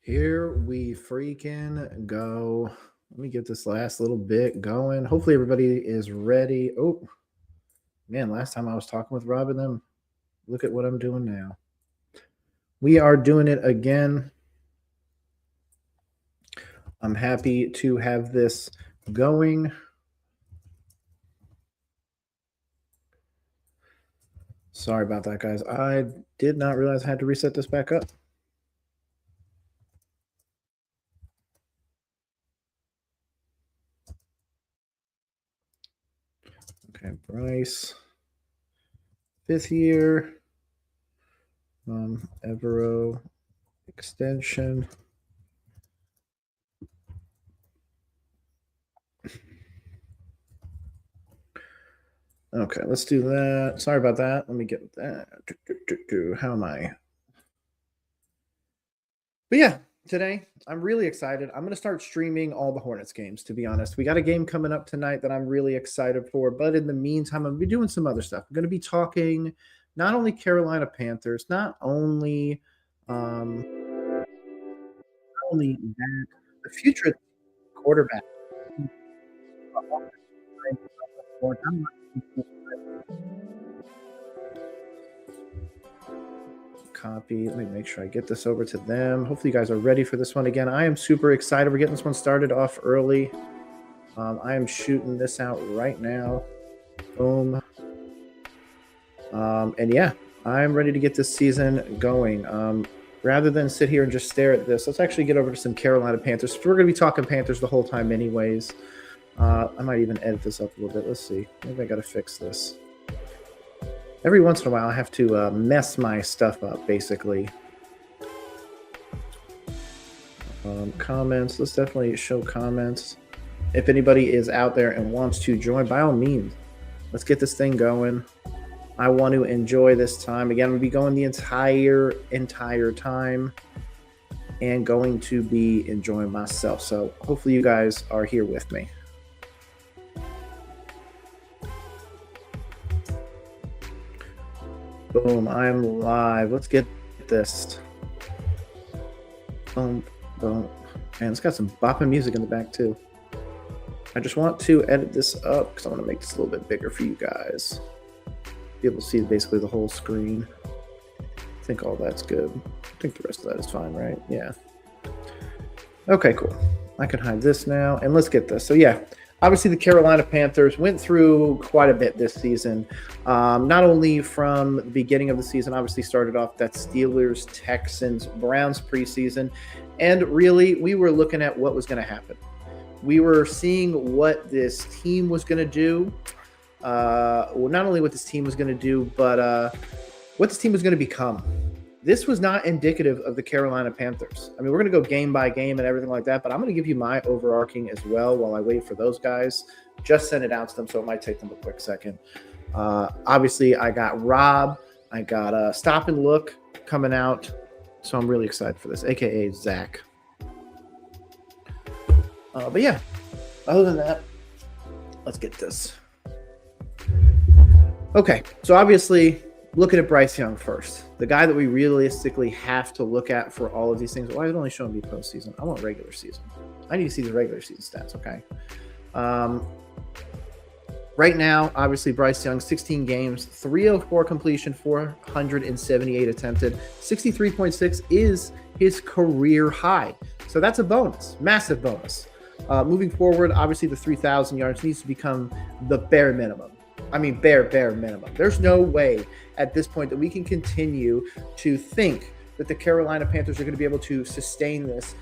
Here we freaking go. Let me get this last little bit going. Hopefully everybody is ready. Oh, man, last time I was talking with Rob and them, look at what I'm doing now. We are doing it again. I'm happy to have this going. Sorry about that, guys. I did not realize I had to reset this back up. Okay, Bryce, 5th year. Evero extension. Okay, let's do that. Sorry about that. Let me get that. How am I? But yeah, today I'm really excited. I'm going to start streaming all the Hornets games, to be honest. We got a game coming up tonight that I'm really excited for. But in the meantime, I'm going to be doing some other stuff. I'm going to be talking not only Carolina Panthers, not only that, the future quarterback. Copy. Let me make sure I get this over to them. Hopefully you guys are ready for this one. Again, I am super excited. We're getting this one started off early. I am shooting this out right now. Boom. And yeah, I'm ready to get this season going. Rather than sit here and just stare at this, let's actually get over to some Carolina Panthers. We're going to be talking Panthers the whole time anyways. I might even edit this up a little bit. Let's see. Maybe I got to fix this. Every once in a while, I have to mess my stuff up, basically. Comments. Let's definitely show comments. If anybody is out there and wants to join, by all means, let's get this thing going. I want to enjoy this time. Again, I'm going to be going the entire time and going to be enjoying myself. So hopefully you guys are here with me. Boom, I'm live. Let's get this. Boom, boom. Man, it's got some bopping music in the back too. I just want to edit this up because I want to make this a little bit bigger for you guys. Be able to see basically the whole screen. I think all that's good. I think the rest of that is fine, right? Yeah. Okay, cool. I can hide this now, and let's get this. So yeah, obviously the Carolina Panthers went through quite a bit this season. Not only from the beginning of the season, obviously started off that Steelers, Texans, Browns preseason, and really we were looking at what was going to happen. We were seeing what this team was going to do. Well, not only what this team was going to do, but what this team was going to become. This was not indicative of the Carolina Panthers. I mean, we're going to go game by game and everything like that, but I'm going to give you my overarching as well while I wait for those guys. Just send it out to them, so it might take them a quick second. Obviously, I got Rob. I got Stop and Look coming out, so I'm really excited for this, a.k.a. Zach. But yeah, other than that, let's get this. Okay, so obviously, looking at Bryce Young first, the guy that we realistically have to look at for all of these things. Why is it only showing me postseason? I want regular season. I need to see the regular season stats, okay? Right now, obviously, Bryce Young, 16 games, 304 completion, 478 attempted. 63.6 is his career high. So that's a bonus, massive bonus. Moving forward, obviously, the 3,000 yards needs to become the bare minimum. I mean, bare minimum. There's no way at this point that we can continue to think that the Carolina Panthers are going to be able to sustain this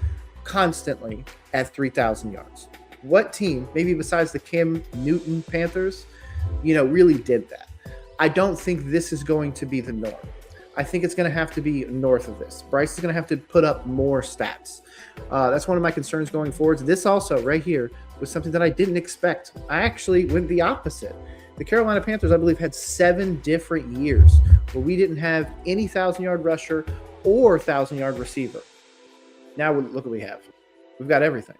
constantly at 3,000 yards. What team, maybe besides the Cam Newton Panthers, really did that? I don't think this is going to be the norm. I think it's going to have to be north of this. Bryce is going to have to put up more stats. That's one of my concerns going forward. This also, right here, was something that I didn't expect. I actually went the opposite. The Carolina Panthers, I believe, had 7 different years where we didn't have any 1,000-yard rusher or 1,000-yard receiver. Now look what we have. We've got everything.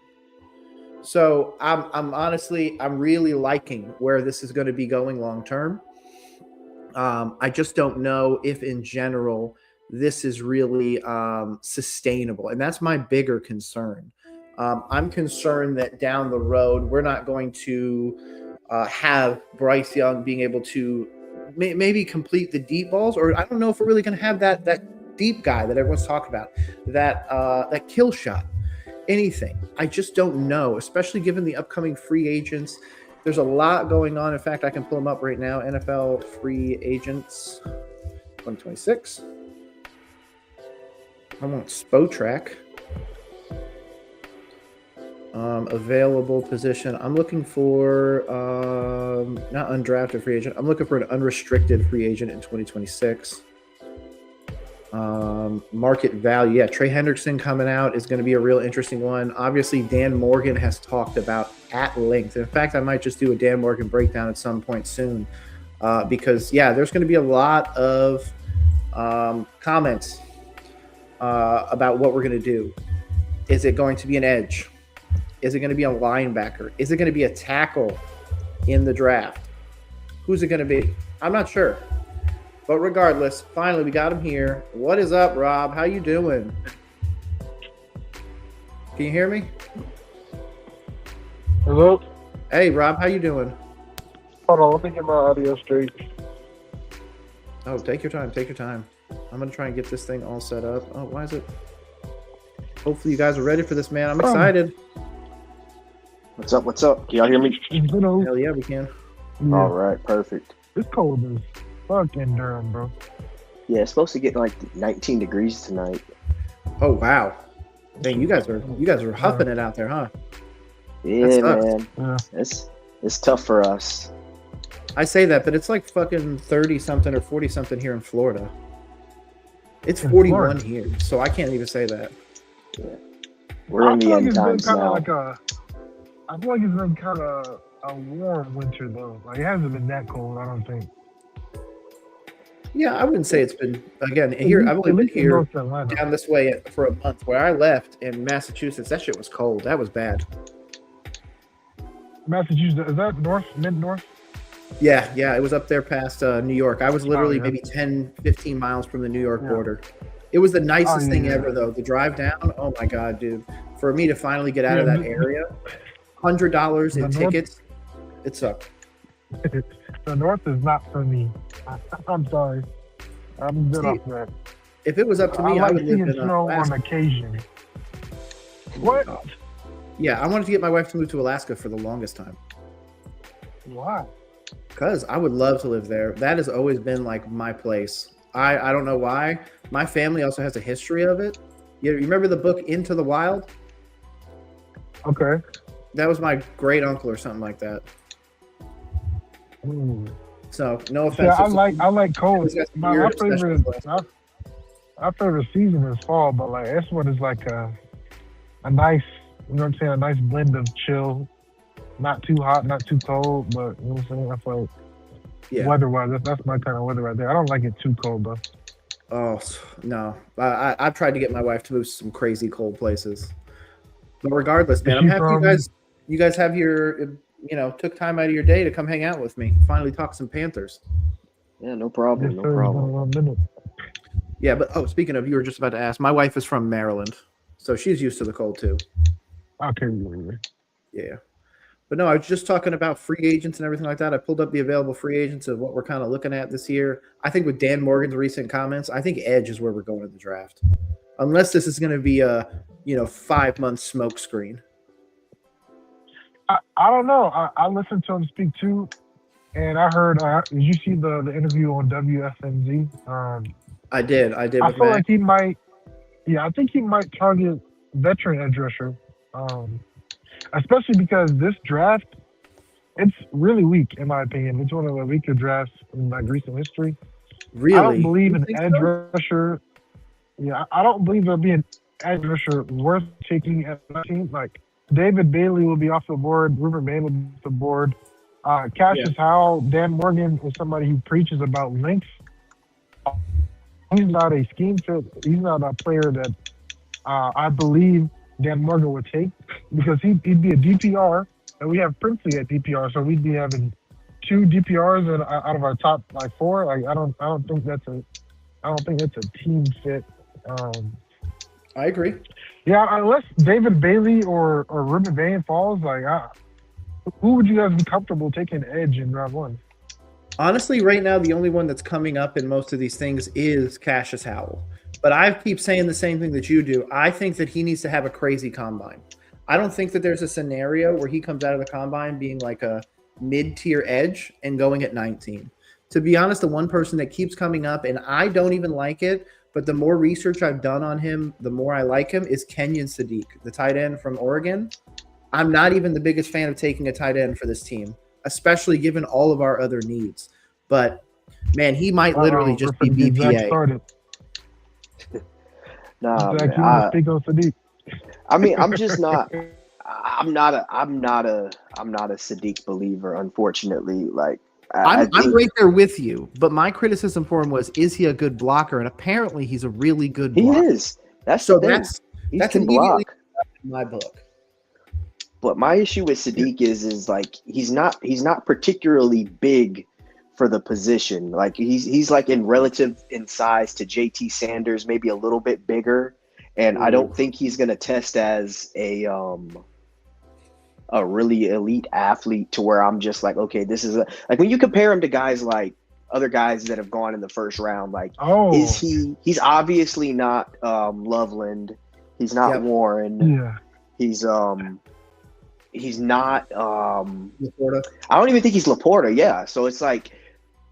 So I'm honestly, I'm really liking where this is going to be going long term. I just don't know if in general this is really sustainable. And that's my bigger concern. I'm concerned that down the road, we're not going to have Bryce Young being able to maybe complete the deep balls, or I don't know if we're really going to have that deep guy that everyone's talking about, that kill shot, anything. I just don't know, especially given the upcoming free agents. There's a lot going on. In fact, I can pull them up right now. NFL free agents 2026. I want Spotrac. Available position. I'm looking for not undrafted free agent. I'm looking for an unrestricted free agent in 2026. Market value. Yeah, Trey Hendrickson coming out is going to be a real interesting one. Obviously, Dan Morgan has talked about at length. In fact, I might just do a Dan Morgan breakdown at some point soon because, yeah, there's going to be a lot of comments about what we're going to do. Is it going to be an edge? Is it going to be a linebacker? Is it going to be a tackle in the draft? Who's it going to be? I'm not sure. But regardless, finally, we got him here. What is up, Rob? How you doing? Can you hear me? Hello? Hey, Rob, how you doing? Hold on, let me get my audio straight. Oh, take your time. Take your time. I'm going to try and get this thing all set up. Oh, why is it? Hopefully you guys are ready for this, man. I'm excited. What's up? What's up? Can y'all hear me? Hell yeah, we can. Yeah. All right, perfect. It's cold as fuck in Durham, bro. Yeah, it's supposed to get like 19 degrees tonight. Oh wow, dang, you guys are huffing it out there, huh? Yeah, man. Yeah. It's tough for us. I say that, but it's like fucking 30 something or 40 something here in Florida. It's 41 here, so I can't even say that. Yeah. We're in the end times now. I feel like it's been kind of a warm winter though. Like it hasn't been that cold, I don't think. Yeah, I wouldn't say it's been again here. I've only been here down this way for a month. Where I left in Massachusetts, that shit was cold. That was bad. Massachusetts, is that north, mid-north? Yeah, it was up there past New York. I was literally maybe 10, 15 miles from the New York border. It was the nicest thing ever, though. The drive down, oh my God, dude. For me to finally get out of that area, $100 in tickets, it sucked. The north is not for me. I'm sorry. I'm good off that. If it was up to me, I would live in snow Alaska. on occasion. What? Yeah, I wanted to get my wife to move to Alaska for the longest time. Why? Because I would love to live there. That has always been like my place. I don't know why. My family also has a history of it. You remember the book Into the Wild? Okay. That was my great uncle or something like that. So no offense. Yeah, I like cold. My favorite season is fall, but like this one is like a nice, you know what I'm saying, a nice blend of chill, not too hot, not too cold, but you know what I'm saying. I feel like weather-wise, that's my kind of weather right there. I don't like it too cold though. Oh no, I've tried to get my wife to move to some crazy cold places, but regardless, man, I'm happy you guys have your. Took time out of your day to come hang out with me. Finally talk some Panthers. Yeah, no problem. No problem. Yeah, but speaking of, you were just about to ask. My wife is from Maryland, so she's used to the cold too. Okay. Yeah. But no, I was just talking about free agents and everything like that. I pulled up the available free agents of what we're kind of looking at this year. I think with Dan Morgan's recent comments, I think edge is where we're going to the draft. Unless this is going to be a 5-month smoke screen. I don't know. I listened to him speak too, and I heard. Did you see the interview on WFNZ? I did. I feel like he might. Yeah, I think he might target veteran edge rusher, especially because this draft, it's really weak in my opinion. It's one of the weaker drafts in like recent history. Really, I don't believe an edge rusher. Yeah, I don't believe there'll be an edge rusher worth taking at my team. Like. David Bailey will be off the board. Rupert Bain will be off the board. Cassius Howell, Dan Morgan is somebody who preaches about length. He's not a scheme fit. He's not a player that I believe Dan Morgan would take because he'd be a DPR, and we have Princely at DPR, so we'd be having 2 DPRs out of our top like 4. Like I don't think that's I don't think it's a team fit. I agree. Yeah, unless David Bailey or Ruben Bain falls, like, who would you guys be comfortable taking edge in round one? Honestly, right now, the only one that's coming up in most of these things is Cassius Howell. But I keep saying the same thing that you do. I think that he needs to have a crazy combine. I don't think that there's a scenario where he comes out of the combine being like a mid-tier edge and going at 19. To be honest, the one person that keeps coming up, and I don't even like it, but the more research I've done on him, the more I like him, is Kenyon Sadiq, the tight end from Oregon. I'm not even the biggest fan of taking a tight end for this team, especially given all of our other needs. But, man, he might literally just be BPA. Nah, Zach, man, speak on Sadiq. I mean, I'm just not. I'm not a Sadiq believer, unfortunately. Like, I'm right there with you, but my criticism for him was, is he a good blocker? And apparently he's a really good blocker. He is. That's so the thing. That's can block in my book. But my issue with Sadiq is like he's not particularly big for the position. Like he's like in relative in size to JT Sanders, maybe a little bit bigger. And I don't think he's gonna test as a really elite athlete to where I'm just like, okay, this is like when you compare him to guys like other guys that have gone in the first round, like he's obviously not Loveland, he's not Warren, he's not Laporta. I don't even think he's Laporta, yeah. So it's like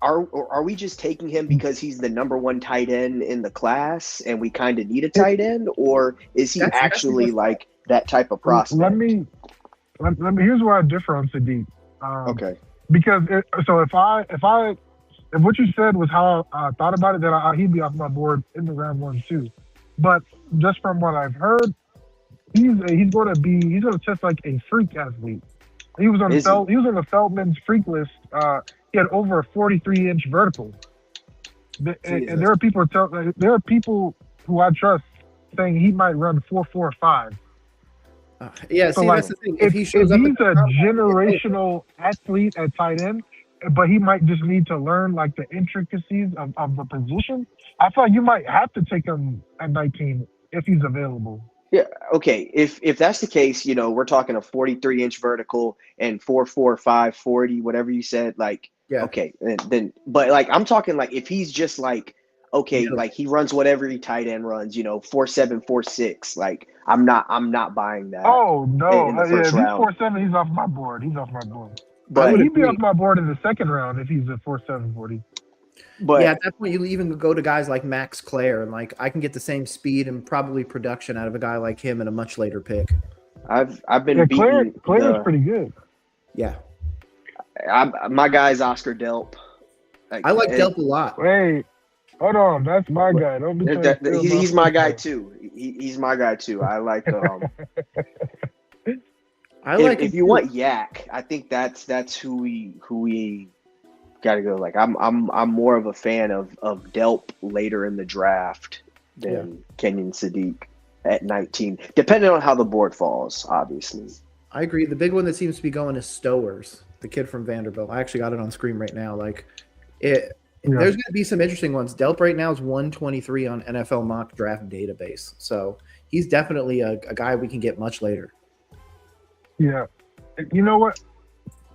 are we just taking him because he's the number one tight end in the class and we kind of need a tight end, or is he actually like that type of prospect? Let me here's where I differ on Sadiq. Okay. Because if what you said was how I thought about it, then he'd be off my board in the round one too. But just from what I've heard, he's going to test like a freak athlete. He was on the Feldman's freak list. He had over a 43-inch vertical. And there are people who I trust saying he might run 4.45. So that's the thing. If he's a generational athlete at tight end, but he might just need to learn like the intricacies of the position, I thought you might have to take him at 19 if he's available. Yeah. Okay. If that's the case, we're talking a 43-inch vertical and 4.45, 40, whatever you said. Like, okay, then, but like I'm talking like if he's just like, okay, like he runs whatever he tight end runs, 4.7, 4.6. Like I'm not buying that. Oh no, in the first round. He's 4.7. He's off my board. But he'd be off my board in the second round if he's a 4.7 40. But at that point, you even go to guys like Max Clare, and like I can get the same speed and probably production out of a guy like him in a much later pick. I've been beating. Clare's pretty good. Yeah, my guy's Oscar Delp. I like Delp a lot. Wait, hold on, that's my guy. Don't be he's my guy too. He's my guy too. I like. If you want Yak, I think that's who we gotta go. Like I'm more of a fan of Delp later in the draft than Kenyon Sadiq at 19, depending on how the board falls, obviously. I agree. The big one that seems to be going is Stowers, the kid from Vanderbilt. I actually got it on screen right now. There's going to be some interesting ones. Delp right now is 123 on NFL mock draft database. So he's definitely a guy we can get much later. Yeah. You know what?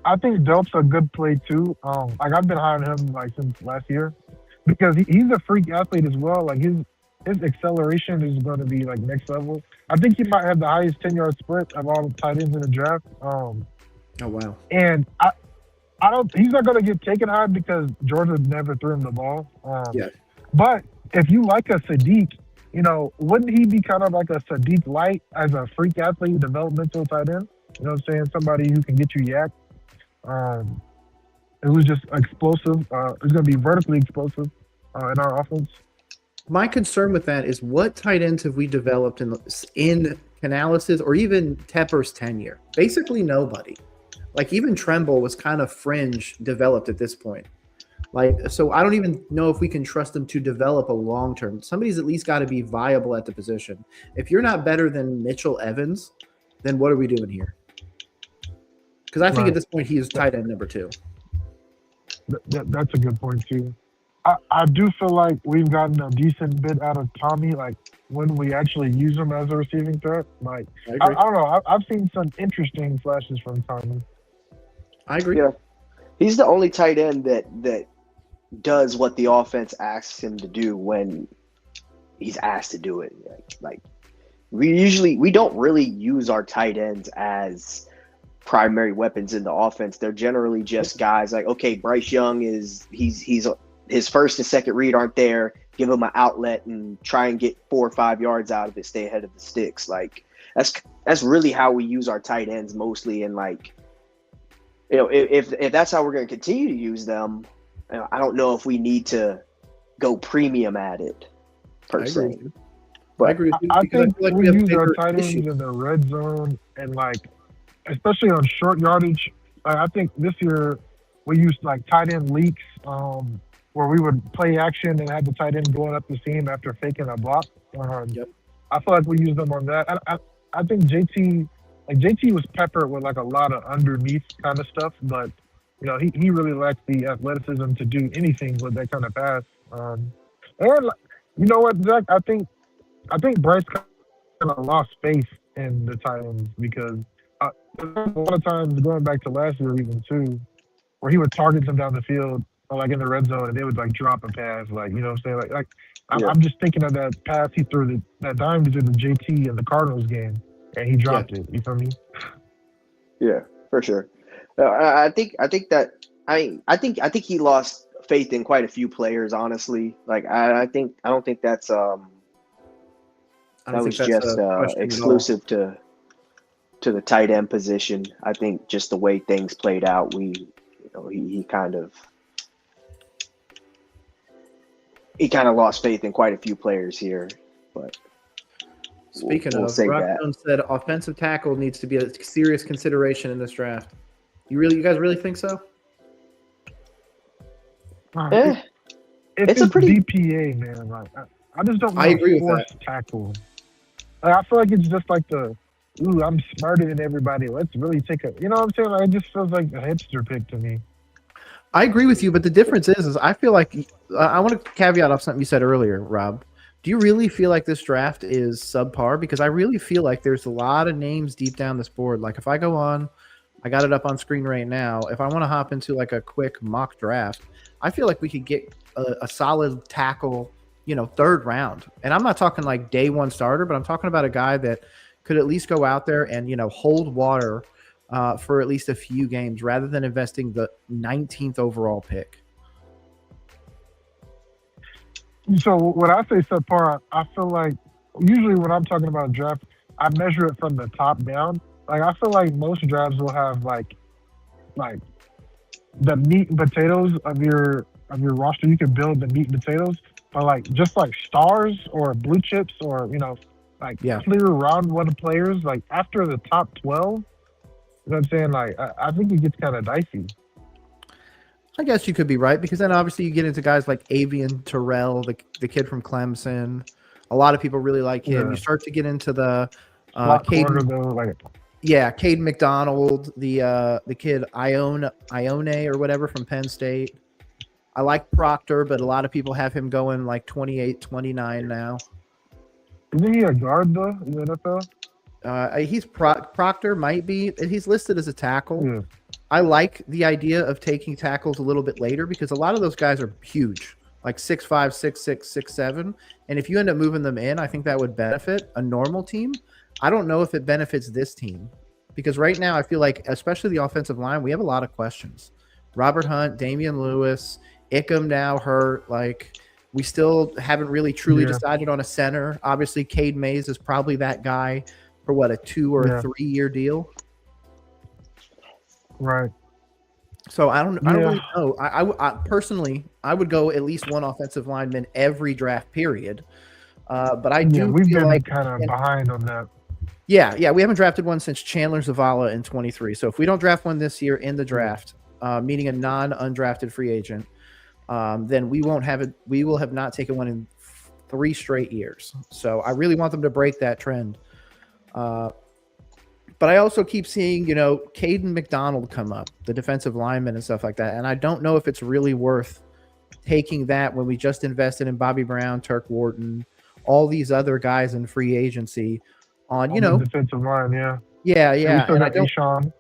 I think Delp's a good play too. Like I've been high on him like since last year because he's a freak athlete as well. Like his acceleration is going to be like next level. I think he might have the highest 10-yard sprint of all the tight ends in the draft. Oh wow! And he's not going to get taken high because Georgia never threw him the ball. But if you like a Sadiq, wouldn't he be kind of like a Sadiq light as a freak athlete, developmental tight end? You know what I'm saying? Somebody who can get you yak. It was just explosive. It's going to be vertically explosive in our offense. My concern with that is what tight ends have we developed in Canales' or even Tepper's tenure? Basically nobody. Like even Tremble was kind of fringe developed at this point. So I don't even know if we can trust them to develop a long-term. Somebody's at least got to be viable at the position. If you're not better than Mitchell Evans, then what are we doing here? Because I think at this point he is tight end number 2. That's a good point too. I do feel like we've gotten a decent bit out of Tommy, like when we actually use him as a receiving threat. Like I agree. I don't know, I've seen some interesting flashes from Tommy. I agree. Yeah, he's the only tight end that does what the offense asks him to do when he's asked to do it. Like we don't really use our tight ends as primary weapons in the offense. They're generally just guys like, okay, Bryce Young he's his first and second read aren't there. Give him an outlet and try and get 4 or 5 yards out of it. Stay ahead of the sticks. Like that's really how we use our tight ends mostly. And like, if that's how we're going to continue to use them, I don't know if we need to go premium at it per se. But I agree with you. I think like we use our tight ends issue in the red zone and like, especially on short yardage. Like, I think this year we used like tight end leaks, where we would play action and have the tight end going up the seam after faking a block. Yep. I feel like we used them on that. I think JT was peppered with like a lot of underneath kind of stuff, but he really lacked the athleticism to do anything with that kind of pass. And you know what, Zach? I think Bryce kind of lost faith in the tight ends because a lot of times going back to last year even too, where he would target them down the field or like in the red zone and they would like drop a pass, like, you know what I'm saying? I'm just thinking of that pass he threw, that dime to the JT in the Cardinals game, and he dropped it. You feel me? Yeah, for sure. I think he lost faith in quite a few players. Honestly, like I don't think that's that was just exclusive to the tight end position. I think just the way things played out, he kind of lost faith in quite a few players here. But speaking we'll of, Rob Jones said offensive tackle needs to be a serious consideration in this draft. You guys really think so? It's a pretty DPA, man. Like I just don't. I agree with that. Tackle. Like, I feel like it's just like I'm smarter than everybody. Let's really take a. You know what I'm saying? Like, it just feels like a hipster pick to me. I agree with you, but the difference is I feel like I want to caveat off something you said earlier, Rob. Do you really feel like this draft is subpar? Because I really feel like there's a lot of names deep down this board. Like if I go on, I got it up on screen right now. If I want to hop into like a quick mock draft, I feel like we could get a solid tackle, third round. And I'm not talking like day one starter, but I'm talking about a guy that could at least go out there and, hold water for at least a few games rather than investing the 19th overall pick. So when I say subpar, I feel like usually when I'm talking about draft, I measure it from the top down. Like I feel like most drafts will have like the meat and potatoes of your roster. You can build the meat and potatoes, but like just like stars or blue chips or clear round one players, like after the top 12, you know what I'm saying? Like I think it gets kind of dicey. I guess you could be right, because then obviously you get into guys like Avian Terrell, the kid from Clemson. A lot of people really like him. You start to get into the Caden McDonald, the kid Ione or whatever from Penn State. I like Proctor, but a lot of people have him going like 28, 29 now. Isn't he a guard though in the NFL? He's Proctor might be. He's listed as a tackle. Yeah. I like the idea of taking tackles a little bit later because a lot of those guys are huge, like 6'5", 6'6", 6'7". And if you end up moving them in, I think that would benefit a normal team. I don't know if it benefits this team because right now I feel like, especially the offensive line, we have a lot of questions. Robert Hunt, Damian Lewis, Ickham now hurt. Like we still haven't really truly decided on a center. Obviously, Cade Mays is probably that guy for a 2 or a 3 year deal. Right. So I don't really know. I personally, I would go at least one offensive lineman every draft period. But I do we've feel been like kind of behind on that. Yeah, we haven't drafted one since Chandler Zavala in 23. So if we don't draft one this year in the draft, meaning a non-undrafted free agent, then we won't have it. We will have not taken one in 3 straight years. So I really want them to break that trend. But I also keep seeing, Caden McDonald come up, the defensive lineman and stuff like that. And I don't know if it's really worth taking that when we just invested in Bobby Brown, Turk Wharton, all these other guys in free agency on, On the defensive line, yeah. Yeah, And we yeah. still And I got don't Ashawn.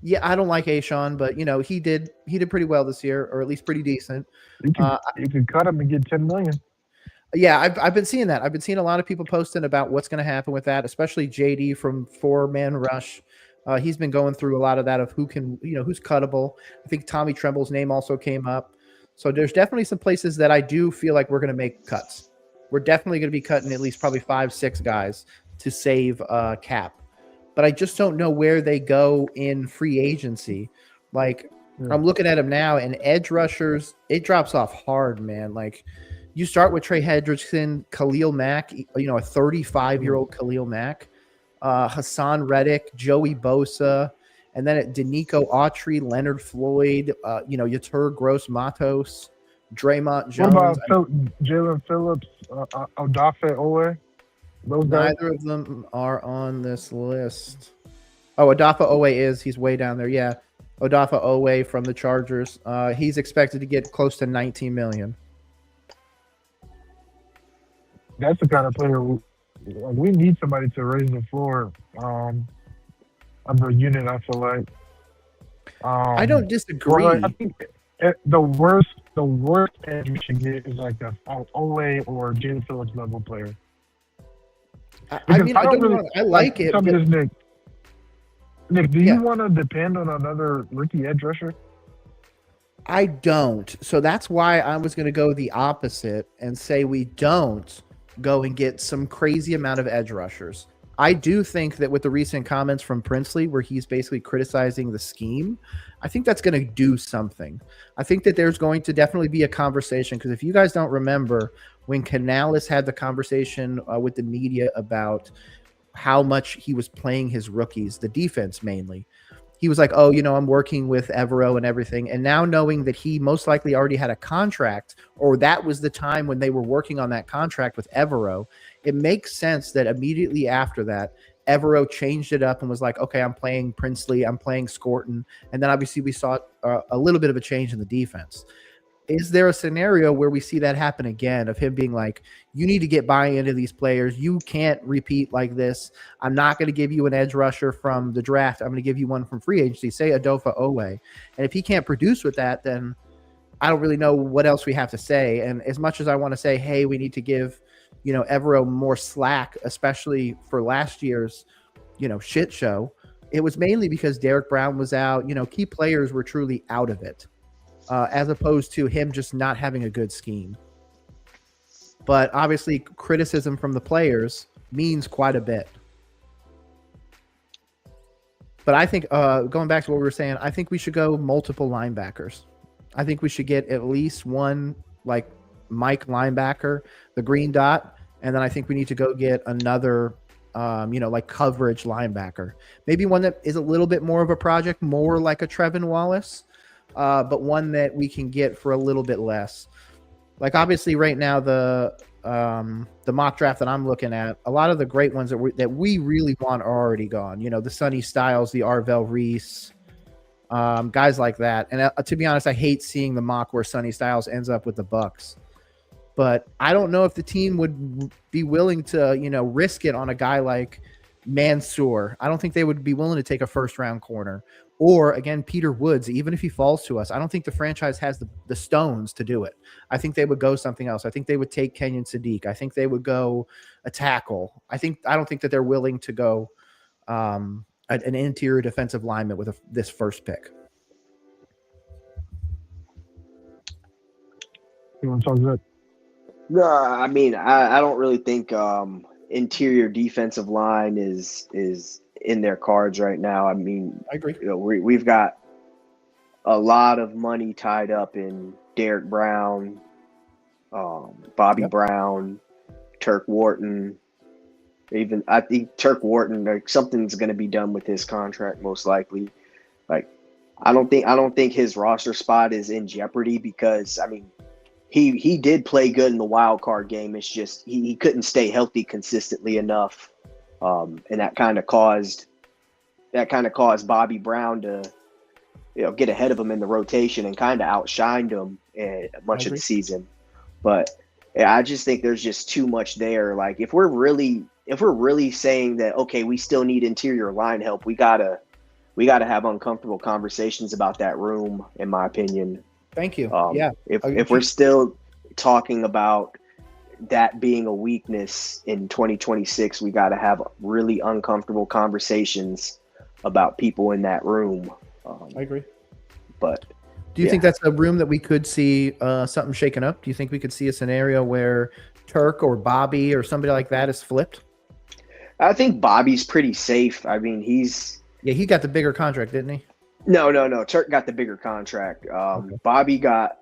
Yeah, I don't like Ashawn, but he did pretty well this year, or at least pretty decent. You can cut him and get $10 million. Yeah, I've been seeing that. I've been seeing a lot of people posting about what's going to happen with that, especially JD from 4-Man Rush. He's been going through a lot of that of who can, who's cuttable. I think Tommy Tremble's name also came up. So there's definitely some places that I do feel like we're going to make cuts. We're definitely going to be cutting at least probably 5-6 guys to save cap. But I just don't know where they go in free agency. Like, I'm looking at them now, and edge rushers, it drops off hard, man. Like, you start with Trey Hendrickson, Khalil Mack, a 35-year-old Khalil Mack, Hassan Reddick, Joey Bosa, and then at Danico Autry, Leonard Floyd, Yatur Gross-Matos, Draymond Jones. What about Jalen Phillips, Odafe Owe? Neither of them are on this list. Oh, Odafe Owe he's way down there. Yeah, Odafe Owe from the Chargers. He's expected to get close to $19 million. That's the kind of player we need somebody to raise the floor of the unit. I feel like. I don't disagree. Well, I think the worst edge we should get is like a Owe or Jalen Phillips level player. I like it. Tell me this, Nick. Nick, do you want to depend on another rookie edge rusher? I don't. So that's why I was going to go the opposite and say we don't go and get some crazy amount of edge rushers. I do think that with the recent comments from Princely, where he's basically criticizing the scheme, I think that's going to do something. I think that there's going to definitely be a conversation, because if you guys don't remember, when Canales had the conversation with the media about how much he was playing his rookies, the defense mainly, he was like, oh, I'm working with Evero and everything. And now knowing that he most likely already had a contract, or that was the time when they were working on that contract with Evero, it makes sense that immediately after that, Evero changed it up and was like, okay, I'm playing Princely, I'm playing Scorton. And then obviously we saw a little bit of a change in the defense. Is there a scenario where we see that happen again, of him being like, you need to get buy-in into these players. You can't repeat like this. I'm not going to give you an edge rusher from the draft. I'm going to give you one from free agency, say Odafe Owe. And if he can't produce with that, then I don't really know what else we have to say. And as much as I want to say, hey, we need to give, Evero more slack, especially for last year's, shit show, it was mainly because Derek Brown was out. Key players were truly out of it. As opposed to him just not having a good scheme. But obviously, criticism from the players means quite a bit. But I think, going back to what we were saying, I think we should go multiple linebackers. I think we should get at least one, like, Mike linebacker, the green dot, and then I think we need to go get another, like coverage linebacker. Maybe one that is a little bit more of a project, more like a Trevin Wallace. But one that we can get for a little bit less. Like, obviously right now, the mock draft that I'm looking at, a lot of the great ones that we really want are already gone. The Sonny Styles, the Arvell Reese, guys like that. And to be honest, I hate seeing the mock where Sonny Styles ends up with the Bucks. But I don't know if the team would be willing to, risk it on a guy like Mansour. I don't think they would be willing to take a first-round corner. Or, again, Peter Woods, even if he falls to us, I don't think the franchise has the stones to do it. I think they would go something else. I think they would take Kenyon Sadiq. I think they would go a tackle. I don't think that they're willing to go an interior defensive lineman with this first pick. You want to talk about? No, I mean, I don't really think interior defensive line is in their cards right now. I mean, I agree. We've got a lot of money tied up in Derek Brown, Bobby Brown, Turk Wharton. Even I think Turk Wharton, like, something's going to be done with his contract most likely. Like, I don't think his roster spot is in jeopardy, because I mean, he did play good in the wild card game. It's just he couldn't stay healthy consistently enough. And that kind of caused Bobby Brown to get ahead of him in the rotation and kind of outshined him much of the season. But yeah, I just think there's just too much there. Like if we're really saying that, okay, we still need interior line help, we gotta have uncomfortable conversations about that room, in my opinion. Thank you. If we're still talking about that being a weakness in 2026, we got to have really uncomfortable conversations about people in that room. I agree. But do you think that's a room that we could see something shaken up? Do you think we could see a scenario where Turk or Bobby or somebody like that is flipped? I think Bobby's pretty safe. I mean, he got the bigger contract, didn't he? No. Turk got the bigger contract. Okay. Bobby got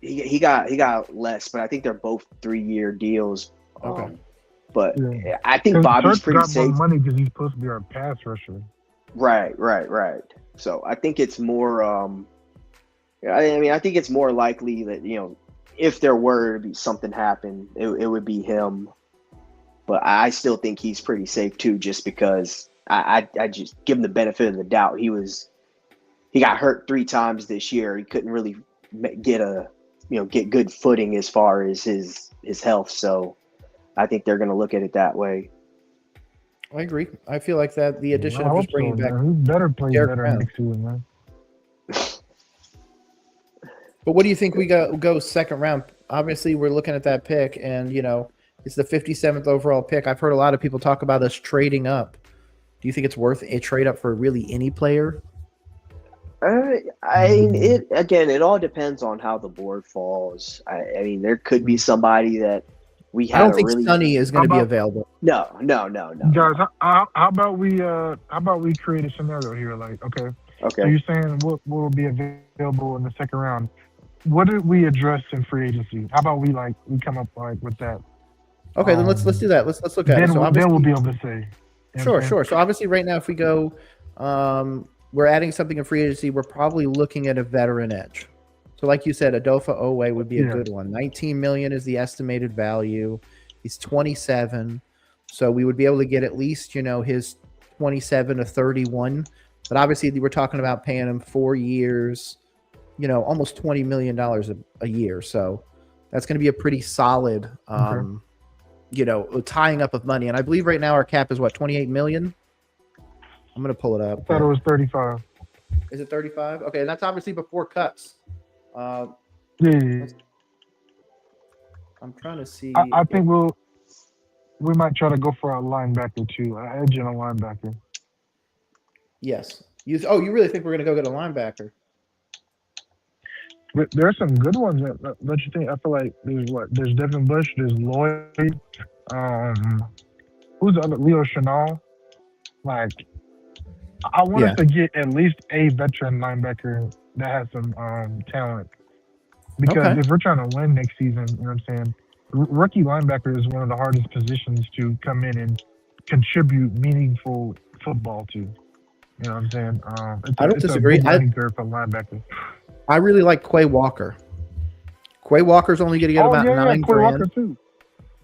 he got less, but I think they're both 3-year deals. Okay. But I think Bobby's pretty safe. Turk got more money because he's supposed to be our pass rusher. Right. So I think it's more. I think it's more likely that if there were to be something happen, it would be him. But I still think he's pretty safe too, just because I just give him the benefit of the doubt. He got hurt 3 times this year. He couldn't really get good footing as far as his health. So I think they're going to look at it that way. I agree. I feel like that the addition of just bringing back who better play better next season, man. But what do you think we go second round? Obviously, we're looking at that pick, and it's the 57th overall pick. I've heard a lot of people talk about us trading up. Do you think it's worth a trade up for really any player? It all depends on how the board falls. I mean, there could be somebody that we have. I don't think Sonny is going to be available. No. Guys, how about we create a scenario here? Like, okay. So you're saying what will be available in the second round? What did we address in free agency? How about we come up with that? Okay, then let's do that. Let's look at it. So then we'll be able to say. Sure. So obviously, right now, if we go, we're adding something in free agency. We're probably looking at a veteran edge. So, like you said, Adofa Owe would be a good one. $19 million is the estimated value. He's 27, so we would be able to get at least his 27 to 31. But obviously, we're talking about paying him 4 years, almost $20 million a year. So that's going to be a pretty solid, tying up of money. And I believe right now our cap is what, $28 million? I'm going to pull it up. I thought it was 35. Is it 35? Okay, and that's obviously before cuts. Yeah. I'm trying to see. I think we might try to go for a linebacker too, an edge and a linebacker. Yes. You really think we're going to go get a linebacker? There are some good ones. Don't you think? I feel like there's Devin Bush, there's Lloyd. Who's the other? Leo Chenal. Like, I want us to get at least a veteran linebacker that has some talent. Because if we're trying to win next season, you know what I'm saying? Rookie linebacker is one of the hardest positions to come in and contribute meaningful football to. You know what I'm saying? I don't disagree. I linebacker. I really like Quay Walker. Quay Walker's only going to get about $9 grand. Walker too.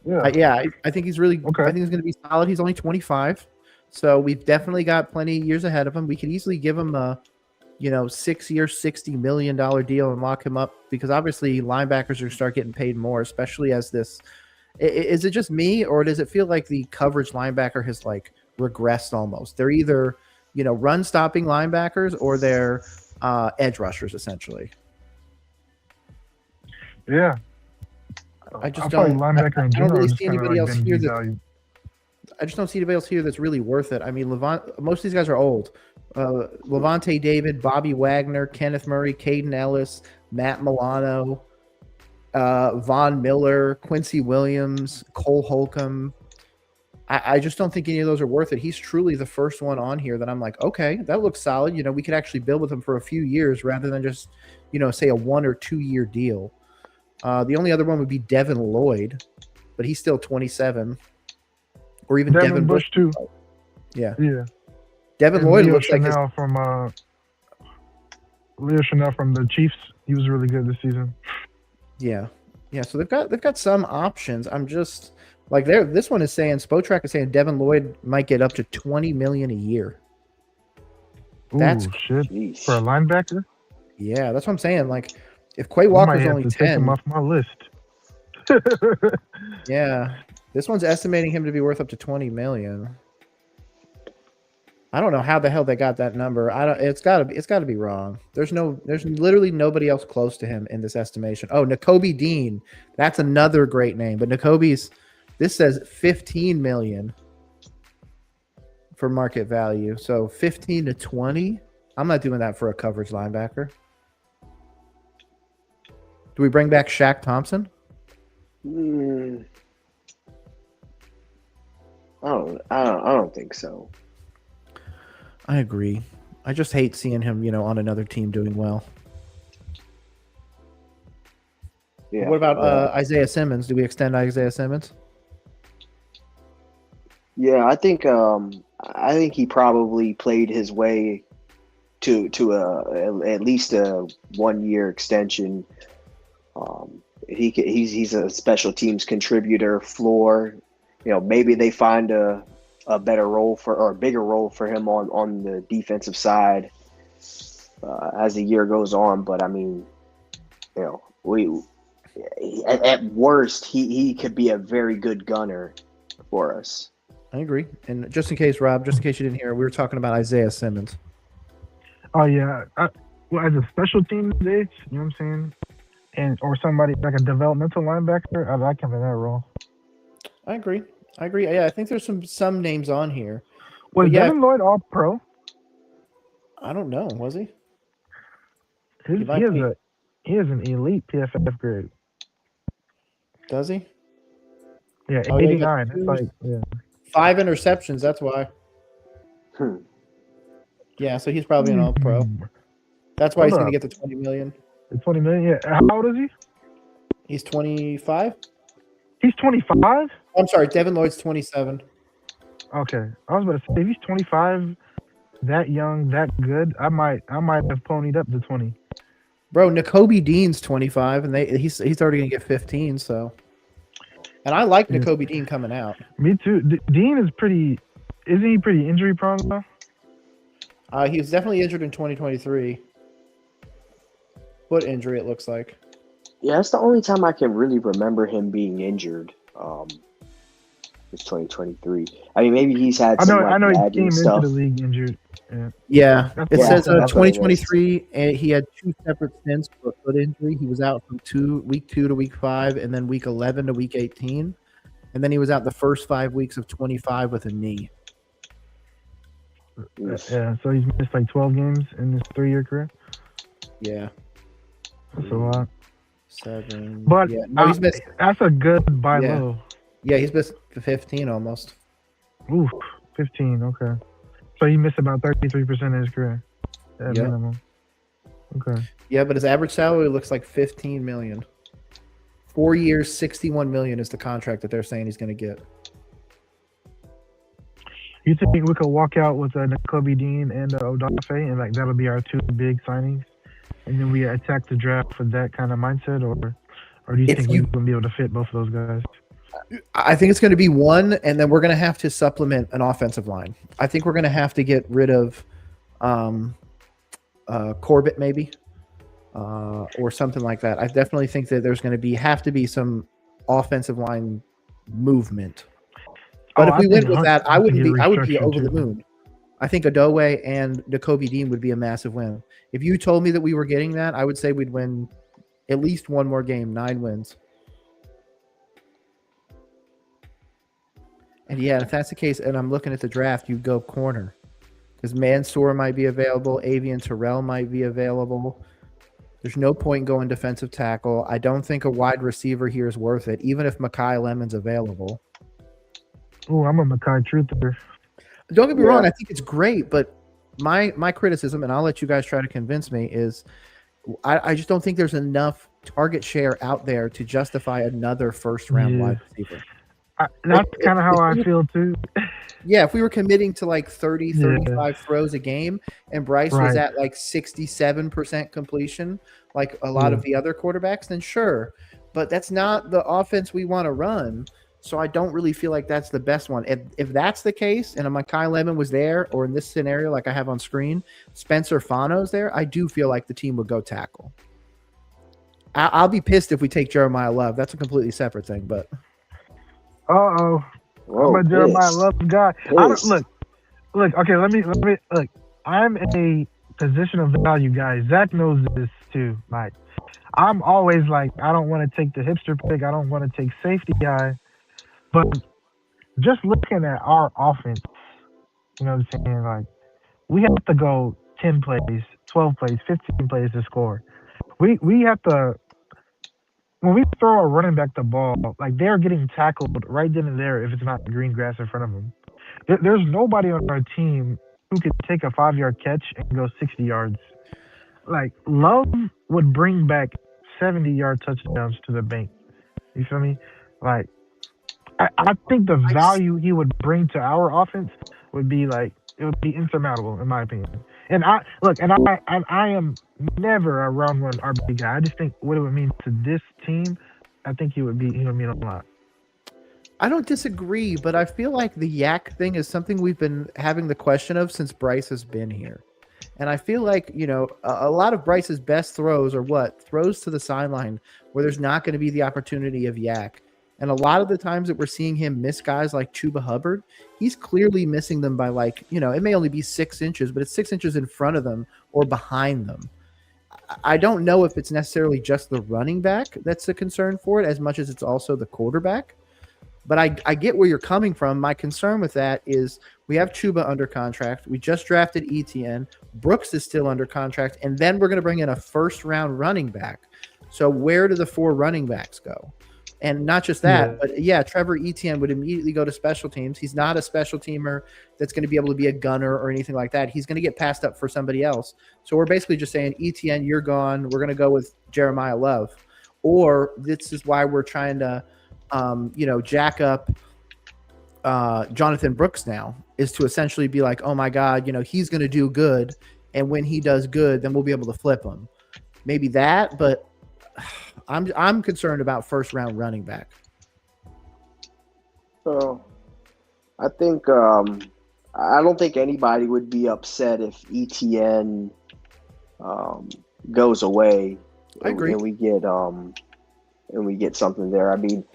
I think he's really. I think he's going to be solid. He's only 25, so we've definitely got plenty of years ahead of him. We could easily give him a, 6-year, $60 million deal and lock him up, because obviously linebackers are going to start getting paid more, especially as this. Is it just me, or does it feel like the coverage linebacker has regressed almost? They're either run stopping linebackers or they're edge rushers essentially. Yeah. I just don't. Linebacker in general, I don't really see anybody else here that. I just don't see anybody else here that's really worth it. I mean, most of these guys are old. Levante David, Bobby Wagner, Kenneth Murray, Caden Ellis, Matt Milano, Von Miller, Quincy Williams, Cole Holcomb. I just don't think any of those are worth it. He's truly the first one on here that I'm like, okay, that looks solid. We could actually build with him for a few years rather than just, say a 1 or 2 year deal. The only other one would be Devin Lloyd, but he's still 27. Or even Devin Bush too. Yeah. Devin Lloyd Leo looks Chenal Leo Chenal from the Chiefs. He was really good this season. Yeah. So they've got some options. I'm just this one is saying Spotrac is saying Devin Lloyd might get up to $20 million a year. That's shit. Jeez. For a linebacker? Yeah, that's what I'm saying. Like, if Quay I might Walker's have only to take him 10, off my list. yeah, this one's estimating him to be worth up to 20 million. I don't know how the hell they got that number. It's gotta be wrong. There's literally nobody else close to him in this estimation. Oh, Nakobe Dean. That's another great name. But this says 15 million for market value. So 15 to 20. I'm not doing that for a coverage linebacker. Do we bring back Shaq Thompson? I don't think so. I agree. I just hate seeing him, on another team doing well. Yeah. What about Isaiah Simmons? Do we extend Isaiah Simmons? Yeah, I think he probably played his way to at least a 1-year extension. He's a special teams contributor, floor. Maybe they find a better role or a bigger role for him on the defensive side as the year goes on. But I mean, at worst he could be a very good gunner for us. I agree. And just in case, Rob, just in case you didn't hear, we were talking about Isaiah Simmons. Oh yeah, as a special team dates, you know what I'm saying, or somebody like a developmental linebacker, I like him in that role. I agree. Yeah, I think there's some names on here. Was Devin Lloyd all pro? I don't know. Was he? He has an elite PFF grade. Does he? Yeah, 89. It's like 5 interceptions. That's why. Yeah, so he's probably an all pro. That's why he's going to get the 20 million. The 20 million. Yeah. How old is he? He's 25. He's 25? I'm sorry, Devin Lloyd's 27. Okay. I was about to say, if he's 25, that young, that good, I might have ponied up to 20. Bro, Nakobe Dean's 25, and he's already going to get 15, so. And I like Nakobe Dean coming out. Me too. Dean is isn't he pretty injury prone though? He was definitely injured in 2023. Foot injury, it looks like. Yeah, that's the only time I can really remember him being injured. It's 2023. I mean, maybe he's had some I know he came stuff. into the league injured. Yeah. It says that's 2023, and he had 2 separate stints for a foot injury. He was out from week 2 to week 5, and then week 11 to week 18. And then he was out the first 5 weeks of 25 with a knee. Yeah, so he's missed like 12 games in his 3-year career. Yeah. That's a lot. 7. But he's missed. That's a good buy low. Yeah, he's missed 15 almost. Oof, 15. Okay. So he missed about 33% of his career at minimum. Okay. Yeah, but his average salary looks like 15 million. 4 years, 61 million is the contract that they're saying he's going to get. You think we could walk out with Nakobe Dean and Odafe, and like that'll be our 2 big signings, and then we attack the draft with that kind of mindset, or do you think we're going to be able to fit both of those guys? I think it's going to be one, and then we're going to have to supplement an offensive line. I think we're going to have to get rid of Corbett maybe, or something like that. I definitely think that there's going to have to be some offensive line movement. But if we went with that, I would be over the moon. I think Adowe and Nakobe Dean would be a massive win. If you told me that we were getting that, I would say we'd win at least one more game, 9 wins. And yeah, if that's the case, and I'm looking at the draft, you go corner. Because Mansour might be available, Avian Terrell might be available. There's no point going defensive tackle. I don't think a wide receiver here is worth it, even if Mekhi Lemon's available. Oh, I'm a Mekhi truther. Don't get me wrong, I think it's great, but my criticism, and I'll let you guys try to convince me, is I just don't think there's enough target share out there to justify another first-round wide receiver. That's kind of how I feel, too. Yeah, if we were committing to like 30, 35 throws a game, and Bryce was at like 67% completion, like a lot of the other quarterbacks, then sure. But that's not the offense we want to run. So I don't really feel like that's the best one. If that's the case, and Mekhi Lemon was there, or in this scenario, like I have on screen, Spencer Fano's there, I do feel like the team would go tackle. I'll be pissed if we take Jeremiah Love. That's a completely separate thing, but. I'm a Jeremiah Love guy. I don't, look. Okay, let me look. I'm a position of value guy. Zach knows this too. Like, I'm always like, I don't want to take the hipster pick. I don't want to take safety guy. But just looking at our offense, you know what I'm saying? Like, we have to go 10 plays, 12 plays, 15 plays to score. We have to. When we throw a running back the ball, like they're getting tackled right then and there if it's not green grass in front of them. There's nobody on our team who could take a 5-yard catch and go 60 yards. Like, Love would bring back 70-yard touchdowns to the bank. You feel me? Like, I think the value he would bring to our offense would be like, it would be insurmountable in my opinion. And I am never a round one RB guy. I just think what it would mean to this team, I think he would mean a lot. I don't disagree, but I feel like the yak thing is something we've been having the question of since Bryce has been here. And I feel like, you know, a lot of Bryce's best throws are what? Throws to the sideline where there's not going to be the opportunity of yak. And a lot of the times that we're seeing him miss guys like Chuba Hubbard, he's clearly missing them by, like, you know, it may only be 6 inches, but it's 6 inches in front of them or behind them. I don't know if it's necessarily just the running back that's a concern for it as much as it's also the quarterback. But I get where you're coming from. My concern with that is we have Chuba under contract. We just drafted ETN. Brooks is still under contract. And then we're going to bring in a first-round running back. So where do the 4 running backs go? And not just that, but yeah, Trevor Etienne would immediately go to special teams. He's not a special teamer that's going to be able to be a gunner or anything like that. He's going to get passed up for somebody else. So we're basically just saying, Etienne, you're gone. We're going to go with Jeremiah Love. Or this is why we're trying to, jack up Jonathan Brooks now, is to essentially be like, oh my God, he's going to do good. And when he does good, then we'll be able to flip him. Maybe that, but I'm concerned about first round running back. So I think I don't think anybody would be upset if ETN goes away. I agree. And we get something there. I mean,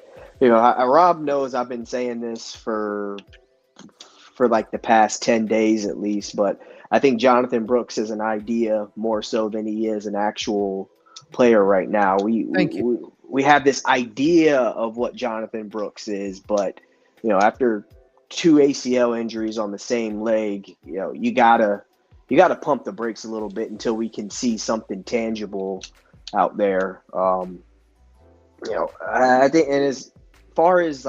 Rob knows I've been saying this for like the past 10 days at least, but I think Jonathan Brooks is an idea more so than he is an actual player right now. We have this idea of what Jonathan Brooks is, but after 2 ACL injuries on the same leg, you gotta pump the brakes a little bit until we can see something tangible out there. I think, and as far as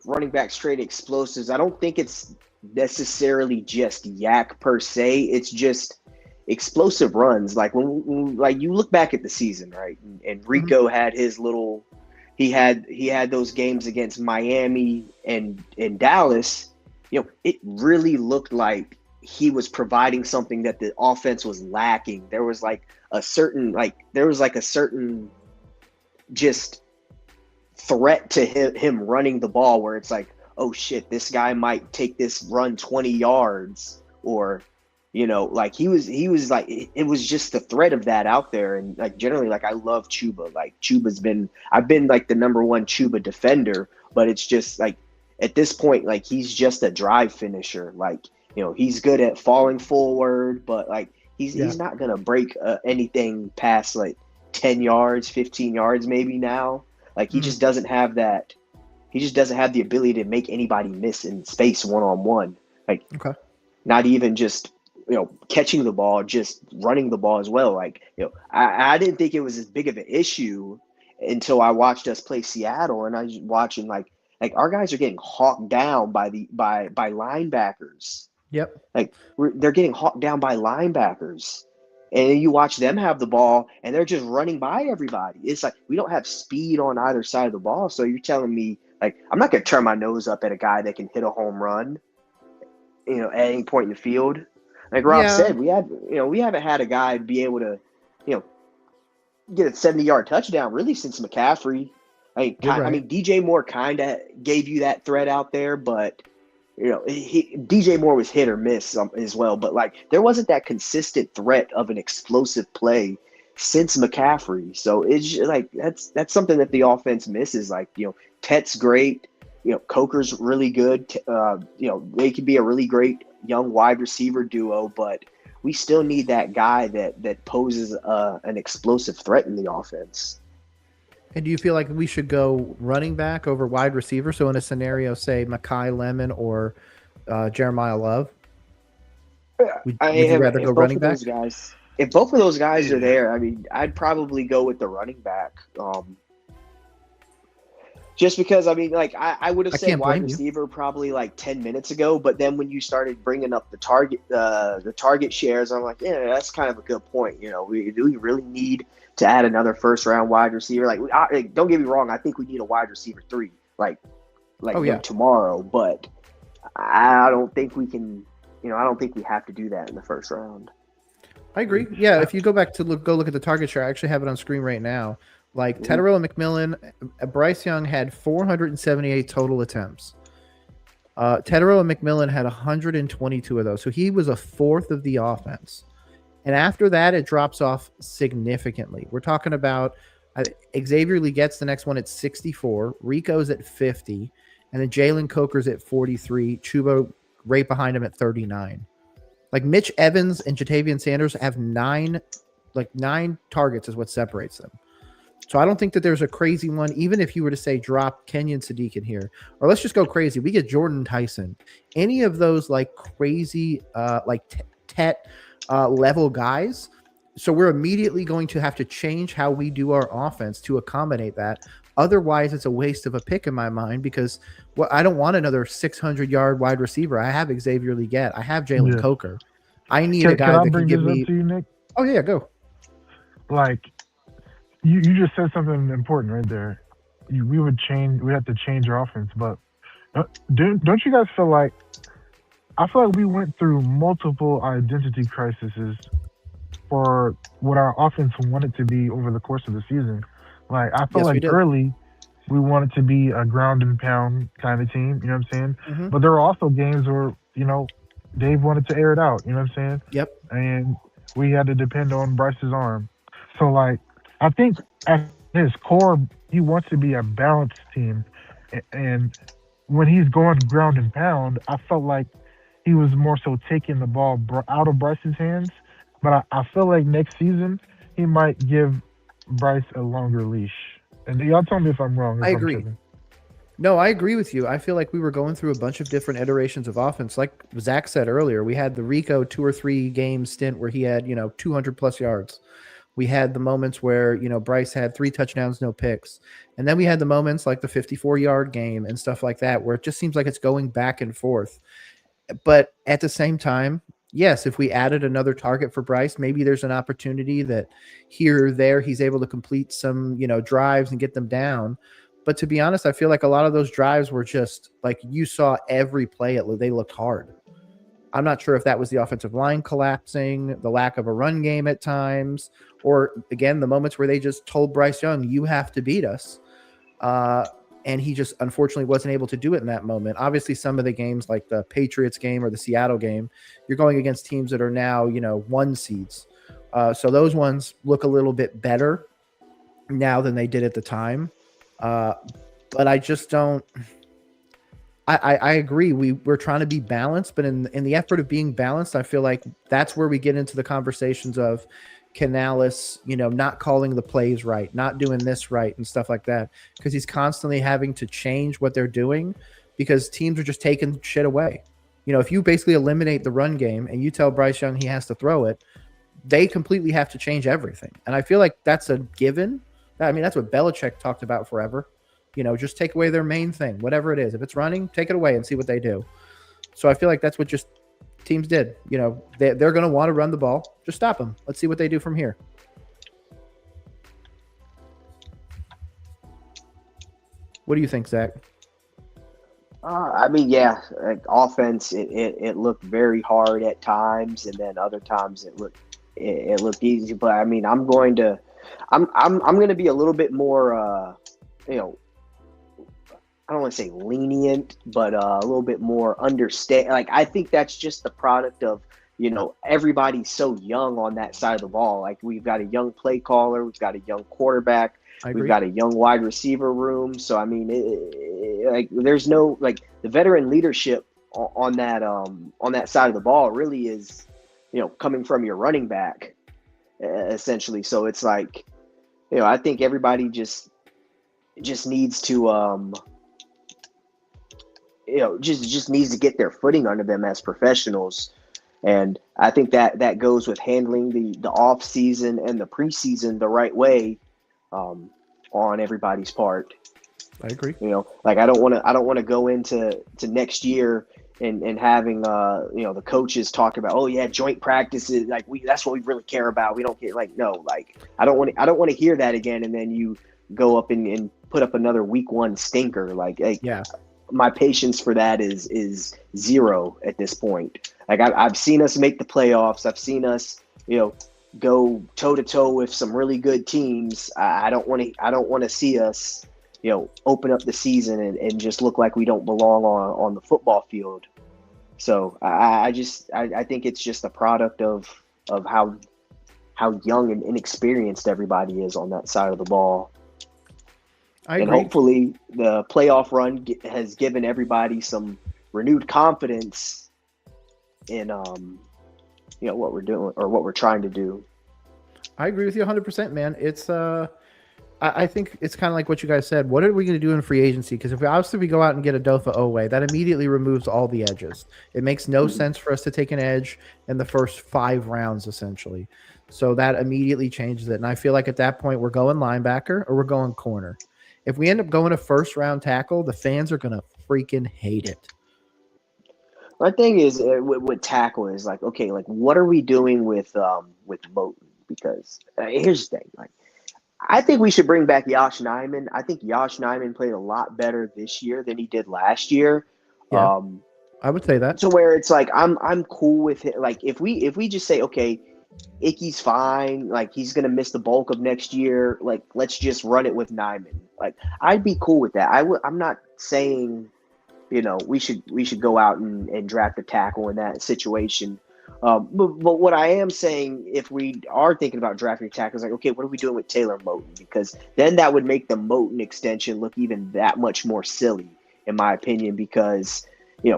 running back straight explosives, I don't think it's necessarily just yak per se. It's just explosive runs. Like when you look back at the season, right? And Rico had his little, he had those games against Miami and Dallas. It really looked like he was providing something that the offense was lacking. There was a certain just threat to him running the ball where it's like, oh shit, this guy might take this run 20 yards, or he was like, it was just the threat of that out there. And generally, I love Chuba. I've been the number one Chuba defender, but it's just at this point, he's just a drive finisher. He's good at falling forward, but he's not gonna break anything past 10 yards, 15 yards maybe now. He just doesn't have that. He just doesn't have the ability to make anybody miss in space one-on-one. Okay. Not even just, catching the ball, just running the ball as well. I didn't think it was as big of an issue until I watched us play Seattle, and I was watching our guys are getting hawked down by linebackers. Yep. They're getting hawked down by linebackers. And then you watch them have the ball, and they're just running by everybody. It's we don't have speed on either side of the ball. So you're telling me, I'm not going to turn my nose up at a guy that can hit a home run, at any point in the field. Like Rob said, we haven't had a guy be able to, get a 70-yard touchdown really since McCaffrey. Right. DJ Moore kind of gave you that threat out there, but DJ Moore was hit or miss as well. But like, there wasn't that consistent threat of an explosive play since McCaffrey. So it's just, like that's something that the offense misses. Like, Tet's great. Coker's really good. They could be a really great young wide receiver duo, but we still need that guy that poses an explosive threat in the offense. And do you feel like we should go running back over wide receiver? So in a scenario, say Mekhi Lemon or Jeremiah Love, would you rather go running back? If both of those guys are there, I mean, I'd probably go with the running back. Just because, I mean, like I would have said wide receiver probably like 10 minutes ago, but then when you started bringing up the target shares, I'm like, yeah, that's kind of a good point. Do we really need to add another first round wide receiver? Like, don't get me wrong, I think we need a wide receiver 3, tomorrow, but I don't think we can. I don't think we have to do that in the first round. I agree. Yeah, if you go back to go look at the target share, I actually have it on screen right now. Like Tetero and McMillan, Bryce Young had 478 total attempts. Tetero and McMillan had 122 of those. So he was a fourth of the offense. And after that, it drops off significantly. We're talking about Xavier Leggett's the next one at 64. Rico's at 50. And then Jalen Coker's at 43. Chuba right behind him at 39. Like Mitch Evans and Jatavian Sanders have 9 targets is what separates them. So I don't think that there's a crazy one, even if you were to say drop Kenyon Sadiq in here, or let's just go crazy. We get Jordan Tyson, any of those like crazy, level guys. So we're immediately going to have to change how we do our offense to accommodate that. Otherwise, it's a waste of a pick in my mind because I don't want another 600-yard wide receiver. I have Xavier Leggett. I have Jalen Coker. I need a guy that can give me. To you, Nick? Oh yeah, go. Like. You just said something important right there. We have to change our offense, but don't you guys feel like? I feel like we went through multiple identity crises for what our offense wanted to be over the course of the season. Like I feel like early we wanted to be a ground and pound kind of team. You know what I'm saying? Mm-hmm. But there were also games where Dave wanted to air it out. You know what I'm saying? Yep. And we had to depend on Bryce's arm. So like. I think at his core, he wants to be a balanced team. And when he's going ground and pound, I felt like he was more so taking the ball out of Bryce's hands. But I feel like next season, he might give Bryce a longer leash. And y'all tell me if I'm wrong. I agree. No, I agree with you. I feel like we were going through a bunch of different iterations of offense. Like Zach said earlier, we had the Rico 2 or 3 game stint where he had, 200 plus yards. We had the moments where, Bryce had 3 touchdowns, no picks. And then we had the moments like the 54-yard game and stuff like that, where it just seems like it's going back and forth. But at the same time, yes, if we added another target for Bryce, maybe there's an opportunity that here or there he's able to complete some, drives and get them down. But to be honest, I feel like a lot of those drives were just like you saw every play. They looked hard. I'm not sure if that was the offensive line collapsing, the lack of a run game at times, or again, the moments where they just told Bryce Young, you have to beat us. And he just unfortunately wasn't able to do it in that moment. Obviously, some of the games like the Patriots game or the Seattle game, you're going against teams that are now, 1 seeds. So those ones look a little bit better now than they did at the time. But I just don't. I agree. We're trying to be balanced, but in the effort of being balanced, I feel like that's where we get into the conversations of Canales, not calling the plays right, not doing this right and stuff like that, because he's constantly having to change what they're doing because teams are just taking shit away. If you basically eliminate the run game and you tell Bryce Young he has to throw it, they completely have to change everything. And I feel like that's a given. I mean, that's what Belichick talked about forever. Just take away their main thing, whatever it is. If it's running, take it away and see what they do. So I feel like that's what just teams did. They're going to want to run the ball. Just stop them. Let's see what they do from here. What do you think, Zach? Offense. It looked very hard at times, and then other times it looked easy. But I mean, I'm going to be a little bit more, I don't want to say lenient, but a little bit more understand. Like, I think that's just the product of, everybody's so young on that side of the ball. Like, we've got a young play caller, we've got a young quarterback, we've got a young wide receiver room. So, I mean, there's no, like, the veteran leadership on that side of the ball really is, coming from your running back, essentially. So it's like, I think everybody just needs to, just needs to get their footing under them as professionals. And I think that goes with handling the off season and the preseason the right way, on everybody's part. I agree. Like, I don't want to go into next year and having the coaches talk about, oh yeah, joint practices, like that's what we really care about. We don't care. Like, no, like I don't want to hear that again. And then you go up and put up another week 1 stinker. Like, yeah. My patience for that is zero at this point. Like, I've seen us make the playoffs. I've seen us, go toe to toe with some really good teams. I don't want to see us, open up the season and just look like we don't belong on the football field. So I think it's just a product of how young and inexperienced everybody is on that side of the ball. And hopefully the playoff run has given everybody some renewed confidence in, what we're doing or what we're trying to do. I agree with you 100%, man. It's, I think it's kind of like what you guys said. What are we going to do in free agency? Because if we go out and get a Dofa Owe, that immediately removes all the edges. It makes no sense for us to take an edge in the first 5 rounds, essentially. So that immediately changes it. And I feel like at that point, we're going linebacker or we're going corner. If we end up going a first-round tackle, the fans are going to freaking hate it. My thing is with tackle is like, okay, like what are we doing with Moten? Because here's the thing, like I think we should bring back Yosh Nijman. I think Yosh Nijman played a lot better this year than he did last year. Yeah, I would say that. So where it's like I'm cool with it. Like if we just say, okay, Icky's fine, like he's gonna miss the bulk of next year, like let's just run it with Nijman. Like I'd be cool with that. I'm not saying, we should go out and draft a tackle in that situation. But what I am saying, if we are thinking about drafting tackles, like, okay, what are we doing with Taylor Moten? Because then that would make the Moten extension look even that much more silly, in my opinion, because,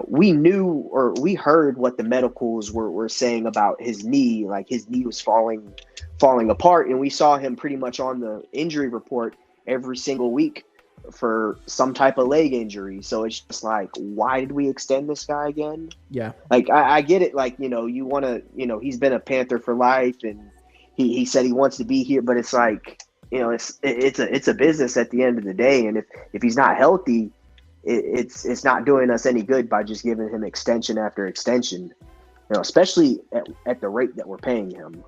we knew or we heard what the medicals were saying about his knee, like his knee was falling apart. And we saw him pretty much on the injury report every single week for some type of leg injury. So it's just like, why did we extend this guy again? Yeah. Like, I get it. Like, you want to, he's been a Panther for life and he said he wants to be here, but it's like, it's a business at the end of the day. And if he's not healthy, it's not doing us any good by just giving him extension after extension, especially at the rate that we're paying him.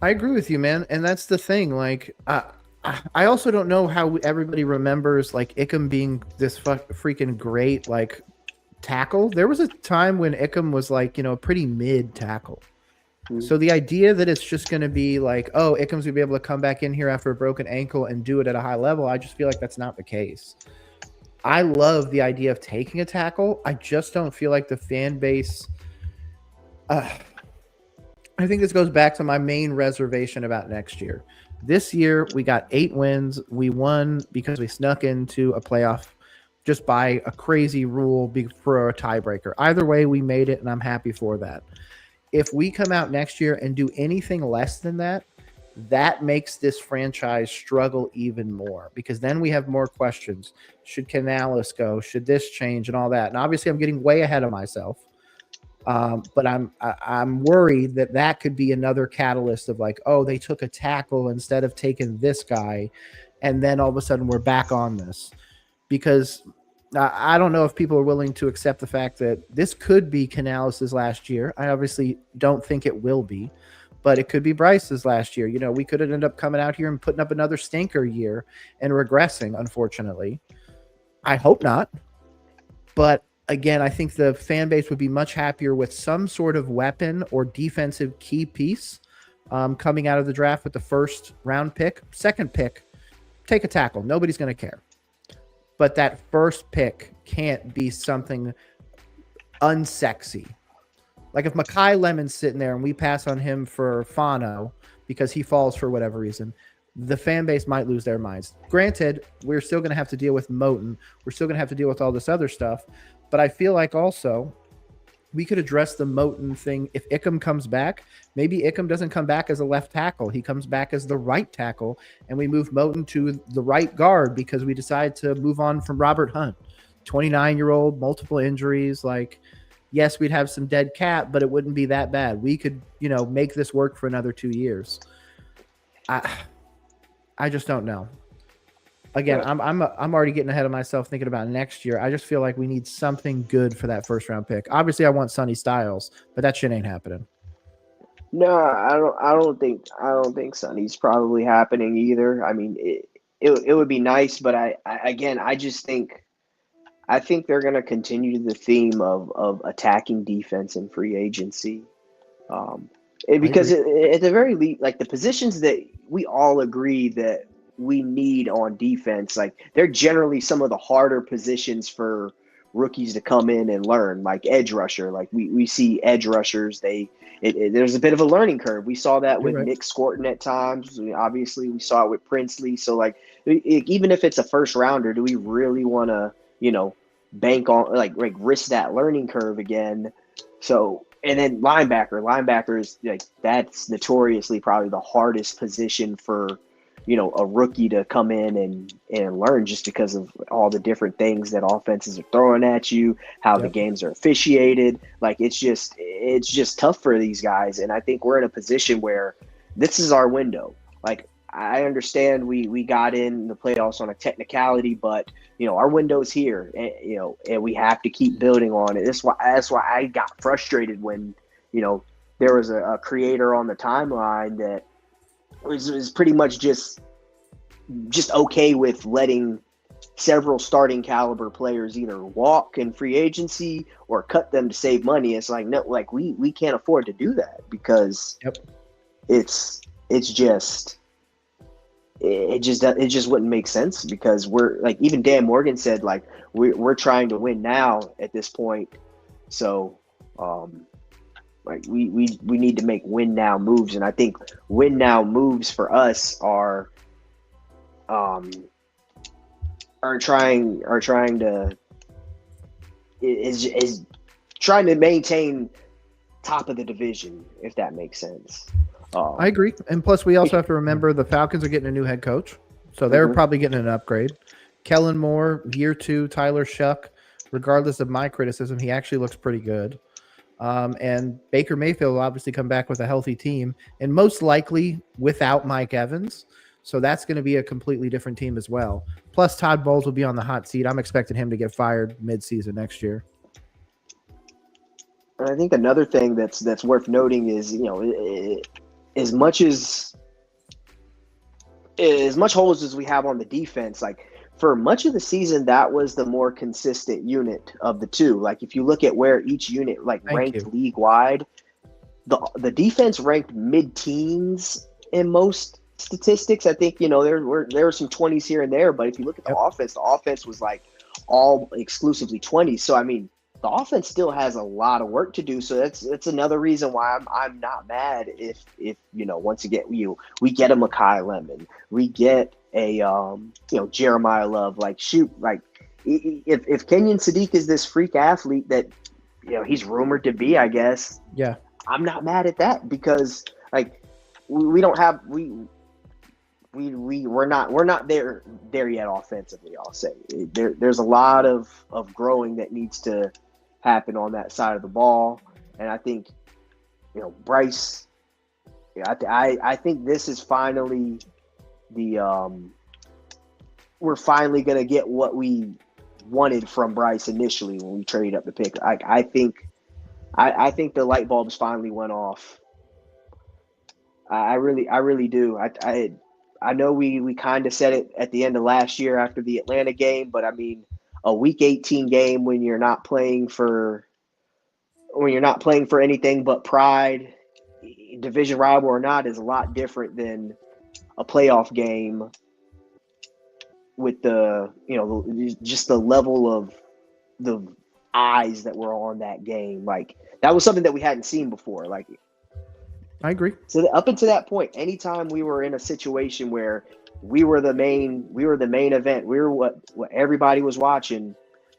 I agree with you, man. And that's the thing. Like, I also don't know how everybody remembers like Ickham being this freaking great like tackle. There was a time when Ickham was like, a pretty mid tackle. Mm-hmm. So the idea that it's just going to be like, oh, Ickham's going to be able to come back in here after a broken ankle and do it at a high level, I just feel like that's not the case. I love the idea of taking a tackle. I just don't feel like the fan base. I think this goes back to my main reservation about next year. This year, we got 8 wins. We won because we snuck into a playoff just by a crazy rule for a tiebreaker. Either way, we made it, and I'm happy for that. If we come out next year and do anything less than that, that makes this franchise struggle even more because then we have more questions. Should Canales go? Should this change and all that? And obviously, I'm getting way ahead of myself. But I'm worried that could be another catalyst of like, oh, they took a tackle instead of taking this guy, and then all of a sudden we're back on this because I don't know if people are willing to accept the fact that this could be Canales' last year. I obviously don't think it will be, but it could be Bryce's last year. We could end up coming out here and putting up another stinker year and regressing, unfortunately. I hope not, but again, I think the fan base would be much happier with some sort of weapon or defensive key piece coming out of the draft with the first round pick. Second pick, take a tackle. Nobody's going to care. but that first pick can't be something unsexy. Like if Makai Lemon's sitting there and we pass on him for Fano because he falls for whatever reason, the fan base might lose their minds. Granted, we're still going to have to deal with Moten. We're still going to have to deal with all this other stuff. But I feel like also we could address the Moten thing. If Ickham comes back, maybe Ickham doesn't come back as a left tackle. He comes back as the right tackle, and we move Moten to the right guard because we decide to move on from Robert Hunt. 29-year-old, multiple injuries. Like, yes, we'd have some dead cap, but it wouldn't be that bad. We could, make this work for another 2 years. I just don't know. Again, yeah. I'm already getting ahead of myself thinking about next year. I just feel like we need something good for that first round pick. Obviously, I want Sonny Styles, but that shit ain't happening. No, I don't think Sonny's probably happening either. I mean, it would be nice, but I just think they're going to continue the theme of attacking defense and free agency. Because at the very least, like the positions that we all agree that we need on defense, like they're generally some of the harder positions for rookies to come in and learn, like edge rusher. Like we see edge rushers, there's a bit of a learning curve. We saw that with Nick Scorton at times. Obviously, we saw it with Princely. So like, even if it's a first rounder, do we really want to, bank on like risk that learning curve again? So, and then linebackers, like that's notoriously probably the hardest position for, a rookie to come in and learn, just because of all the different things that offenses are throwing at you, how the games are officiated. Like it's just tough for these guys. And I think we're in a position where this is our window. Like I understand we got in the playoffs on a technicality, but our window's here, and and we have to keep building on it. That's why I got frustrated when there was a creator on the timeline that was pretty much just okay with letting several starting caliber players either walk in free agency or cut them to save money. It's like, no, like we can't afford to do that, because it just wouldn't make sense, because we're like, even Dan Morgan said, like we're trying to win now at this point. So like we need to make win now moves, and I think win now moves for us are trying to maintain top of the division, if that makes sense. I agree, and plus we also have to remember the Falcons are getting a new head coach, so they're probably getting an upgrade. Kellen Moore, year 2, Tyler Shuck. Regardless of my criticism, he actually looks pretty good. And Baker Mayfield will obviously come back with a healthy team, and most likely without Mike Evans. So that's going to be a completely different team as well. Plus, Todd Bowles will be on the hot seat. I'm expecting him to get fired mid-season next year. And I think another thing that's worth noting is, as much holes as we have on the defense, like for much of the season, that was the more consistent unit of the two. Like if you look at where each unit ranked league wide, the defense ranked mid-teens in most statistics. I think there were some 20s here and there, but if you look at the offense was like all exclusively 20s. So I mean, the offense still has a lot of work to do. So that's another reason why I'm not mad if once again we get a Makai Lemon, we get a Jeremiah Love. Like shoot, like if Kenyon Sadiq is this freak athlete that he's rumored to be, I guess. Yeah, I'm not mad at that, because like we're not there yet offensively. I'll say there's a lot of growing that needs to happen on that side of the ball, and I think Bryce. I think this is finally we're finally gonna get what we wanted from Bryce initially when we traded up the pick. I think the light bulbs finally went off. I really do. I know we kind of said it at the end of last year after the Atlanta game, but I mean, a Week 18 game when you're not playing for anything but pride, division rival or not, is a lot different than a playoff game with the just the level of the eyes that were on that game. Like that was something that we hadn't seen before. Like I agree. So up until that point, anytime we were in a situation where we were the main event, we were what everybody was watching,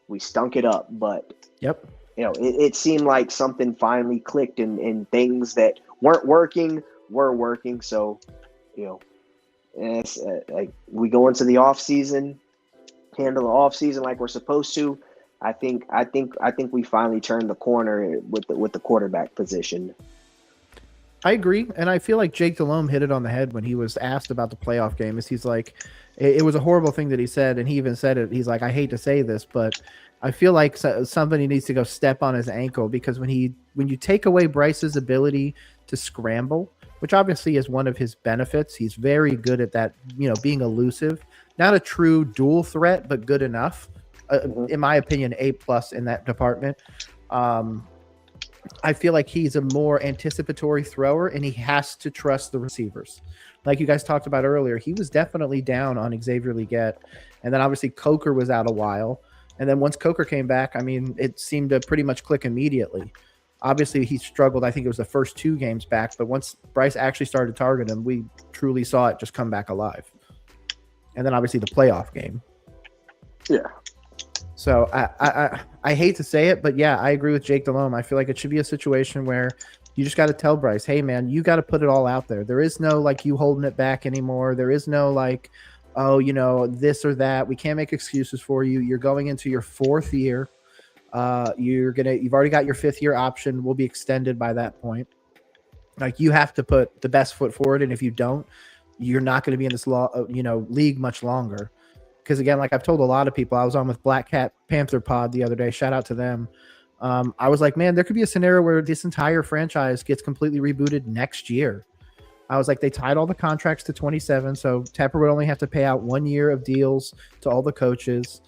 we stunk it up. But yep, it seemed like something finally clicked, and things that weren't working were working. So, and it's, like we go into the off season, handle the off season like we're supposed to. I think we finally turned the corner with the quarterback position. I agree, and I feel like Jake Delhomme hit it on the head when he was asked about the playoff game. He's like, it was a horrible thing that he said, and he even said it. He's like, I hate to say this, but I feel like somebody needs to go step on his ankle, because when you take away Bryce's ability to scramble, which obviously is one of his benefits, he's very good at that, being elusive. Not a true dual threat, but good enough. In my opinion, A+ in that department. I feel like he's a more anticipatory thrower, and he has to trust the receivers. Like you guys talked about earlier, he was definitely down on Xavier Legette, and then obviously Coker was out a while. And then once Coker came back, I mean, it seemed to pretty much click immediately. Obviously, he struggled. I think it was the first 2 games back, but once Bryce actually started targeting him, we truly saw it just come back alive. And then obviously the playoff game. Yeah. So I hate to say it, but yeah, I agree with Jake Delhomme. I feel like it should be a situation where you just got to tell Bryce, hey man, you got to put it all out there. There is no like you holding it back anymore. There is no like, oh, this or that. We can't make excuses for you. You're going into your 4th year. You've already got your 5th year option. Will be extended by that point. Like you have to put the best foot forward, and if you don't, you're not going to be in this league much longer. Because again, like I've told a lot of people, I was on with Black Cat Panther Pod the other day. Shout out to them. I was like, man, there could be a scenario where this entire franchise gets completely rebooted next year. I was like, they tied all the contracts to 27, so Tepper would only have to pay out 1 year of deals to all the coaches.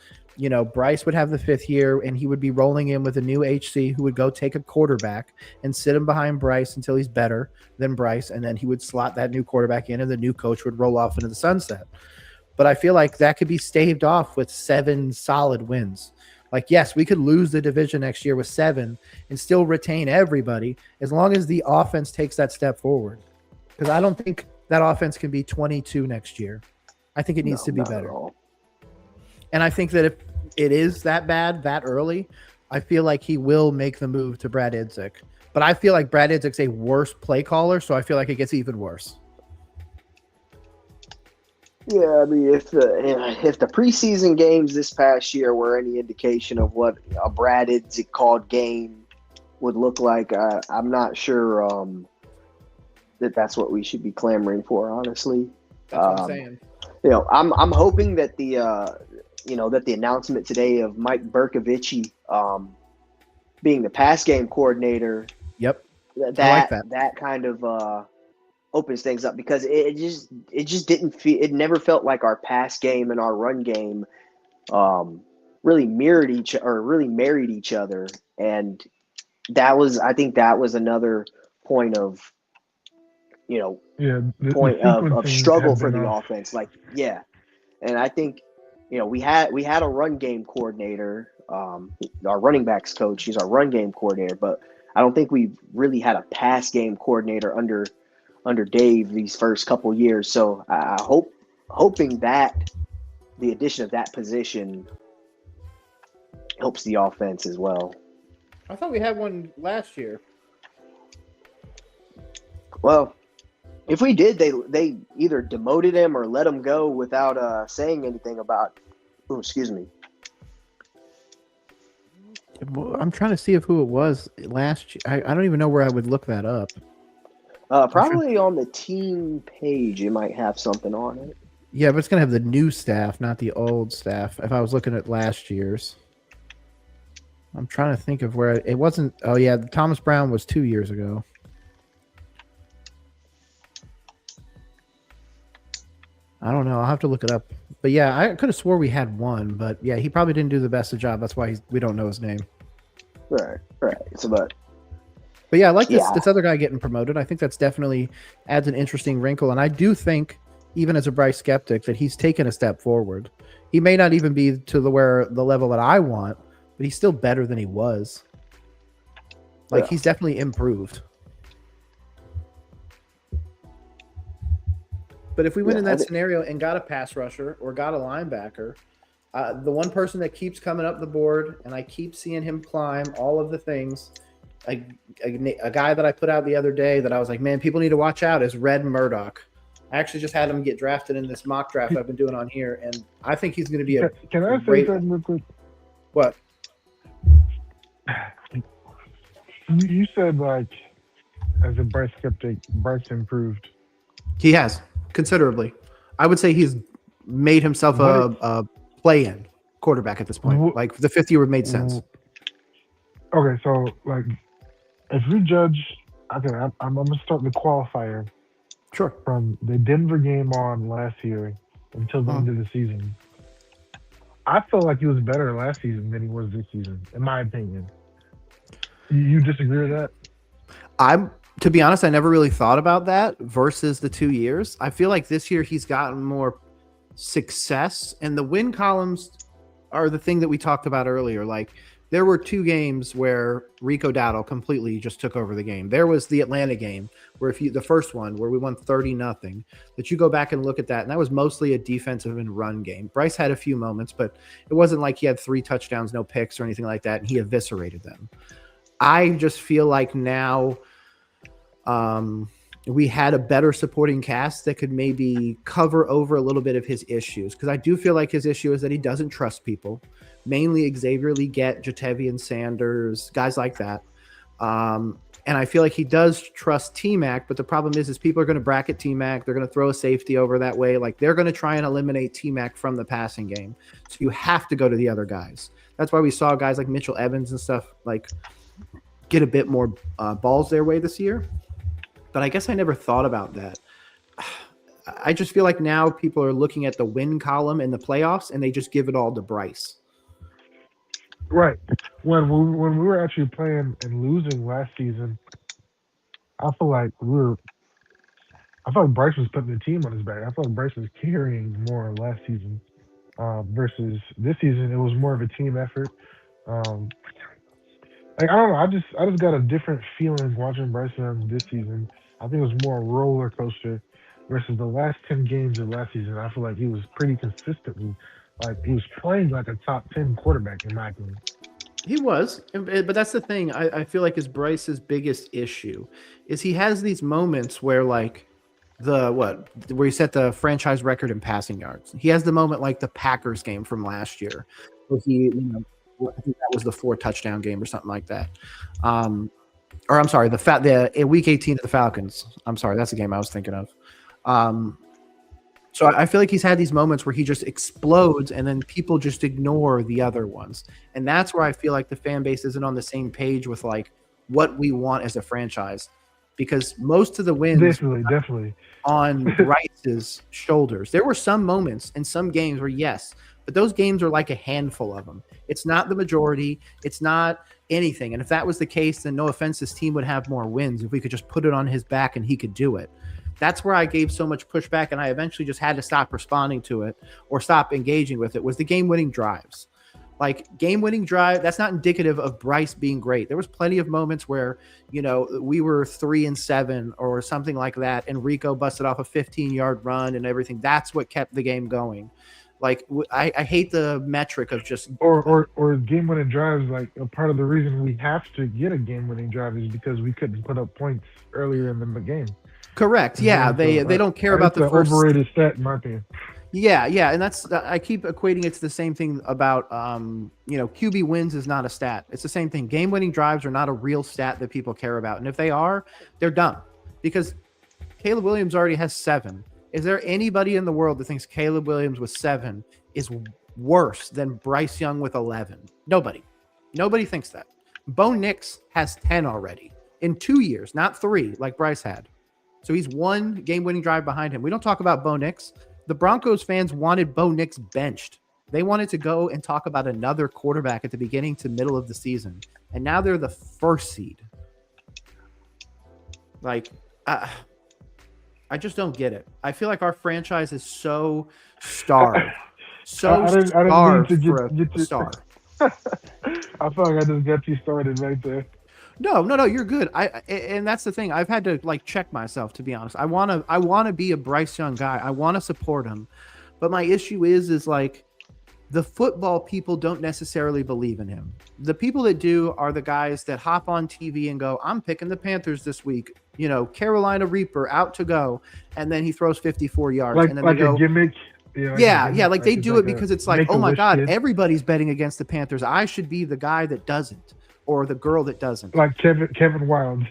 Bryce would have the 5th year, and he would be rolling in with a new HC who would go take a quarterback and sit him behind Bryce until he's better than Bryce, and then he would slot that new quarterback in, and the new coach would roll off into the sunset. But I feel like that could be staved off with 7 solid wins. Like, yes, we could lose the division next year with 7 and still retain everybody as long as the offense takes that step forward. Because I don't think that offense can be 22 next year. I think it needs to be better. And I think that if it is that bad, that early, I feel like he will make the move to Brad Idzik. But I feel like Brad Idzik's a worse play caller, so I feel like it gets even worse. Yeah, I mean, if the preseason games this past year were any indication of what a Brad Idzik called game would look like, I'm not sure that's what we should be clamoring for. Honestly, that's what I'm saying. I'm hoping that the announcement today of Mike Berkovich being the pass game coordinator. Yep, that kind of opens things up, because it just didn't feel, it never felt like our pass game and our run game really married each other, and I think that was another point of of struggle for the offense. Like, yeah, and I think we had a run game coordinator, our running backs coach. He's our run game coordinator, but I don't think we've really had a pass game coordinator under Dave these first couple years. So I hoping that the addition of that position helps the offense as well. I thought we had one last year. Well, if we did, they either demoted him or let him go without saying anything about. Oh, excuse me. I'm trying to see who it was last year. I don't even know where I would look that up. Probably on the team page, you might have something on it. Yeah, but it's going to have the new staff, not the old staff. If I was looking at last year's. I'm trying to think of where it wasn't. Oh, yeah, Thomas Brown was 2 years ago. I don't know. I'll have to look it up. But, yeah, I could have swore we had one. But, yeah, he probably didn't do the best of job. That's why we don't know his name. Right. So, But yeah, I like this other guy getting promoted. I think that's definitely adds an interesting wrinkle. And I do think, even as a Bryce skeptic, that he's taken a step forward. He may not even be to the level that I want, but he's still better than he was. Like, he's definitely improved. But if we went in that scenario and got a pass rusher or got a linebacker, the one person that keeps coming up the board, and I keep seeing him climb all of the things, a guy that I put out the other day that I was like, man, people need to watch out, is Red Murdoch. I actually just had him get drafted in this mock draft I've been doing on here, and I think he's going to be a Can I say something real quick? What? You said, like, as a Bryce skeptic, Bryce improved. He has, considerably. I would say he's made himself a play-in quarterback at this point. Like, the fifth year made sense. Okay, so, like, if we judge, okay, I'm going to start the qualifier. Sure. From the Denver game on last year until the end of the season. I feel like he was better last season than he was this season, in my opinion. You disagree with that? To be honest, I never really thought about that versus the 2 years. I feel like this year he's gotten more success, and the win columns are the thing that we talked about earlier. Like, there were 2 games where Rico Dowdle completely just took over the game. There was the Atlanta game where the first one where we won 30-0, that you go back and look at that, and that was mostly a defensive and run game. Bryce had a few moments, but it wasn't like he had 3 touchdowns, no picks or anything like that, and he eviscerated them. I just feel like now we had a better supporting cast that could maybe cover over a little bit of his issues, because I do feel like his issue is that he doesn't trust people. Mainly Xavier Legette, Jatavian Sanders, guys like that. And I feel like he does trust T-Mac, but the problem is people are going to bracket T-Mac. They're going to throw a safety over that way. Like, they're going to try and eliminate T-Mac from the passing game. So you have to go to the other guys. That's why we saw guys like Mitchell Evans and stuff like get a bit more balls their way this year. But I guess I never thought about that. I just feel like now people are looking at the win column in the playoffs, and they just give it all to Bryce. Right. When we were actually playing and losing last season, I feel like Bryce was putting the team on his back. I felt like Bryce was carrying more last season versus this season. It was more of a team effort. Like, I don't know. I just got a different feeling watching Bryce Young this season. I think it was more a roller coaster versus the last 10 games of last season. I feel like he was pretty consistently. Like, he was playing like a top 10 quarterback, in my opinion. He was, but that's the thing. I feel like is Bryce's biggest issue is he has these moments where, like, where he set the franchise record in passing yards. He has the moment like the Packers game from last year, where he, I think that was the 4 touchdown game or something like that. Or I'm sorry, the week 18 of the Falcons. I'm sorry, that's the game I was thinking of. So I feel like he's had these moments where he just explodes and then people just ignore the other ones. And that's where I feel like the fan base isn't on the same page with, like, what we want as a franchise. Because most of the wins definitely on Bryce's shoulders. There were some moments in some games where, yes, but those games are like a handful of them. It's not the majority. It's not anything. And if that was the case, then no offense, this team would have more wins if we could just put it on his back and he could do it. That's where I gave so much pushback, and I eventually just had to stop responding to it or stop engaging with it, was the game-winning drives. Like, game-winning drive, that's not indicative of Bryce being great. There was plenty of moments where, we were 3-7 or something like that, and Rico busted off a 15-yard run and everything. That's what kept the game going. Like, I hate the metric of just or game-winning drives. Like, a part of the reason we have to get a game-winning drive is because we couldn't put up points earlier in the game. Correct. Yeah, they don't care about the first. Overrated stat in my opinion. Yeah, and that's I keep equating it to the same thing about QB wins is not a stat. It's the same thing. Game-winning drives are not a real stat that people care about, and if they are, they're dumb because Caleb Williams already has 7. Is there anybody in the world that thinks Caleb Williams with 7 is worse than Bryce Young with 11? Nobody thinks that. Bo Nix has 10 already in 2 years, not 3 like Bryce had. So he's 1 game-winning drive behind him. We don't talk about Bo Nix. The Broncos fans wanted Bo Nix benched. They wanted to go and talk about another quarterback at the beginning to middle of the season. And now they're the 1st seed. Like, I just don't get it. I feel like our franchise is so starved So I didn't mean starved to for get a you. star. I feel like I just got you started right there. No, you're good. And that's the thing. I've had to like check myself, to be honest. I wanna be a Bryce Young guy. I want to support him, but my issue is like the football people don't necessarily believe in him. The people that do are the guys that hop on TV and go, "I'm picking the Panthers this week." Carolina Reaper out to go, and then he throws 54 yards, and then they Like a go, gimmick. Yeah, like a yeah, yeah, gimmick. like they It's do like it a because it's like, make oh a my wish God, kid. everybody's betting against the Panthers. I should be the guy that doesn't, or the girl that doesn't. Like Kevin Wild.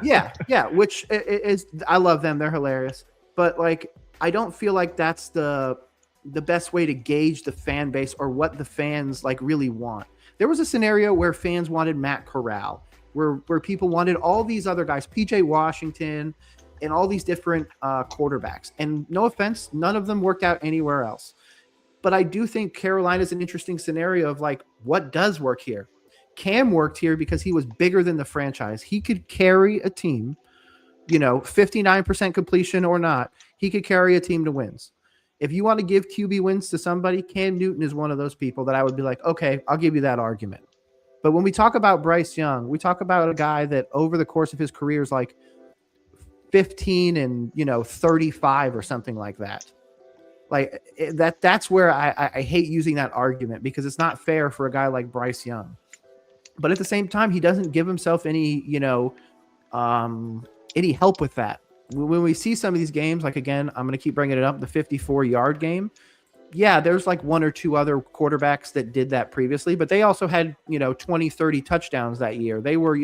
Yeah, which is I love them. They're hilarious. But like I don't feel like that's the best way to gauge the fan base or what the fans like really want. There was a scenario where fans wanted Matt Corral, where people wanted all these other guys, PJ Washington, and all these different quarterbacks. And no offense, none of them worked out anywhere else. But I do think Carolina is an interesting scenario of like what does work here. Cam worked here because he was bigger than the franchise. He could carry a team, 59% completion or not. He could carry a team to wins. If you want to give QB wins to somebody, Cam Newton is one of those people that I would be like, okay, I'll give you that argument. But when we talk about Bryce Young, we talk about a guy that over the course of his career is like 15 and 35 or something like that. Like that's where I hate using that argument because it's not fair for a guy like Bryce Young. But at the same time, he doesn't give himself any help with that. When we see some of these games, like again, I'm going to keep bringing it up, the 54-yard game. Yeah, there's like one or two other quarterbacks that did that previously, but they also had, 20, 30 touchdowns that year. They were,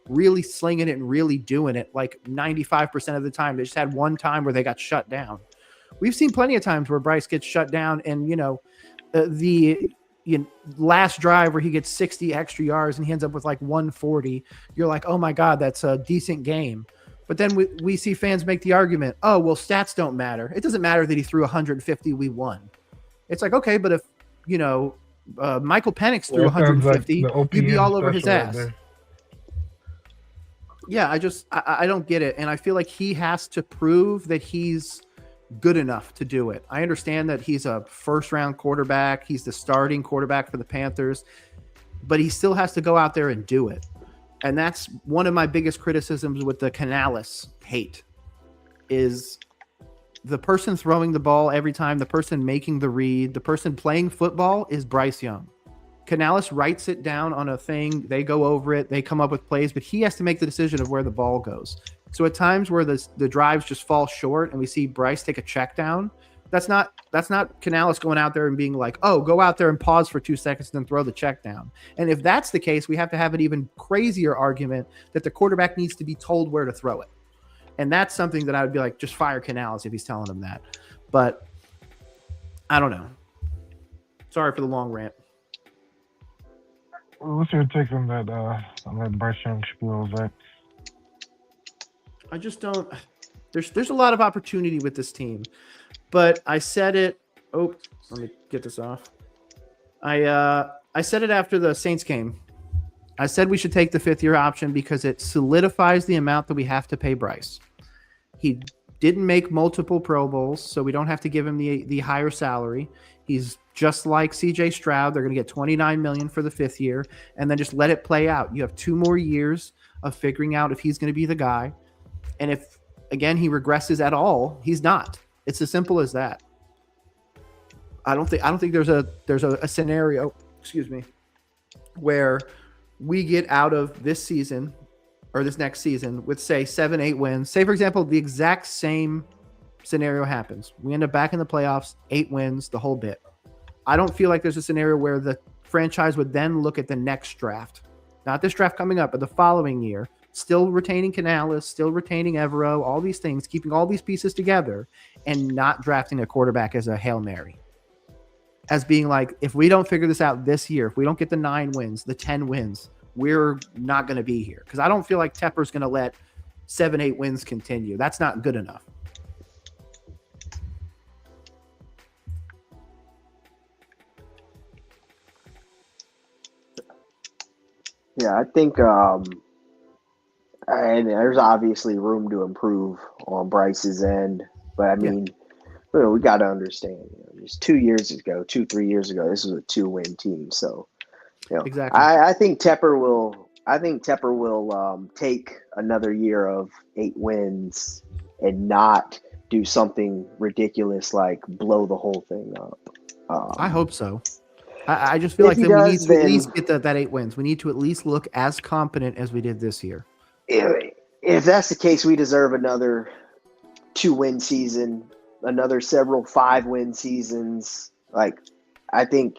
really slinging it and really doing it like 95% of the time. They just had one time where they got shut down. We've seen plenty of times where Bryce gets shut down and, the last drive where he gets 60 extra yards and he ends up with like 140. You're like, oh my God, that's a decent game. But then we see fans make the argument, oh, well, stats don't matter. It doesn't matter that he threw 150, we won. It's like, okay, but if, Michael Penix threw 150, like you'd be all over his ass. Right, yeah, I don't get it. And I feel like he has to prove that he's good enough to do it. I understand that he's a first-round quarterback. He's the starting quarterback for the Panthers. But he still has to go out there and do it. And that's one of my biggest criticisms with the Canales hate is the person throwing the ball every time, the person making the read, the person playing football is Bryce Young. Canales writes it down on a thing. They go over it. They come up with plays, but he has to make the decision of where the ball goes. So at times where the drives just fall short and we see Bryce take a check down, that's not Canales going out there and being like, oh, go out there and pause for 2 seconds and then throw the check down. And if that's the case, we have to have an even crazier argument that the quarterback needs to be told where to throw it. And that's something that I would be like, just fire Canales if he's telling him that. But I don't know. Sorry for the long rant. What's your take on that Bryce Young spiel, Zach? I just don't. There's a lot of opportunity with this team, but I said it. Oh, let me get this off. I said it after the Saints game. I said we should take the 5th-year option because it solidifies the amount that we have to pay Bryce. He didn't make multiple Pro Bowls, so we don't have to give him the higher salary. He's just like CJ Stroud. They're going to get $29 million for the 5th year, and then just let it play out. You have 2 more years of figuring out if he's going to be the guy. And if, again, he regresses at all, he's not. It's as simple as that. I don't think there's a scenario, where we get out of this season or this next season with, say, 7-8 wins. Say, for example, the exact same scenario happens. We end up back in the playoffs, 8 wins, the whole bit. I don't feel like there's a scenario where the franchise would then look at the next draft. Not this draft coming up, but the following year. Still retaining Canales, still retaining Evero, all these things, keeping all these pieces together and not drafting a quarterback as a Hail Mary. As being like, if we don't figure this out this year, if we don't get the 9 wins, the 10 wins, we're not going to be here. Because I don't feel like Tepper's going to let 7-8 wins continue. That's not good enough. Yeah, I think and there's obviously room to improve on Bryce's end, but I mean, Well, we got to understand. Just 2 years ago, 3 years ago, this was a 2-win team. So, Exactly. I think Tepper will. I think Tepper will take another year of 8 wins and not do something ridiculous like blow the whole thing up. I hope so. I just feel if like he then we need does, to at then- least get that 8 wins. We need to at least look as competent as we did this year. If that's the case, we deserve another 2-win season, another several 5-win seasons. Like, I think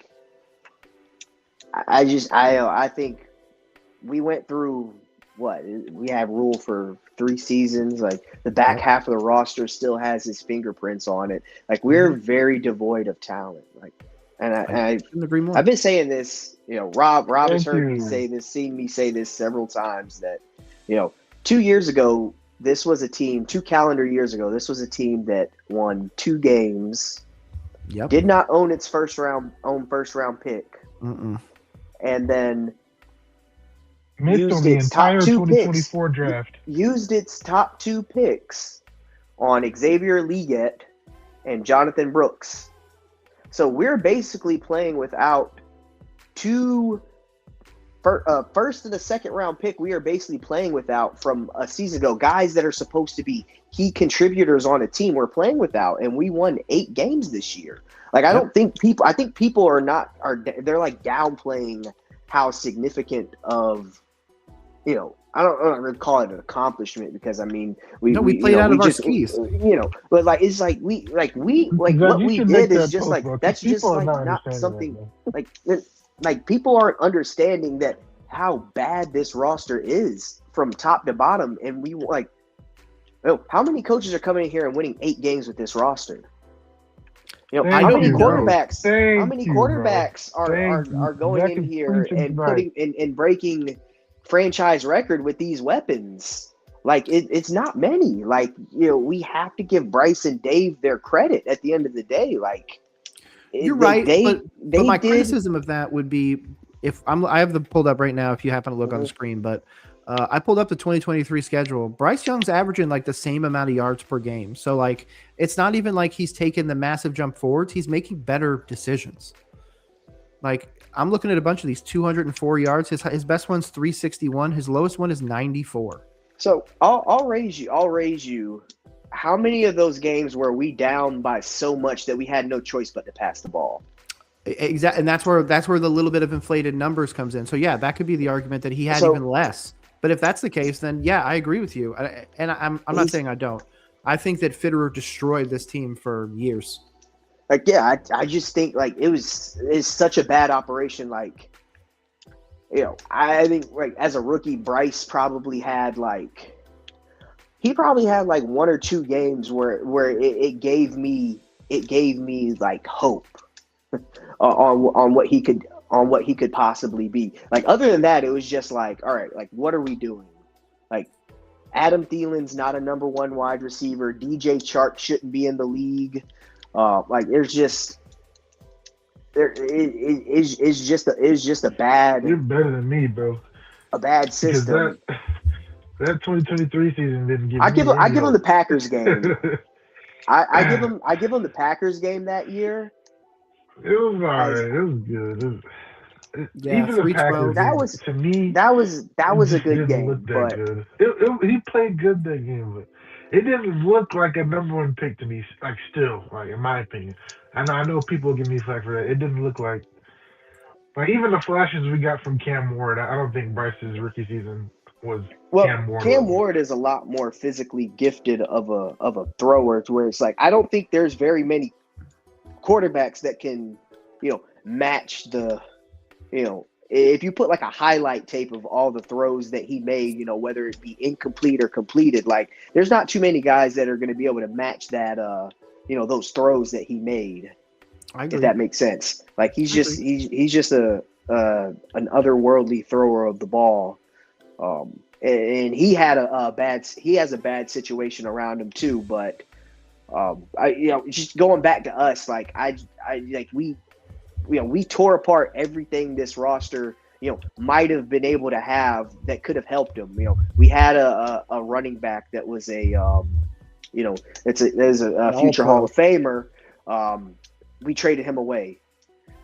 we went through what we have rule for 3 seasons. Like, the back half of the roster still has his fingerprints on it. Like, we're very devoid of talent. Like, and I couldn't agree more. I've been saying this. Rob has heard me say this, seen me say this several times. That 2 years ago, this was a team. 2 calendar years ago, this was a team that won 2 games. Yep. Did not own its first round pick. Mm-mm. And then missed on the entire 2024 draft. Used its top 2 picks on Xavier Leggett and Jonathan Brooks. So we're basically playing without 2 first and a second round pick. We are basically playing without from a season ago. Guys that are supposed to be key contributors on a team we're playing without, and we won 8 games this year. Like, I think people are they're like downplaying how significant of, I don't call it an accomplishment, because I mean we played out of our skis. But like it's like what we did is just like that's just like not something like people aren't understanding that how bad this roster is from top to bottom, and we like how many coaches are coming in here and winning 8 games with this roster? How many quarterbacks are going in here and putting and breaking franchise record with these weapons? Like, it's not many. Like, we have to give Bryce and Dave their credit at the end of the day. Like, you're right, but my criticism of that would be, I have them pulled up right now if you happen to look on the screen, but I pulled up the 2023 schedule. Bryce Young's averaging like the same amount of yards per game. So like, it's not even like he's taken the massive jump forwards. He's making better decisions. Like, I'm looking at a bunch of these 204 yards. His best one's 361. His lowest one is 94. So I'll raise you. How many of those games were we down by so much that we had no choice but to pass the ball? Exactly, and that's where the little bit of inflated numbers comes in. So yeah, that could be the argument that he had even less. But if that's the case, then yeah, I agree with you. And I'm not saying I don't. I think that Fitterer destroyed this team for years. Like, yeah, I just think like it's such a bad operation. Like, I think like as a rookie, Bryce probably had like 1 or 2 games where it gave me like hope on what he could possibly be. Like, other than that, it was just like, all right, like, what are we doing? Like, Adam Thielen's not a number 1 wide receiver. DJ Chark shouldn't be in the league. Like, it's just a bad. You're better than me, bro. A bad system. That 2023 season didn't give. I give him the Packers game. I give him the Packers game that year. It was alright. It was good. Even the Packers, that was to me. That was a good game. But good. He played good that game, but it didn't look like a number 1 pick to me. Like, still, like, in my opinion, I know people give me flack for that. It didn't look like even the flashes we got from Cam Ward. I don't think Bryce's rookie season was Cam Ward. Cam Ward is a lot more physically gifted of a thrower, to where it's like, I don't think there's very many quarterbacks that can, match the, if you put like a highlight tape of all the throws that he made, whether it be incomplete or completed, like, there's not too many guys that are going to be able to match that, those throws that he made. If that makes sense. Like, he's just an otherworldly thrower of the ball. And he had a bad situation around him too, but just going back to us, like, we tore apart everything this roster might have been able to have that could have helped him. We had a running back that was a there's a future Hall of Famer. We traded him away.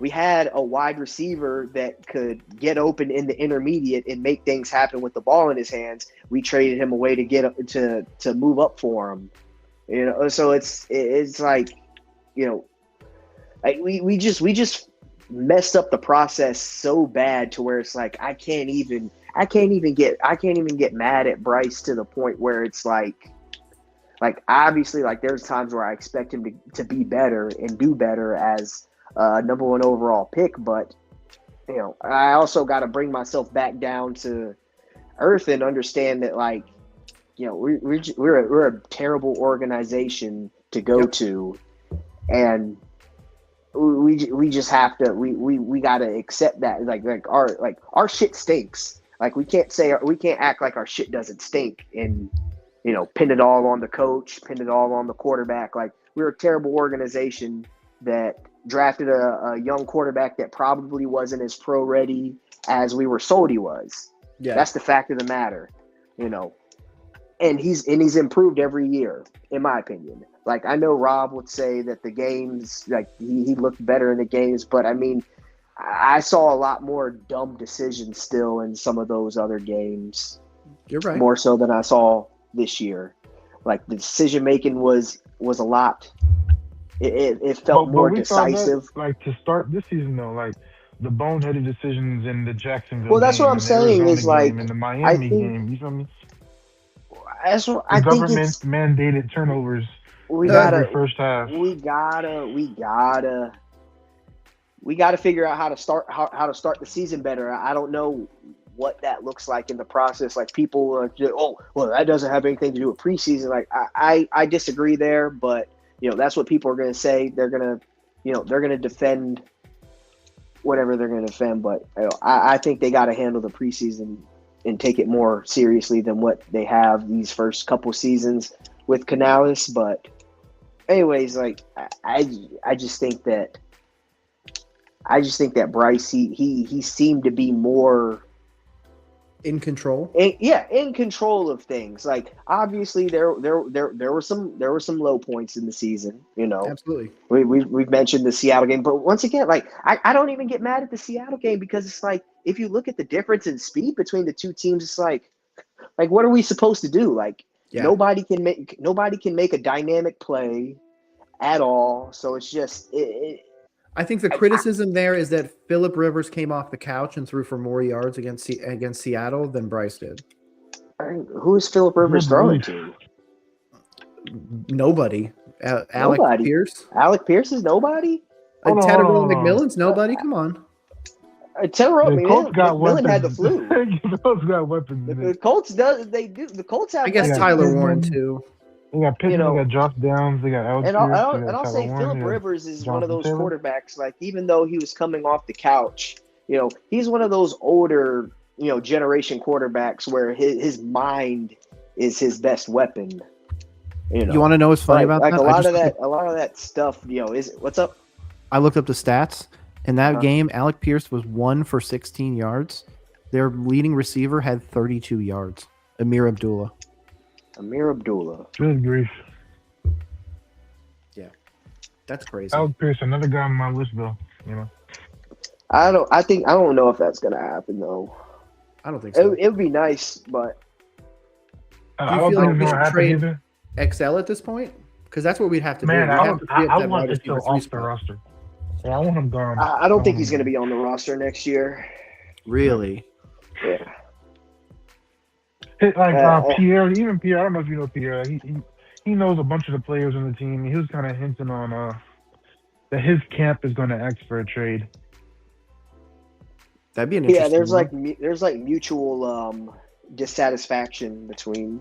We had a wide receiver that could get open in the intermediate and make things happen with the ball in his hands. We traded him away to get to move up for him. So it's like, like we just messed up the process so bad to where it's like I can't even get mad at Bryce to the point where it's like obviously like there's times where I expect him to be better and do better as number 1 overall pick, but I also got to bring myself back down to earth and understand that like we're a terrible organization to go to, and we just have to we got to accept that like our shit stinks. Like we can't act like our shit doesn't stink and pin it all on the coach, pin it all on the quarterback. Like we're a terrible organization that drafted a young quarterback that probably wasn't as pro ready as we were sold he was. Yeah, that's the fact of the matter, And he's improved every year, in my opinion. Like I know Rob would say that the games, like he looked better in the games, but I mean, I saw a lot more dumb decisions still in some of those other games. You're right. More so than I saw this year. Like the decision making was a lot. It felt more decisive. Like to start this season though, like the boneheaded decisions in the Jacksonville. Well, that's what I'm saying is like in the Miami game. You feel me? That's what I think government mandated turnovers. We gotta first half. We gotta figure out how to start the season better. I don't know what that looks like in the process. Like people are just, that doesn't have anything to do with preseason. Like I disagree there, but that's what people are going to say. They're going to defend whatever they're going to defend. But I think they got to handle the preseason and take it more seriously than what they have these first couple seasons with Canales. But anyways, like I just think that Bryce, he seemed to be more in control. In control of things. Like obviously there were some low points in the season, Absolutely. We've mentioned the Seattle game, but once again, like I don't even get mad at the Seattle game because it's like if you look at the difference in speed between the two teams, it's like what are we supposed to do? Like nobody can make a dynamic play at all. So it's just I think the criticism there is that Phillip Rivers came off the couch and threw for more yards against Seattle than Bryce did. Who is Phillip Rivers throwing to? Nobody. Alec Pierce. Alec Pierce is nobody? Tedderell McMillan's nobody? Come on. Tedderell McMillan had the flu. The Colts got weapons. The Colts they do. The Colts have. I guess Tyler Warren too. They got Pittman, they got Josh Downs, they got Alex Pierce. And I'll say Phillip Rivers is one of those quarterbacks, like even though he was coming off the couch, he's one of those older, generation quarterbacks where his mind is his best weapon. You want to know what's funny about that? A lot of that stuff, is what's up? I looked up the stats. In that game, Alec Pierce was 1 for 16 yards. Their leading receiver had 32 yards. Amir Abdullah. Good grief. Yeah. That's crazy. Alec Pierce, another guy on my list though, I don't know if that's gonna happen though. I don't think so. It would be nice, but do you feel like we should trade XL at this point? Because that's what we'd have to do. I want it still off the roster. Yeah, I want him gone. I don't think he's gonna be on the roster next year. Really? Yeah. Pierre, even Pierre, I don't know if you know Pierre. He knows a bunch of the players on the team. He was kind of hinting on that his camp is going to ask for a trade. That'd be an interesting there's like mutual dissatisfaction between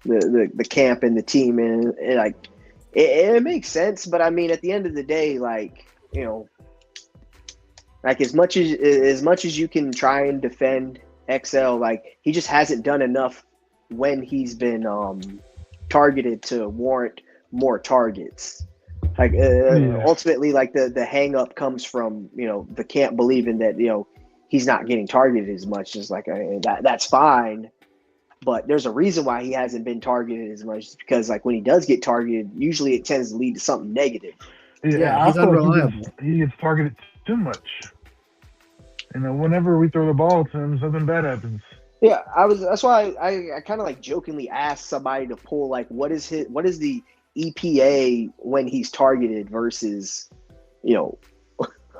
the camp and the team, and like it makes sense. But I mean, at the end of the day, like like as much as you can try and defend XL, like he just hasn't done enough when he's been targeted to warrant more targets. Like ultimately, like the hang up comes from the camp believing that he's not getting targeted as much. Just like that's fine, But there's a reason why he hasn't been targeted as much. It's because like when he does get targeted, usually it tends to lead to something negative. Yeah, he's I feel unreliable. Like he gets targeted too much. Whenever we throw the ball to him, something bad happens. Yeah, that's why I kind of like jokingly asked somebody to pull like what is the EPA when he's targeted versus,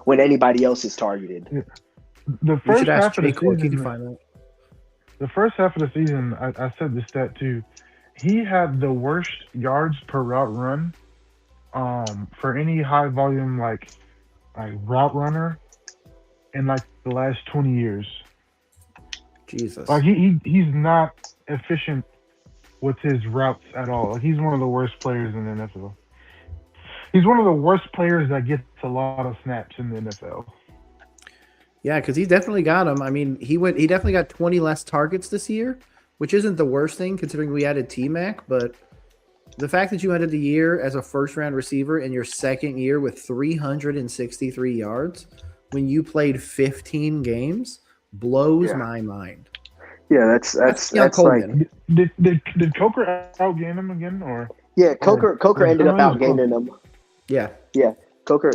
when anybody else is targeted. Yeah. The first half of the Cole, season, can you find that? The first half of the season, I said this stat too. He had the worst yards per route run, for any high volume like route runner in like the last 20 years. Jesus. Like he's not efficient with his routes at all. Like he's one of the worst players in the NFL. He's one of the worst players that gets a lot of snaps in the NFL. Yeah, because he definitely got him. I mean, he definitely got 20 less targets this year, which isn't the worst thing considering we added T-Mac, but the fact that you ended the year as a first-round receiver in your second year with 363 yards when you played 15 games blows my mind. Yeah, that's like. Did Coker outgain him again, or? Yeah, Coker ended up outgaining him. Yeah. Coker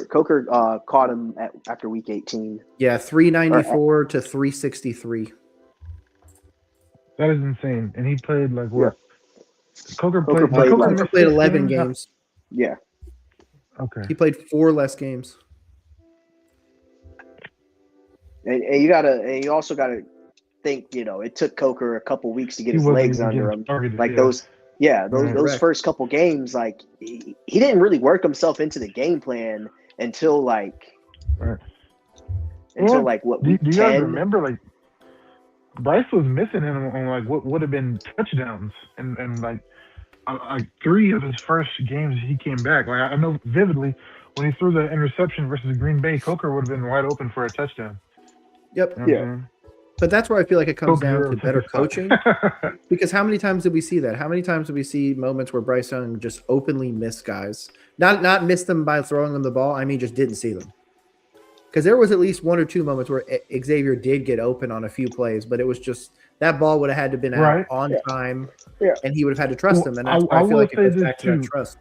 caught him after week 18. Yeah, 394 to 363. That is insane. And he played like what? Yeah. Coker played 11 games. Yeah. Okay. He played 4 less games. And you also gotta think, it took Coker a couple weeks to get his legs under him. Those first couple games, like he didn't really work himself into the game plan until week 10. Do you guys remember like Bryce was missing him on like what would have been touchdowns and like 3 of his first games he came back. Like I know vividly when he threw the interception versus Green Bay, Coker would have been wide open for a touchdown. Yep. You know But that's where I feel like it comes down to better coaching. Because how many times did we see that? How many times did we see moments where Bryce Young just openly missed guys? Not missed them by throwing them the ball. I mean, just didn't see them. Because there was at least 1 or 2 moments where Xavier did get open on a few plays, but it was just that ball would have had to been out on time, and he would have had to trust him. And that's why I feel like it goes back to that trust.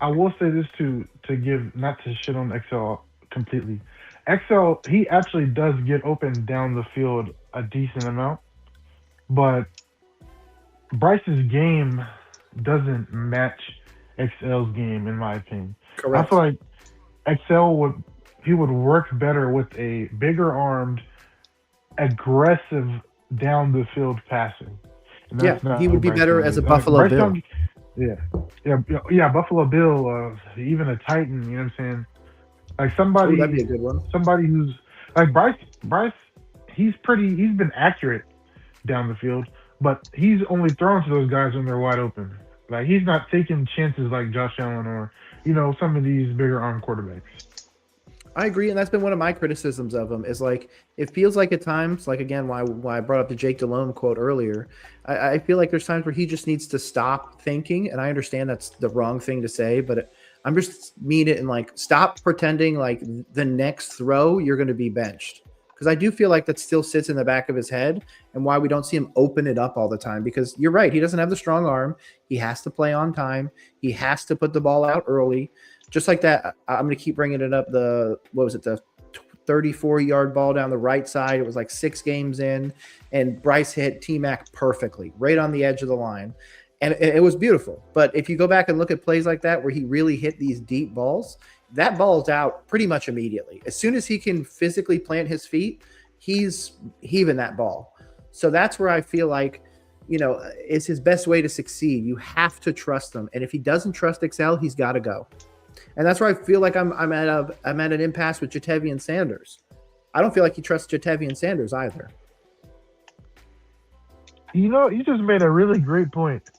I will say this to give, not to shit on XL completely. XL, he actually does get open down the field a decent amount, but Bryce's game doesn't match XL's game, in my opinion. Correct. I feel like XL would work better with a bigger armed, aggressive down the field passing. He would be better as a Buffalo Bill. Buffalo Bill, even a Titan. You know what I'm saying? Like somebody, that'd be a good one. Somebody who's like Bryce. He's been accurate down the field, but he's only throwing to those guys when they're wide open. Like he's not taking chances like Josh Allen or some of these bigger arm quarterbacks. I agree, and that's been one of my criticisms of him. Is like it feels like at times, like again, why I brought up the Jake Delhomme quote earlier. I feel like there's times where he just needs to stop thinking, and I understand that's the wrong thing to say, but I'm just mean it and like stop pretending like the next throw you're going to be benched, because I do feel like that still sits in the back of his head, and why we don't see him open it up all the time. Because you're right, he doesn't have the strong arm. He has to play on time. He has to put the ball out early. Just like that, I'm going to keep bringing it up. The 34-yard ball down the right side. It was like 6 games in, and Bryce hit T-Mac perfectly, right on the edge of the line. And it was beautiful. But if you go back and look at plays like that where he really hit these deep balls, that ball's out pretty much immediately. As soon as he can physically plant his feet, he's heaving that ball. So that's where I feel like, it's his best way to succeed. You have to trust him. And if he doesn't trust Excel, he's got to go. And that's where I feel like I'm at an impasse with Jatavian Sanders. I don't feel like he trusts Jatavian Sanders either. You just made a really great point.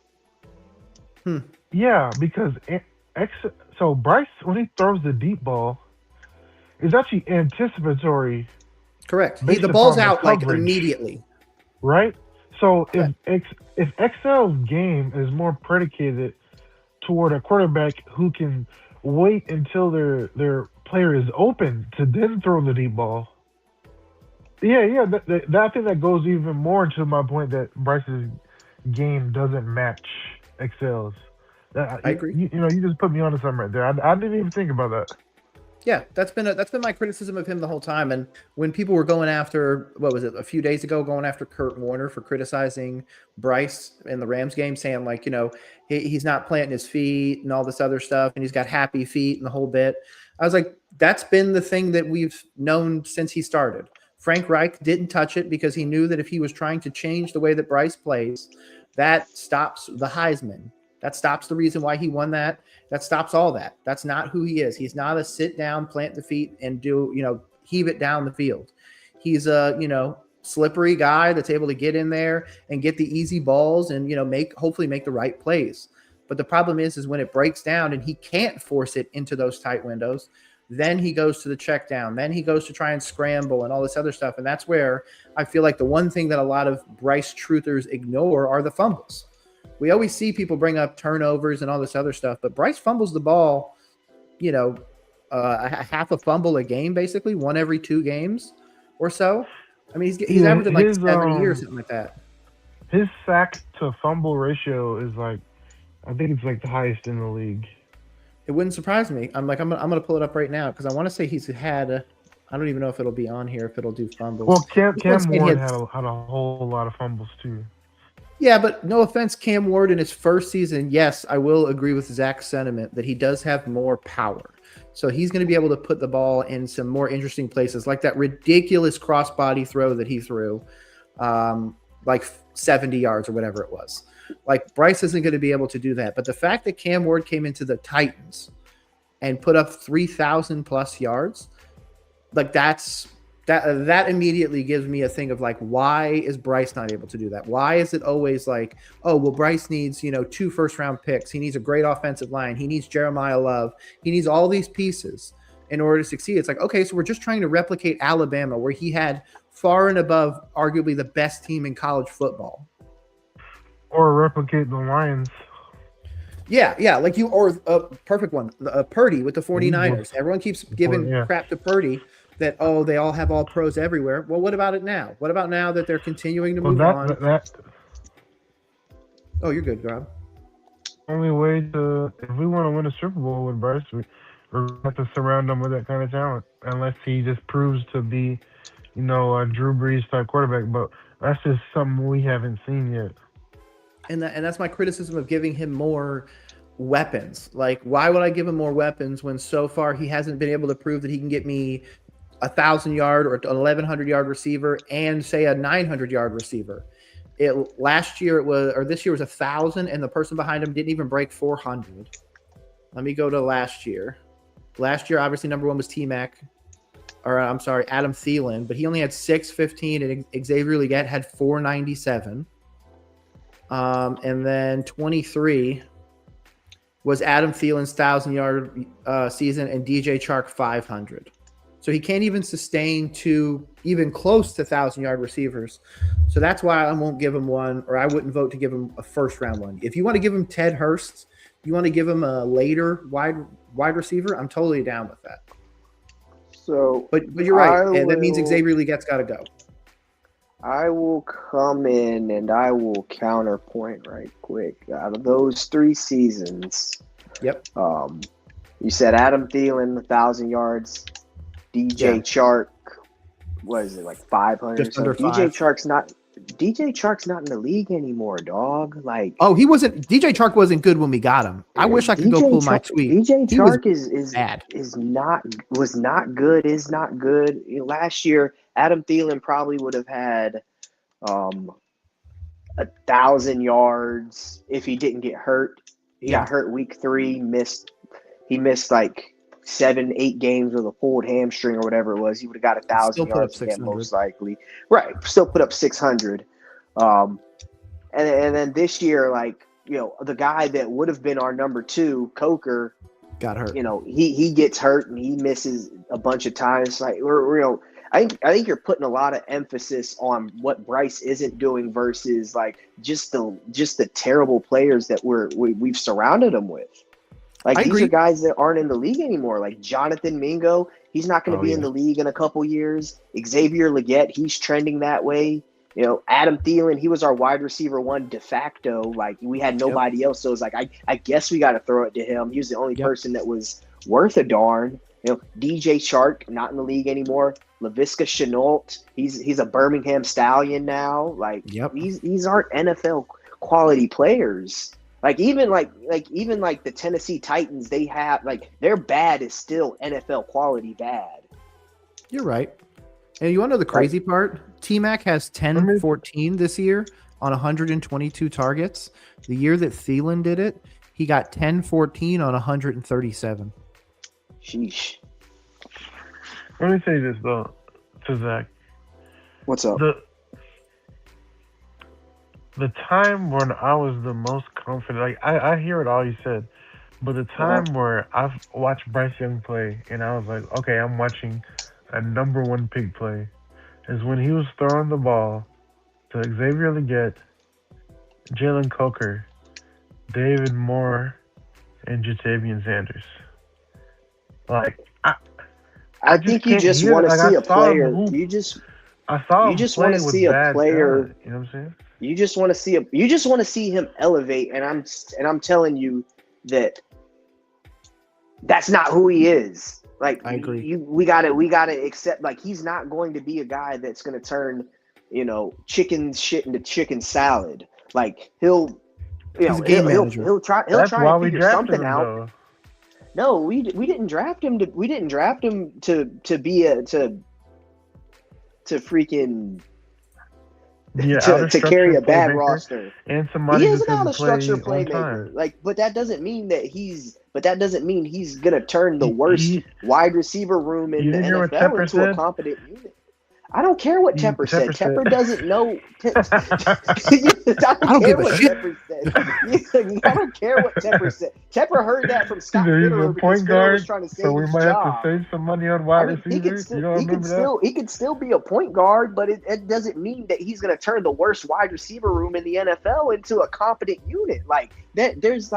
Yeah, because Bryce, when he throws the deep ball, is actually anticipatory. Correct. The ball's out like immediately. Right? So if XL's game is more predicated toward a quarterback who can wait until their player is open to then throw the deep ball, Yeah. I think that goes even more to my point that Bryce's game doesn't match Excel's. I agree. You just put me onto something right there. I didn't even think about that. Yeah, that's been my criticism of him the whole time. And when people were going after, what was it, a few days ago, going after Kurt Warner for criticizing Bryce in the Rams game, saying like, he's not planting his feet and all this other stuff, and he's got happy feet and the whole bit. I was like, that's been the thing that we've known since he started. Frank Reich didn't touch it because he knew that if he was trying to change the way that Bryce plays, that stops the Heisman. That stops the reason why he won that. That stops all that. That's not who he is. He's not a sit down, plant the feet, and heave it down the field. He's a, slippery guy that's able to get in there and get the easy balls and, hopefully make the right plays. But the problem is when it breaks down and he can't force it into those tight windows, then he goes to the check down. Then he goes to try and scramble and all this other stuff. And that's where I feel like the one thing that a lot of Bryce truthers ignore are the fumbles. We always see people bring up turnovers and all this other stuff, but Bryce fumbles the ball, half a fumble a game, basically, one every 2 games or so. I mean, he's averaging like 70 years, something like that. His sack to fumble ratio is I think it's the highest in the league. It wouldn't surprise me. I'm going to pull it up right now because I want to say he's had I don't even know if it'll be on here, if it'll do fumbles. Well, Cam Ward had a whole lot of fumbles too. Yeah, but no offense, Cam Ward in his first season, yes, I will agree with Zach's sentiment that he does have more power. So he's going to be able to put the ball in some more interesting places, like that ridiculous crossbody throw that he threw, like 70 yards or whatever it was. Like Bryce isn't going to be able to do that. But the fact that Cam Ward came into the Titans and put up 3,000 plus yards, like that immediately gives me a thing of like, why is Bryce not able to do that? Why is it always like, oh, well, Bryce needs, 2 first-round picks. He needs a great offensive line. He needs Jeremiah Love. He needs all these pieces in order to succeed. It's like, okay, so we're just trying to replicate Alabama, where he had far and above arguably the best team in college football. Or replicate the Lions. Yeah, like or a perfect one, Purdy with the 49ers. Everyone keeps giving crap to Purdy. That, they all have all pros everywhere. Well, what about it now? What about now that they're continuing to move on? Oh, you're good, Rob. Only way if we want to win a Super Bowl with Bryce, we're going to have to surround him with that kind of talent, unless he just proves to be, a Drew Brees type quarterback. But that's just something we haven't seen yet. And that's my criticism of giving him more weapons. Like, why would I give him more weapons when so far he hasn't been able to prove that he can get me 1,000-yard or 1,100-yard receiver and say a 900-yard receiver? This year was 1,000, and the person behind him didn't even break 400. Let me go to last year. Last year, obviously, number 1 was Adam Thielen, but he only had 615, and Xavier Legette had 497. And then 23 was Adam Thielen's 1,000-yard season, and DJ Chark 500. So he can't even sustain 2 even close to 1,000-yard receivers. So that's why I won't give him one, or I wouldn't vote to give him a first-round one. If you want to give him Ted Hurst, you want to give him a later wide receiver, I'm totally down with that. So, but you're right, and that means Xavier Legette's got to go. I will come in and I will counterpoint right quick. Out of those 3 seasons, yep. You said Adam Thielen 1,000 yards. DJ Chark, what is it, like 500? Just under 5. DJ Chark's not in the league anymore, dog. Like, he wasn't. DJ Chark wasn't good when we got him. I wish I could go pull my tweet. DJ Chark was not good. Is not good. Last year, Adam Thielen probably would have had 1,000 yards if he didn't get hurt. He got hurt week 3. He missed like 7-8 games with a pulled hamstring or whatever it was. He would have got 1,000 yards again, most likely. Right. Still put up 600. And then this year, like, the guy that would have been our number 2, Coker, got hurt. He gets hurt and he misses a bunch of times. Like, I think you're putting a lot of emphasis on what Bryce isn't doing versus like just the terrible players that we've surrounded him with. Like, I these agree. are guys that aren't in the league anymore. Like Jonathan Mingo, he's not going to be in the league in a couple years. Xavier Legette, he's trending that way. You know, Adam Thielen, he was our wide receiver one de facto. Like, we had nobody else. So it's like, I guess we got to throw it to him. He was the only person that was worth a darn. You know, DJ Shark, not in the league anymore. Laviska Shenault, he's a Birmingham Stallion now. Like, these aren't NFL quality players. Even the Tennessee Titans, they have, like, their bad is still NFL quality bad. You're right. And you want to know the crazy part? T-Mac has 10-14 this year on 122 targets. The year that Thielen did it, he got 10-14 on 137. Sheesh. Let me say this, though, to Zach. What's up? The time when I was the most confident, like, I hear it all you said, but the time where I've watched Bryce Young play and I was like, okay, I'm watching a number one pick play, is when he was throwing the ball to Xavier Legette, Jalen Coker, David Moore, and Jatavian Sanders. Like, I think you just want to see a player. I saw him want to see a player. Talent, you know what I'm saying? You just want to see him elevate, and I'm telling you that that's not who he is. Like, I agree. We gotta accept, like, he's not going to be a guy that's going to turn, chicken shit into chicken salad. Like, he'll try and figure something out. Though. No, we didn't draft him to be to freaking to carry a bad roster. And somebody he is an out of structure playmaker. Like, but that doesn't mean he's gonna turn the worst wide receiver room in the NFL into a competent unit. I don't care what Tepper said. Tepper doesn't know. I don't care what Tepper said. I don't care what Tepper said. Tepper heard that from Scott Fitterer because Fitterer was trying to save his job. So we might have to save some money on wide receivers. He could still be a point guard, but it doesn't mean that he's going to turn the worst wide receiver room in the NFL into a competent unit. Like, there's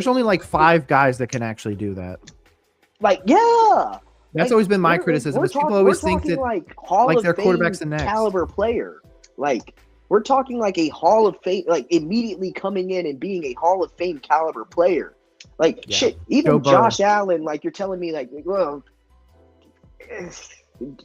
only like 5 guys that can actually do that. Like, yeah. That's always been my criticism. Is people always think that like their quarterback's the next caliber player. Like, we're talking like a Hall of Fame, like immediately coming in and being a Hall of Fame caliber player. Like, shit, even Josh Allen, like, you're telling me, like, well,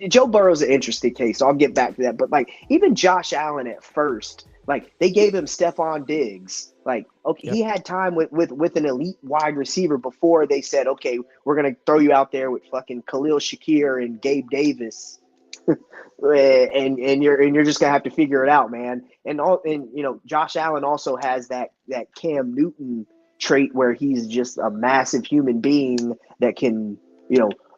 Joe Burrow's an interesting case, so I'll get back to that. But, like, even Josh Allen at first, like, they gave him Stephon Diggs. Like, okay, he had time with an elite wide receiver before they said, okay, we're gonna throw you out there with fucking Khalil Shakir and Gabe Davis, and you're just gonna have to figure it out, man. And Josh Allen also has that Cam Newton trait where he's just a massive human being that can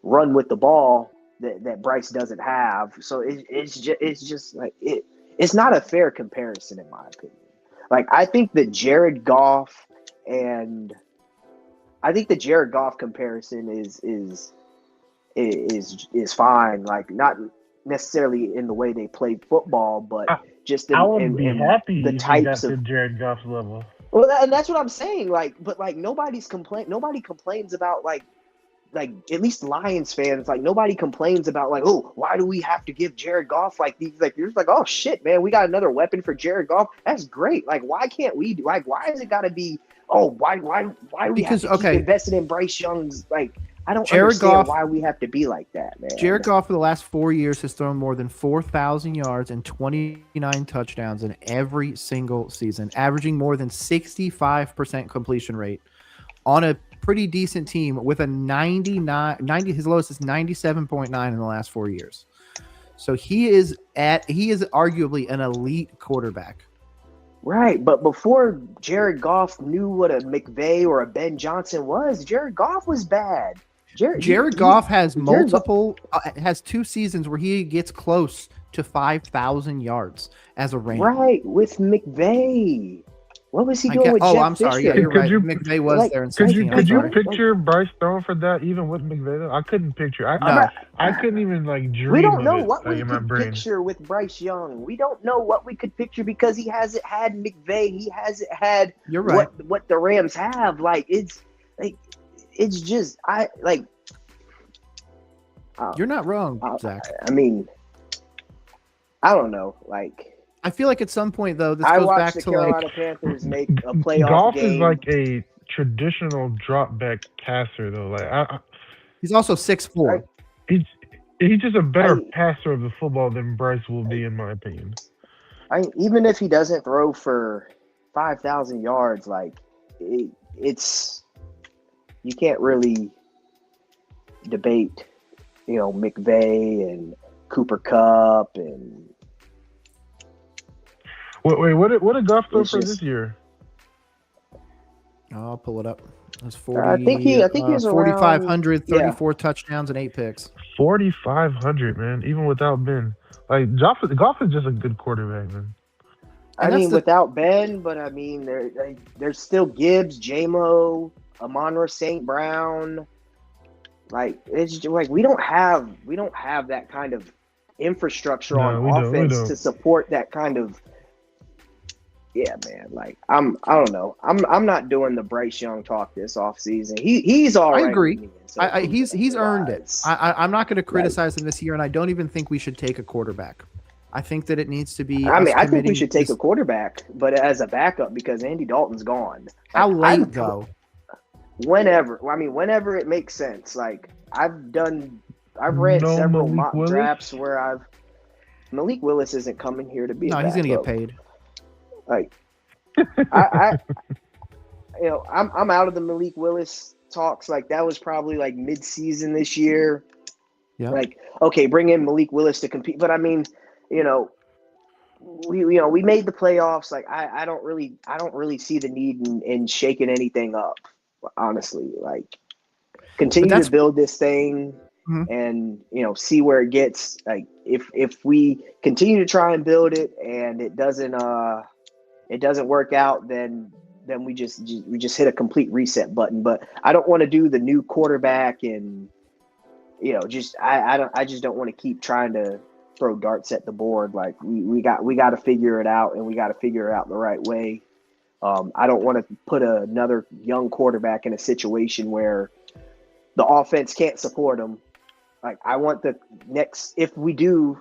run with the ball that Bryce doesn't have. So it's just like it's not a fair comparison in my opinion. Like, I think the Jared Goff comparison is fine. Like, not necessarily in the way they play football, but just I would be happy the types of Jared Goff's level. Well, and that's what I'm saying. Like, but like nobody complains about like at least Lions fans, like, nobody complains about like, oh, why do we have to give Jared Goff like these? Like, you're just like, oh shit, man, we got another weapon for Jared Goff. That's great. Like, why can't we why is it gotta be? Oh, why do we have to keep invested in Bryce Young's? Like, I don't understand why we have to be like that, man. Jared Goff for the last 4 years has thrown more than 4,000 yards and 29 touchdowns in every single season, averaging more than 65% completion rate on a pretty decent team with a 90, his lowest is 97.9 in the last 4 years. So he is arguably an elite quarterback. Right, but before Jared Goff knew what a McVay or a Ben Johnson was, Jared Goff was bad. Jared Goff has has 2 seasons where he gets close to 5,000 yards as a Ram. Right, with McVay. What was he doing with Jeff I'm sorry. Fisher? Yeah, you're right. McVay was there. Could you picture Bryce throwing for that even with McVay? I couldn't picture. I couldn't even dream. We don't know what we could picture with Bryce Young. We don't know what we could picture because he hasn't had McVay. He hasn't had what the Rams have. Like, it's like it's just You're not wrong, Zach. I mean, I don't know. Like, I feel like at some point though, this I goes watched back the to Carolina like Panthers make a playoff Goff game. is like a traditional drop back passer though. Like he's also 6'4". he's just a better passer of the football than Bryce will be, in my opinion. Even if he doesn't throw for 5,000 yards, like it's you can't really debate, McVay and Cooper Kupp and. Wait, what did Goff throw for this year? I'll pull it up. It was 40. I think he was 4,500, 34 touchdowns and 8 picks. 4,500, man. Even without Ben, like Goff is just a good quarterback, man. I mean, without Ben, but I mean, there's still Gibbs, J-Mo, Amon-Ra St. Brown. Like it's just, like we don't have that kind of infrastructure on offense to support that kind of. Yeah, man. Like I don't know. I'm not doing the Bryce Young talk this offseason. He's all right. I agree. Me, so he's earned it. I'm not going to criticize him this year, and I don't even think we should take a quarterback. I think that it needs to be. I think we should take a quarterback, but as a backup because Andy Dalton's gone. How late though? Whenever. I mean, whenever it makes sense. Like I've read several mock drafts where Malik Willis isn't coming here to be. No, he's going to get paid. Like, I'm out of the Malik Willis talks. Like that was probably like mid-season this year. Yeah. Like, okay, bring in Malik Willis to compete, but I mean, we made the playoffs. Like, I don't really see the need in shaking anything up. Honestly, like, continue to build this thing. Mm-hmm. And see where it gets. Like, if we continue to try and build it and it doesn't work out, then we just hit a complete reset button. But I don't want to do the new quarterback and I just don't want to keep trying to throw darts at the board. Like we got to figure it out, and we got to figure it out the right way. I don't want to put another young quarterback in a situation where the offense can't support him. Like I want the next, if we do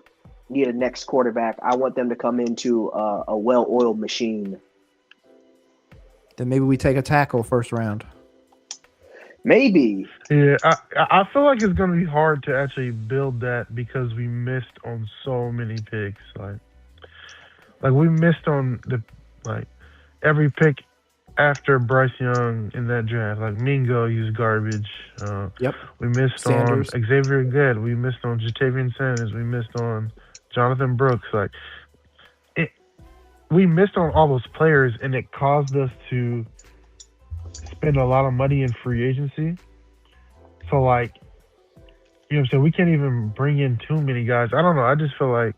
need a next quarterback, I want them to come into a well-oiled machine. Then maybe we take a tackle first round. Maybe. Yeah, I feel like it's going to be hard to actually build that because we missed on so many picks. Like we missed on every pick after Bryce Young in that draft. Like Mingo used garbage. Yep. We missed Sanders. on Xavier Good. We missed on Jatavian Sanders. We missed on Jonathan Brooks. We missed on all those players, and it caused us to spend a lot of money in free agency. So, what I'm saying? We can't even bring in too many guys. I don't know. I just feel like,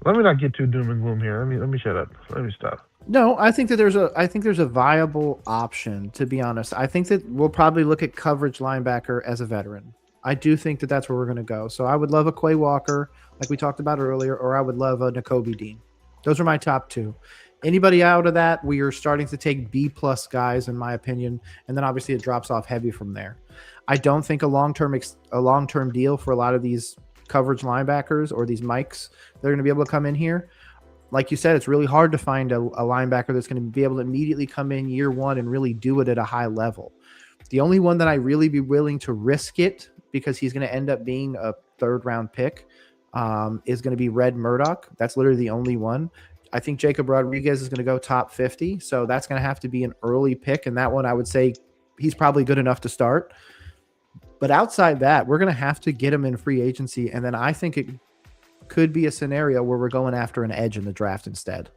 let me not get too doom and gloom here. Let me shut up. Let me stop. No, I think that there's a viable option, to be honest. I think that we'll probably look at coverage linebacker as a veteran. I do think that that's where we're going to go. So I would love a Quay Walker, like we talked about earlier, or I would love a Nakobe Dean. Those are my top two. Anybody out of that, we are starting to take B-plus guys, in my opinion, and then obviously it drops off heavy from there. I don't think a long-term deal for a lot of these coverage linebackers or these mics, they're going to be able to come in here. Like you said, it's really hard to find a linebacker that's going to be able to immediately come in year one and really do it at a high level. The only one that I really be willing to risk it, because he's going to end up being a third-round pick, is going to be Red Murdoch. That's literally the only one. I think Jacob Rodriguez is going to go top 50, so that's going to have to be an early pick, and that one I would say he's probably good enough to start. But outside that, we're going to have to get him in free agency, and then I think it could be a scenario where we're going after an edge in the draft instead.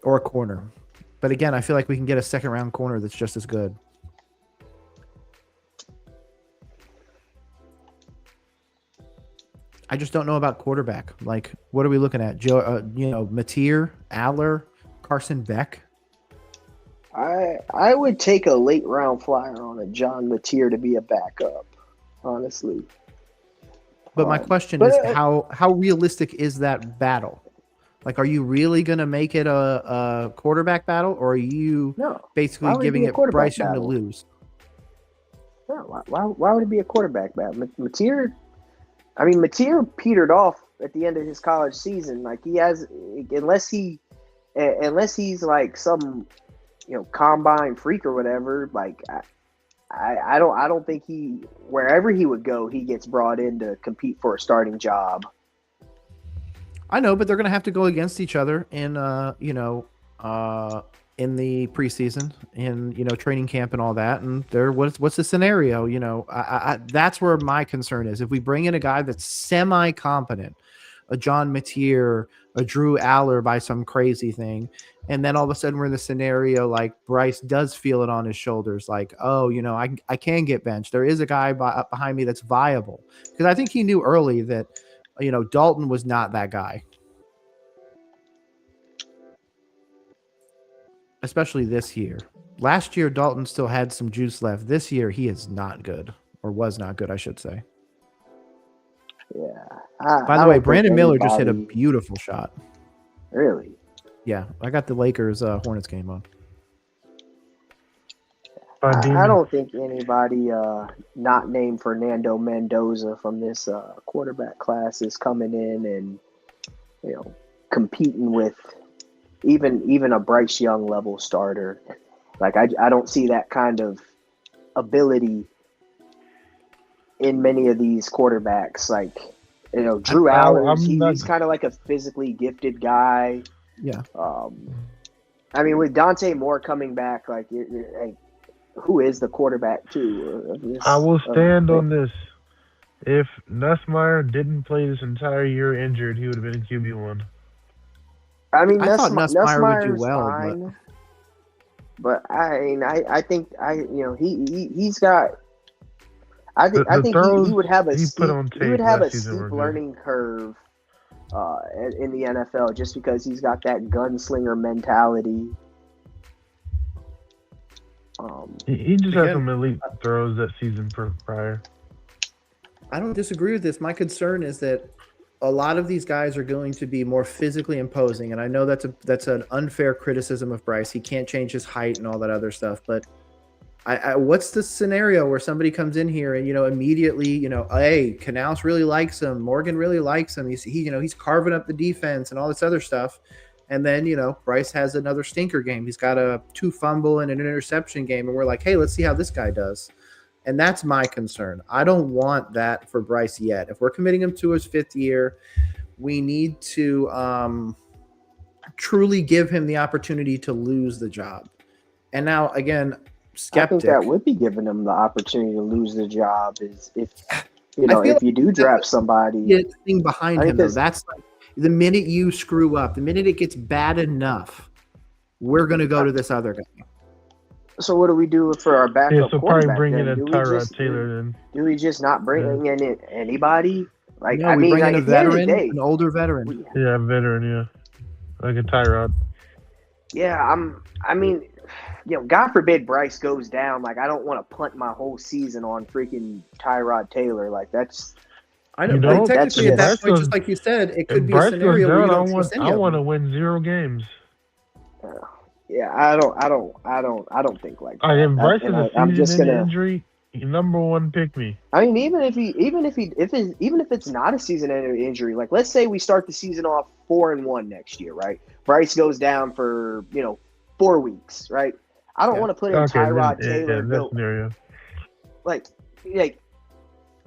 Or a corner. But again, I feel like we can get a second-round corner that's just as good. I just don't know about quarterback. Like, what are we looking at? Mateer, Aller, Carson Beck. I would take a late round flyer on a John Mateer to be a backup, honestly. But my question is, how realistic is that battle? Like, are you really going to make it a quarterback battle, or are you basically giving it Bryce Young to lose? No, why would it be a quarterback battle? Mateer petered off at the end of his college season. Like, he has, unless he's like some, combine freak or whatever. Like, I don't think wherever he would go, he gets brought in to compete for a starting job. I know, but they're going to have to go against each other in in the preseason, in training camp and all that. And what's the scenario? That's where my concern is. If we bring in a guy that's semi competent, a John Mateer, a Drew Aller by some crazy thing, and then all of a sudden we're in the scenario like Bryce does feel it on his shoulders, like, I can get benched. There is a guy behind me that's viable, because I think he knew early that Dalton was not that guy. Especially this year. Last year, Dalton still had some juice left. This year, he is not good, or was not good, I should say. Yeah. By the way, Brandon Miller just hit a beautiful shot. Really? Yeah, I got the Lakers Hornets game on. I don't think anybody not named Fernando Mendoza from this quarterback class is coming in and competing with even a Bryce Young level starter. Like, I don't see that kind of ability in many of these quarterbacks. Like, Drew Aller, he's kind of like a physically gifted guy. Yeah. With Dante Moore coming back, like, who is the quarterback too? I will stand on this. If Nussmeier didn't play this entire year injured, he would have been in QB1. I thought Nussmeier would do well, fine, but I think he's got. I think he would have a steep learning curve in the NFL, just because he's got that gunslinger mentality. He just had some elite throws that season prior. I don't disagree with this. My concern is that a lot of these guys are going to be more physically imposing, and I know that's an unfair criticism of Bryce. He can't change his height and all that other stuff, but what's the scenario where somebody comes in here and immediately hey, Canals really likes him, Morgan really likes him, he's carving up the defense and all this other stuff, and then Bryce has another stinker game. He's got a 2 fumble and an interception game, and we're like, hey, let's see how this guy does. And that's my concern. I don't want that for Bryce yet. If we're committing him to his 5th year, we need to truly give him the opportunity to lose the job. And now, again, skeptic. I think that would be giving him the opportunity to lose the job is if you do draft somebody. Thing behind him, though, that's like the minute you screw up, the minute it gets bad enough, we're going to go to this other guy. So what do we do for our backup quarterback? Probably bring in a Tyrod Taylor then. Do we just not bring in anybody? Like, we bring in a veteran, an older veteran. Yeah, veteran, like a Tyrod. Yeah, God forbid Bryce goes down. Like, I don't want to punt my whole season on freaking Tyrod Taylor. Like, that's. I know. Technically, at that point, just like you said, it could be a scenario where you don't trust any of them. I want to win 0 games. Yeah, I don't think like that. If Bryce is a season injury, number 1 pick me. Even if it's not a season-ending injury, like, let's say we start the season off 4-1 next year, right? Bryce goes down for 4 weeks, right? I don't want to put in Tyrod Taylor. In that scenario. Like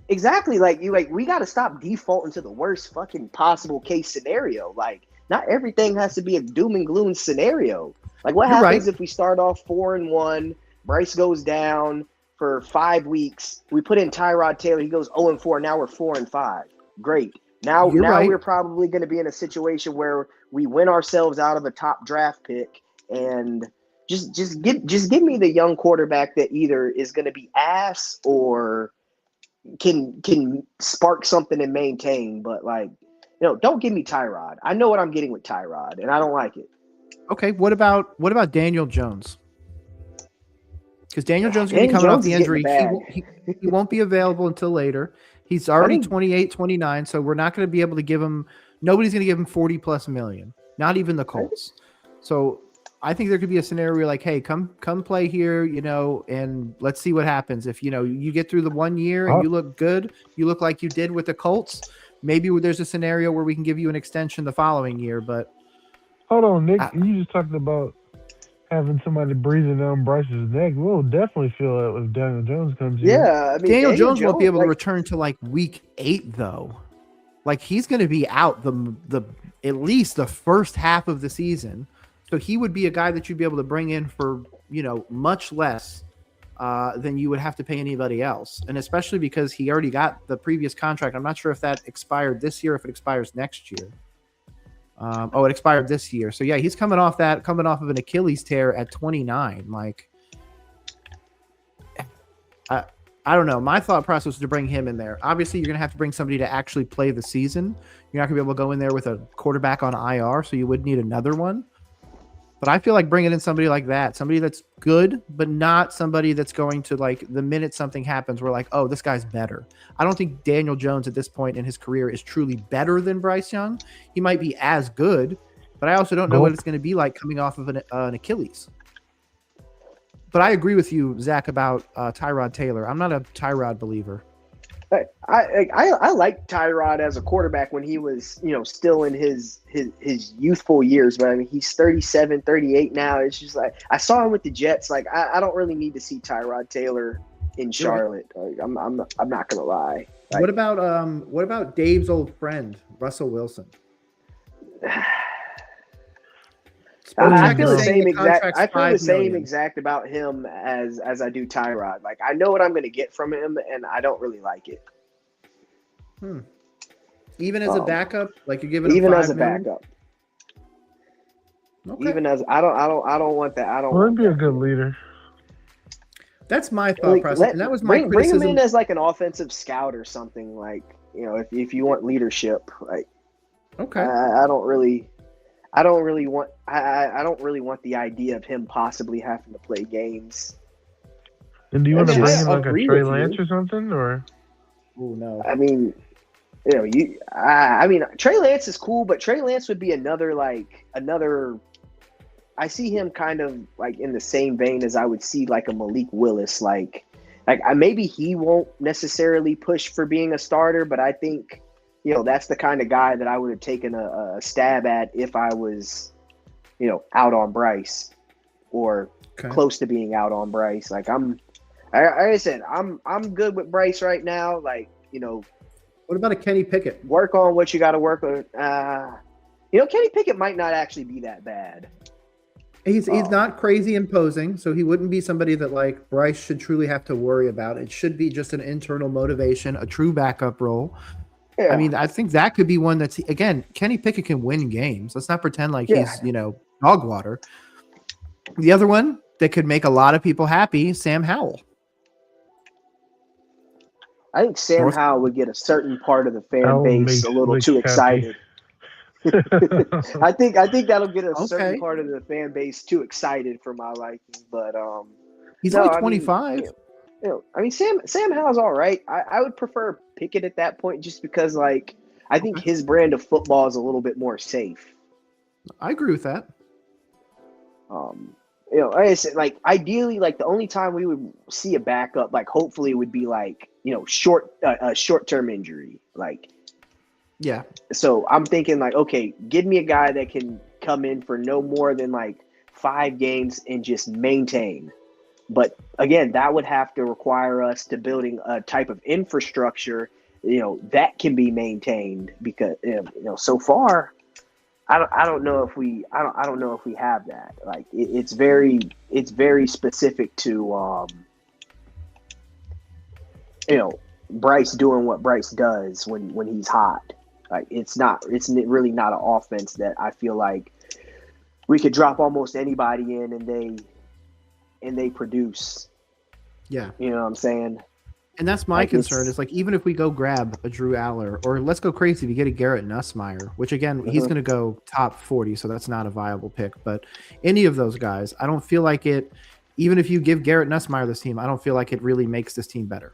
exactly, we got to stop defaulting to the worst fucking possible case scenario. Like, not everything has to be a doom and gloom scenario. Like, what happens if we start off 4-1, Bryce goes down for 5 weeks, we put in Tyrod Taylor, he goes 0-4, now we're 4-5. Great. Now we're probably going to be in a situation where we win ourselves out of a top draft pick, and just give me the young quarterback that either is going to be ass or can spark something and maintain, but don't give me Tyrod. I know what I'm getting with Tyrod, and I don't like it. Okay, what about Daniel Jones? Because Daniel Jones is going to be coming off the injury. He won't be available until later. He's already 28, 29, so we're not going to be able to give him Nobody's going to give him 40 plus million, not even the Colts. So I think there could be a scenario where like, hey, come play here, and let's see what happens. If, you get through the 1 year and you look good, you look like you did with the Colts, maybe there's a scenario where we can give you an extension the following year. But hold on, Nick, you just talked about having somebody breathing down Bryce's neck. We'll definitely feel that if Daniel Jones comes here. Yeah, I mean, Daniel Jones won't be able to return to like week 8 though. Like he's going to be out the at least the first half of the season. So he would be a guy that you'd be able to bring in for, much less than you would have to pay anybody else. And especially because he already got the previous contract. I'm not sure if that expired this year, if it expires next year. It expired this year. So yeah, he's coming off of an Achilles tear at 29. Like, I don't know. My thought process was to bring him in there. Obviously, you're going to have to bring somebody to actually play the season. You're not going to be able to go in there with a quarterback on IR, so you would need another one. But I feel like bringing in somebody like that, somebody that's good, but not somebody that's going to, like, the minute something happens, we're like, oh, this guy's better. I don't think Daniel Jones at this point in his career is truly better than Bryce Young. He might be as good, but I also don't know what it's going to be like coming off of an Achilles. But I agree with you, Zach, about Tyrod Taylor. I'm not a Tyrod believer. I like Tyrod as a quarterback when he was, still in his youthful years. But I mean, he's 37, 38 now. It's just like I saw him with the Jets. Like I don't really need to see Tyrod Taylor in Charlotte. Like, I'm not gonna lie. Like, what about Dave's old friend Russell Wilson? I feel the same exact. I feel the same exact about him as I do Tyrod. Like I know what I'm going to get from him, and I don't really like it. Even as a backup, like you're giving him even $5 as a million? backup. Okay. Even as I don't want that. I don't. Well, he'd be a good leader. That's my thought process, and that was my criticism. Bring him in as like an offensive scout or something. Like if you want leadership, like okay. I don't really want the idea of him possibly having to play games. And do you want to bring in like a Trey Lance or something, or? Oh no. I mean, Trey Lance is cool, but Trey Lance would be another. I see him kind of like in the same vein as I would see like a Malik Willis. Like maybe he won't necessarily push for being a starter, but I think. That's the kind of guy that I would have taken a stab at if I was, out on Bryce or close to being out on Bryce. Like like I said, I'm good with Bryce right now. Like, what about a Kenny Pickett? Work on what you got to work on. Kenny Pickett might not actually be that bad. He's not crazy imposing, so he wouldn't be somebody that like Bryce should truly have to worry about. It should be just an internal motivation, a true backup role. Yeah. I mean, I think that could be one that's, again, Kenny Pickett can win games. Let's not pretend like he's, dog water. The other one that could make a lot of people happy, Sam Howell. I think Sam Howell would get a certain part of the fan base a little too excited. I think that'll get a certain part of the fan base too excited for my liking. But he's only 25. Sam Howell's all right. I would prefer Pickett at that point just because, like, I think his brand of football is a little bit more safe. I agree with that. Like I said, like, ideally, like, the only time we would see a backup, like, hopefully it would be, like, a short-term injury. Like, yeah. So I'm thinking, like, okay, give me a guy that can come in for no more than, like, 5 games and just maintain. But again, that would have to require us to building a type of infrastructure, that can be maintained because, so far, I don't know if we have that. Like it's very specific to, Bryce doing what Bryce does when he's hot. Like it's really not an offense that I feel like we could drop almost anybody in and they produce. Yeah. You know what I'm saying? And that's my concern is like, even if we go grab a Drew Aller or let's go crazy if you get a Garrett Nussmeier, which again, he's going to go top 40. So that's not a viable pick, but any of those guys, I don't feel like it, even if you give Garrett Nussmeier this team, I don't feel like it really makes this team better.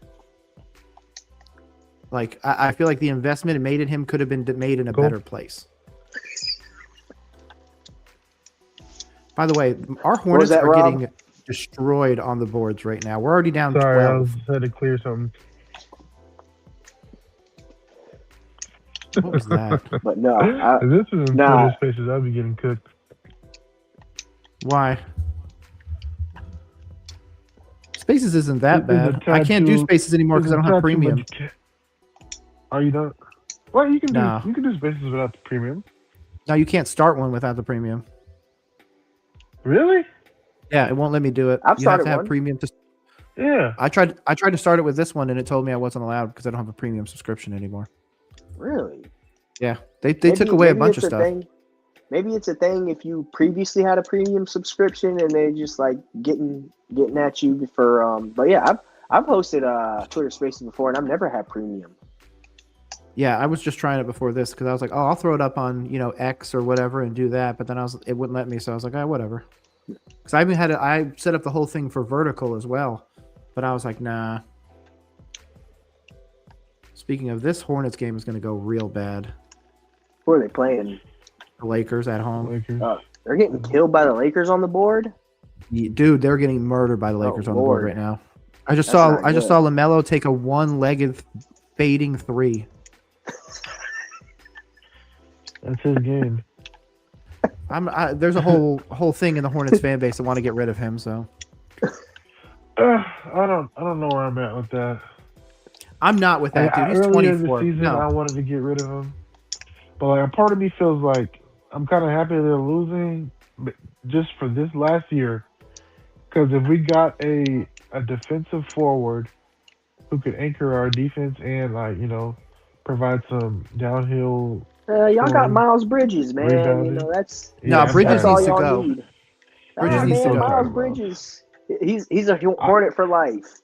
Like I feel like the investment it made in him could have been made in a better place. By the way, our Hornets are getting destroyed on the boards right now. We're already down 12. Sorry, I had to clear something. What was that? But no, if this was in Twitter Spaces, I'd be getting cooked. Why? Spaces isn't that bad. I can't do Spaces anymore because I don't have premium. Are you done? Well, you can do Spaces without the premium. No, you can't start one without the premium. Really? Yeah, it won't let me do it. You have to have premium to. Yeah. I tried to start it with this one, and it told me I wasn't allowed because I don't have a premium subscription anymore. Really? Yeah, they took away a bunch of stuff. Maybe it's a thing if you previously had a premium subscription and they just like getting at you for. But yeah, I've hosted Twitter Spaces before, and I've never had premium. Yeah, I was just trying it before this because I was like, oh, I'll throw it up on X or whatever and do that, but then it wouldn't let me, so I was like, whatever. Because I set up the whole thing for vertical as well, but I was like, nah. Speaking of, this Hornets game is going to go real bad. Who are they playing? The Lakers at home. They're getting killed by the Lakers on the board. Dude, they're getting murdered by the Lakers on the board right now. I just saw LaMelo take a one-legged fading three. That's his game. There's a whole thing in the Hornets fan base that want to get rid of him. So I don't know where I'm at with that. I'm not with that dude. He's 24. Earlier in the season, I wanted to get rid of him, but like a part of me feels like I'm kind of happy they're losing, but just for this last year, because if we got a defensive forward who could anchor our defense and provide some downhill. Y'all got Miles Bridges, man. Rebounding. That's Bridges all needs to y'all go. need. Bridges needs to go. Miles Bridges. He's a Hornet for life.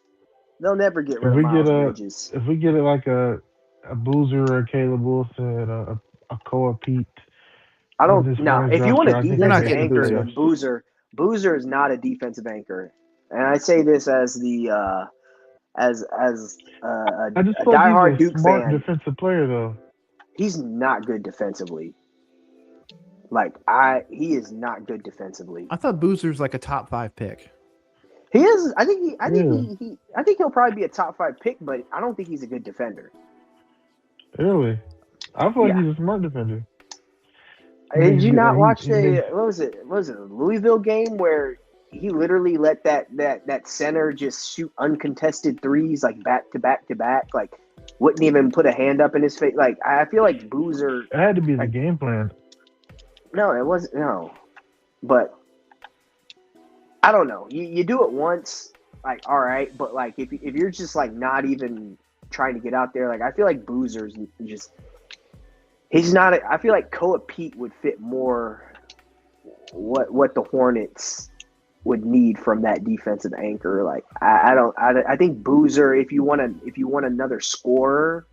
They'll never get rid of Miles Bridges. If we get it like a Boozer or a Caleb Wilson, a Koa Pete. I don't know. If you want a defensive anchor, Boozer is not a defensive anchor. And I say this as the as a diehard Duke fan. Defensive player though. He's not good defensively. He is not good defensively. I thought Boozer's like a top 5 pick. He is. I think he'll probably be a top 5 pick, but I don't think he's a good defender. Really? I feel like he's a smart defender. Did you not watch what was it, a Louisville game where he literally let that center just shoot uncontested threes back to back to back, wouldn't even put a hand up in his face. I feel like Boozer. It had to be the game plan. No, it wasn't. No, but I don't know. You do it once, all right. But if you're just not even trying to get out there, I feel like Boozer's just. He's not. I feel like Koa Pete would fit more. What the Hornets would need from that defensive anchor. I think Boozer, if you want another scorer,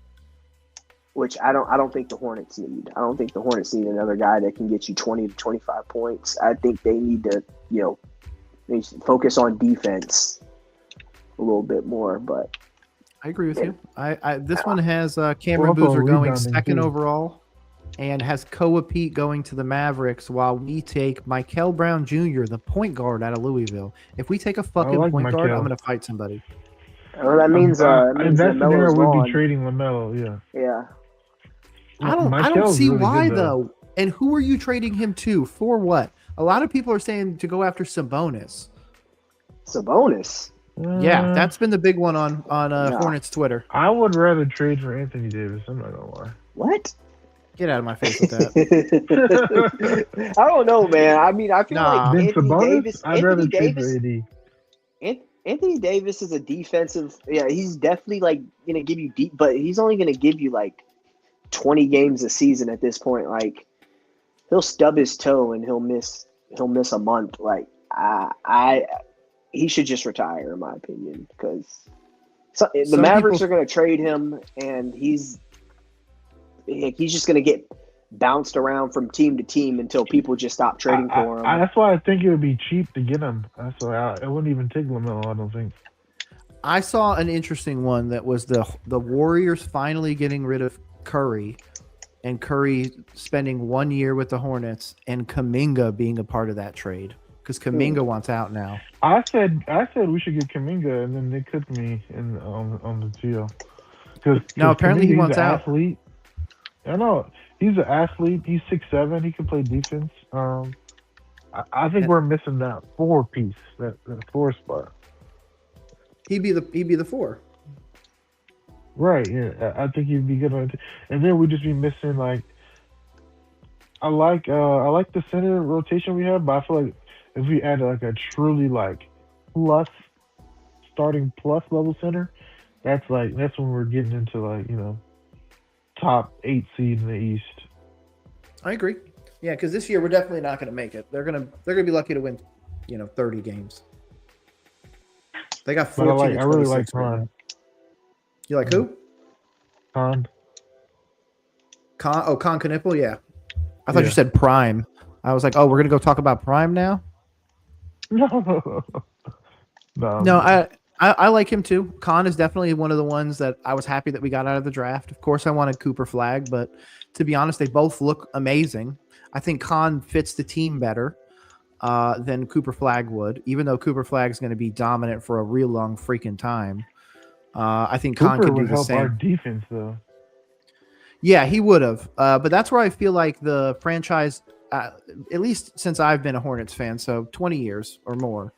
which I don't think the Hornets need. I don't think the Hornets need another guy that can get you 20 to 25 points. I think they need to, they should focus on defense a little bit more, but I agree with you. This one has Cameron Boozer going second overall and has Koa Pete going to the Mavericks while we take Mikel Brown Jr., the point guard out of Louisville. If we take a fucking point guard, I'm going to fight somebody. Well, that means LaMelo's would be trading LaMelo, yeah. Yeah. I don't see why, though. And who are you trading him to? For what? A lot of people are saying to go after Sabonis. Sabonis? Yeah, that's been the big one on Hornets Twitter. I would rather trade for Anthony Davis. I'm not going to lie. What? Get out of my face with that. I don't know, man. I mean, I feel like Anthony Davis. Anthony Davis is a defensive. Yeah, he's definitely going to give you deep, but he's only going to give you 20 games a season at this point. He'll stub his toe and he'll miss a month. He should just retire, in my opinion, because the Mavericks are going to trade him, and he's just going to get bounced around from team to team until people just stop trading for him. That's why I think it would be cheap to get him. That's why it wouldn't even take LaMelo, I don't think. I saw an interesting one that was the Warriors finally getting rid of Curry, and Curry spending 1 year with the Hornets, and Kuminga being a part of that trade because Kuminga wants out now. I said we should get Kaminga, and then they cooked me on the deal. Because Now apparently he Kaminga, he's wants an out. athlete. I know he's an athlete. He's 6'7". He can play defense. I think And we're missing that four piece, that four spot. he'd be the four. Right. Yeah. I think he'd be good on it. And then we'd just be missing like I like the center rotation we have, but I feel like if we add like a truly like plus starting plus level center, that's when we're getting into like top 8 seed in the East. I agree. Yeah, because this year we're definitely not going to make it. They're gonna be lucky to win, 30 games. They got But 14 I to really like 26 right now. Khan. You like who? Khan. Con Knipple? Yeah. I thought you Yeah. said Prime. I was like, oh, we're going to go talk about Prime now? No. No. No, I like him too. Khan is definitely one of the ones that I was happy that we got out of the draft. Of course, I wanted Cooper Flag, but to be honest, they both look amazing. I think Khan fits the team better than Cooper Flag would, even though Cooper Flag is going to be dominant for a real long freaking time. I think Khan Cooper could do would the help our same. defense though. Yeah, he would have. But that's where I feel like the franchise, at least since I've been a Hornets fan, so 20 years or more,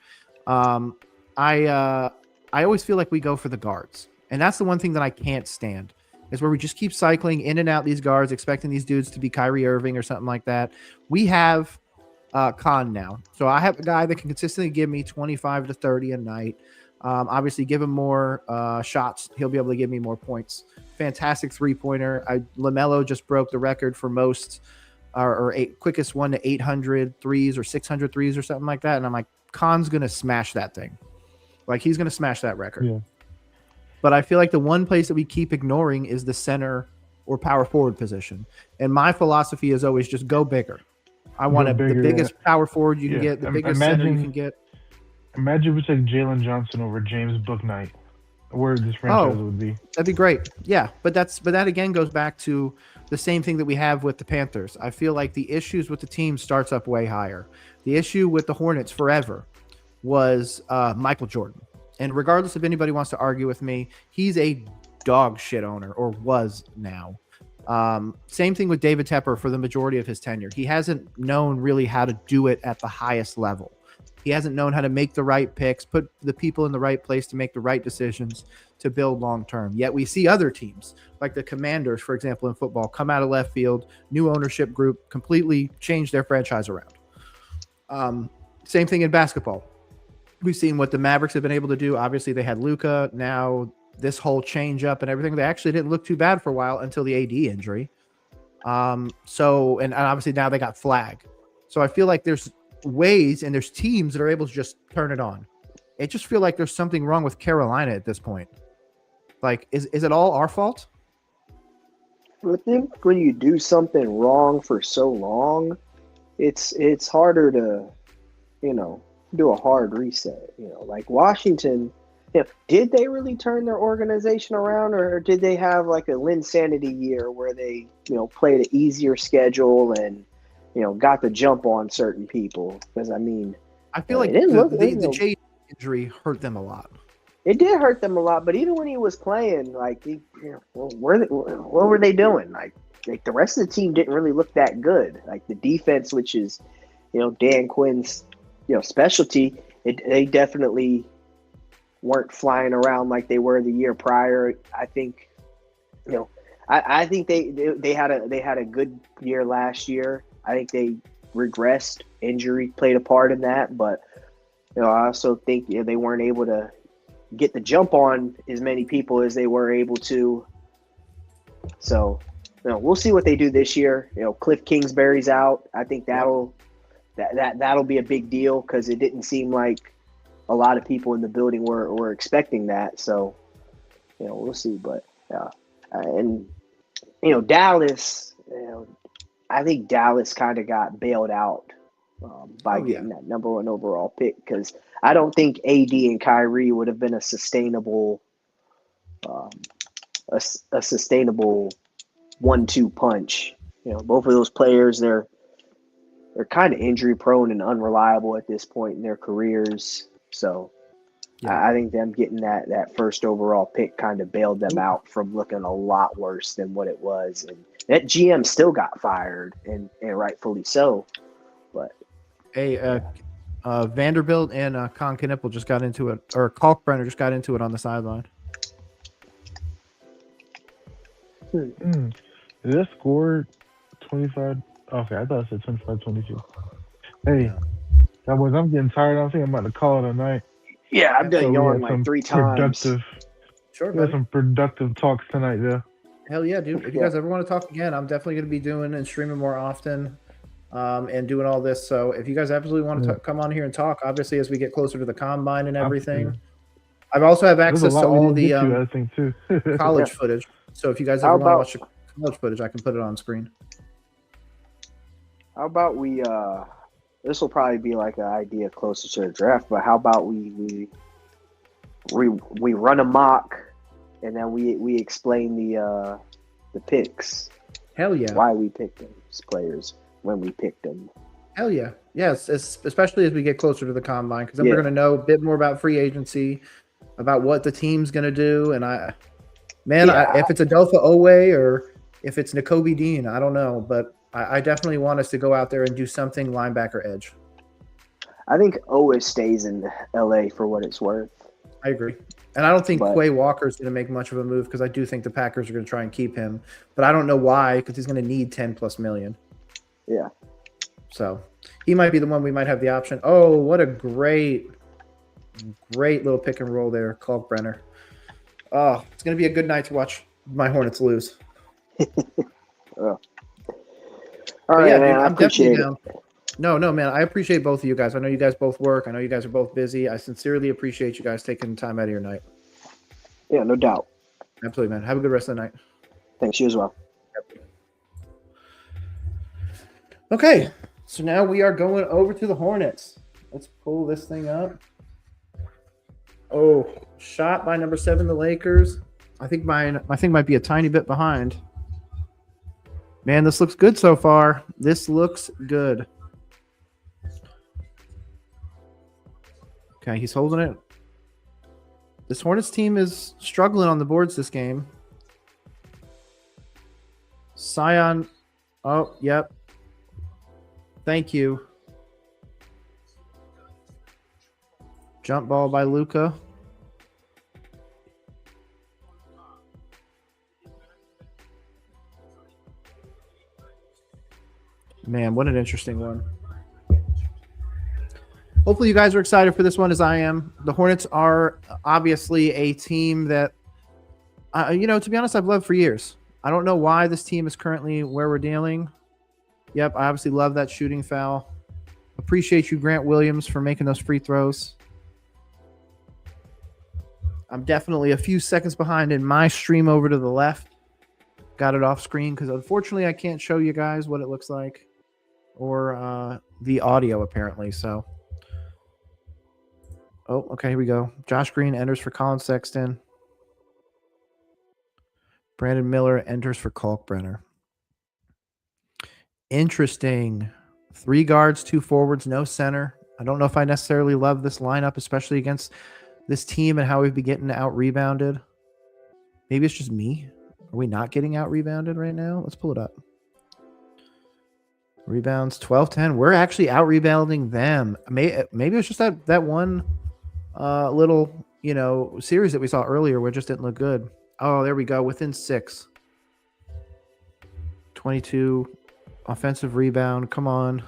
I always feel like we go for the guards. And that's the one thing that I can't stand is where we just keep cycling in and out these guards, expecting these dudes to be Kyrie Irving or something like that. We have Khan now. So I have a guy that can consistently give me 25 to 30 a night. Obviously, give him more shots. He'll be able to give me more points. Fantastic three-pointer. LaMelo just broke the record for most quickest one to 800 threes or 600 threes or something like that. And I'm like, Khan's going to smash that thing. Like, he's going to smash that record. Yeah. But I feel like the one place that we keep ignoring is the center or power forward position. And my philosophy is always just go bigger. I want the biggest power forward you can get, the biggest center you can get. Imagine if we took Jalen Johnson over James Bouknight, where this franchise would be. That'd be great. Yeah, but that again goes back to the same thing that we have with the Panthers. I feel like the issues with the team starts up way higher. The issue with the Hornets forever was Michael Jordan. And regardless if anybody wants to argue with me, he's a dog shit owner, or was now. Same thing with David Tepper for the majority of his tenure. He hasn't known really how to do it at the highest level. He hasn't known how to make the right picks, put the people in the right place to make the right decisions to build long term. Yet we see other teams, like the Commanders, for example, in football, come out of left field, new ownership group, completely change their franchise around. Same thing in basketball. We've seen what the Mavericks have been able to do. Obviously, they had Luka. Now this whole change up and everything, they actually didn't look too bad for a while until the AD injury. And obviously now they got Flag. So I feel like there's ways and there's teams that are able to just turn it on. It just feel like there's something wrong with Carolina at this point. Like, is it all our fault? I think when you do something wrong for so long, it's harder to, do a hard reset. Like Washington, did they really turn their organization around, or did they have like a Linsanity year where they, played an easier schedule and, got the jump on certain people? Because I feel like the Jay injury hurt them a lot. It did hurt them a lot, but even when he was playing, like, what were they doing? Like the rest of the team didn't really look that good. Like the defense, which is, Dan Quinn's, specialty, they definitely weren't flying around like they were the year prior. I think, I think they had a good year last year. I think they regressed. Injury played a part in that, but I also think they weren't able to get the jump on as many people as they were able to. So, we'll see what they do this year. Cliff Kingsbury's out. I think that'll be a big deal because it didn't seem like a lot of people in the building were expecting that. So, we'll see. But and Dallas, I think Dallas kind of got bailed out by getting that number 1 overall pick, because I don't think AD and Kyrie would have been a sustainable a sustainable 1-2 punch. You know, both of those players, they're kind of injury prone and unreliable at this point in their careers. So I think them getting that first overall pick kind of bailed them out from looking a lot worse than what it was. And that GM still got fired, and rightfully so. But hey, Vanderbilt and Con Knippel just got into it, or Kalkbrenner just got into it on the sideline. They scored 25. Okay, I thought it said 25-22. Hey, that was. I'm getting tired. I think I'm about to call it a night. Yeah, I've done yarn like 3 times. We had some productive talks tonight, yeah. Hell yeah, dude. If you guys ever want to talk again, I'm definitely going to be doing and streaming more often and doing all this. So if you guys absolutely want to come on here and talk, obviously as we get closer to the combine and everything. I also have access to all the I think too. college footage. So if you guys ever want to watch the college footage, I can put it on screen. How about we this will probably be like an idea closer to the draft, but how about we run a mock and then we explain the picks. Hell yeah. Why we picked those players when we picked them. Hell yeah. Yes, especially as we get closer to the combine, because then we're going to know a bit more about free agency, about what the team's going to do. And if it's Adelpha Owe or if it's Nakobe Dean, I don't know, but I definitely want us to go out there and do something linebacker edge. I think Owe stays in LA for what it's worth. I agree. And I don't think Quay Walker is going to make much of a move, because I do think the Packers are going to try and keep him. But I don't know why, because he's going to need $10+ million. Yeah. So he might be the one we might have the option. Oh, what a great little pick and roll there, Kalkbrenner. Oh, it's going to be a good night to watch my Hornets lose. All right, man. I appreciate it. No, man. I appreciate both of you guys. I know you guys both work. I know you guys are both busy. I sincerely appreciate you guys taking time out of your night. Yeah, no doubt. Absolutely, man. Have a good rest of the night. Thanks. You as well. Yep. Okay, so now we are going over to the Hornets. Let's pull this thing up. Oh, shot by number 7, the Lakers. I think might be a tiny bit behind. Man, this looks good so far. This looks good. Okay, he's holding it. This Hornets team is struggling on the boards this game. Sion. Oh, yep. Thank you. Jump ball by Luka. Man, what an interesting one. Hopefully you guys are excited for this one as I am. The Hornets are obviously a team that, to be honest, I've loved for years. I don't know why this team is currently where we're dealing. Yep, I obviously love that shooting foul. Appreciate you, Grant Williams, for making those free throws. I'm definitely a few seconds behind in my stream over to the left. Got it off screen because unfortunately I can't show you guys what it looks like or the audio apparently. So, oh, okay, here we go. Josh Green enters for Colin Sexton. Brandon Miller enters for Kalkbrenner. Interesting. 3 guards, 2 forwards, no center. I don't know if I necessarily love this lineup, especially against this team and how we've been getting out-rebounded. Maybe it's just me. Are we not getting out-rebounded right now? Let's pull it up. Rebounds, 12-10. We're actually out-rebounding them. Maybe it's just that one little, series that we saw earlier where it just didn't look good. Oh, there we go. Within 6. 22. Offensive rebound. Come on.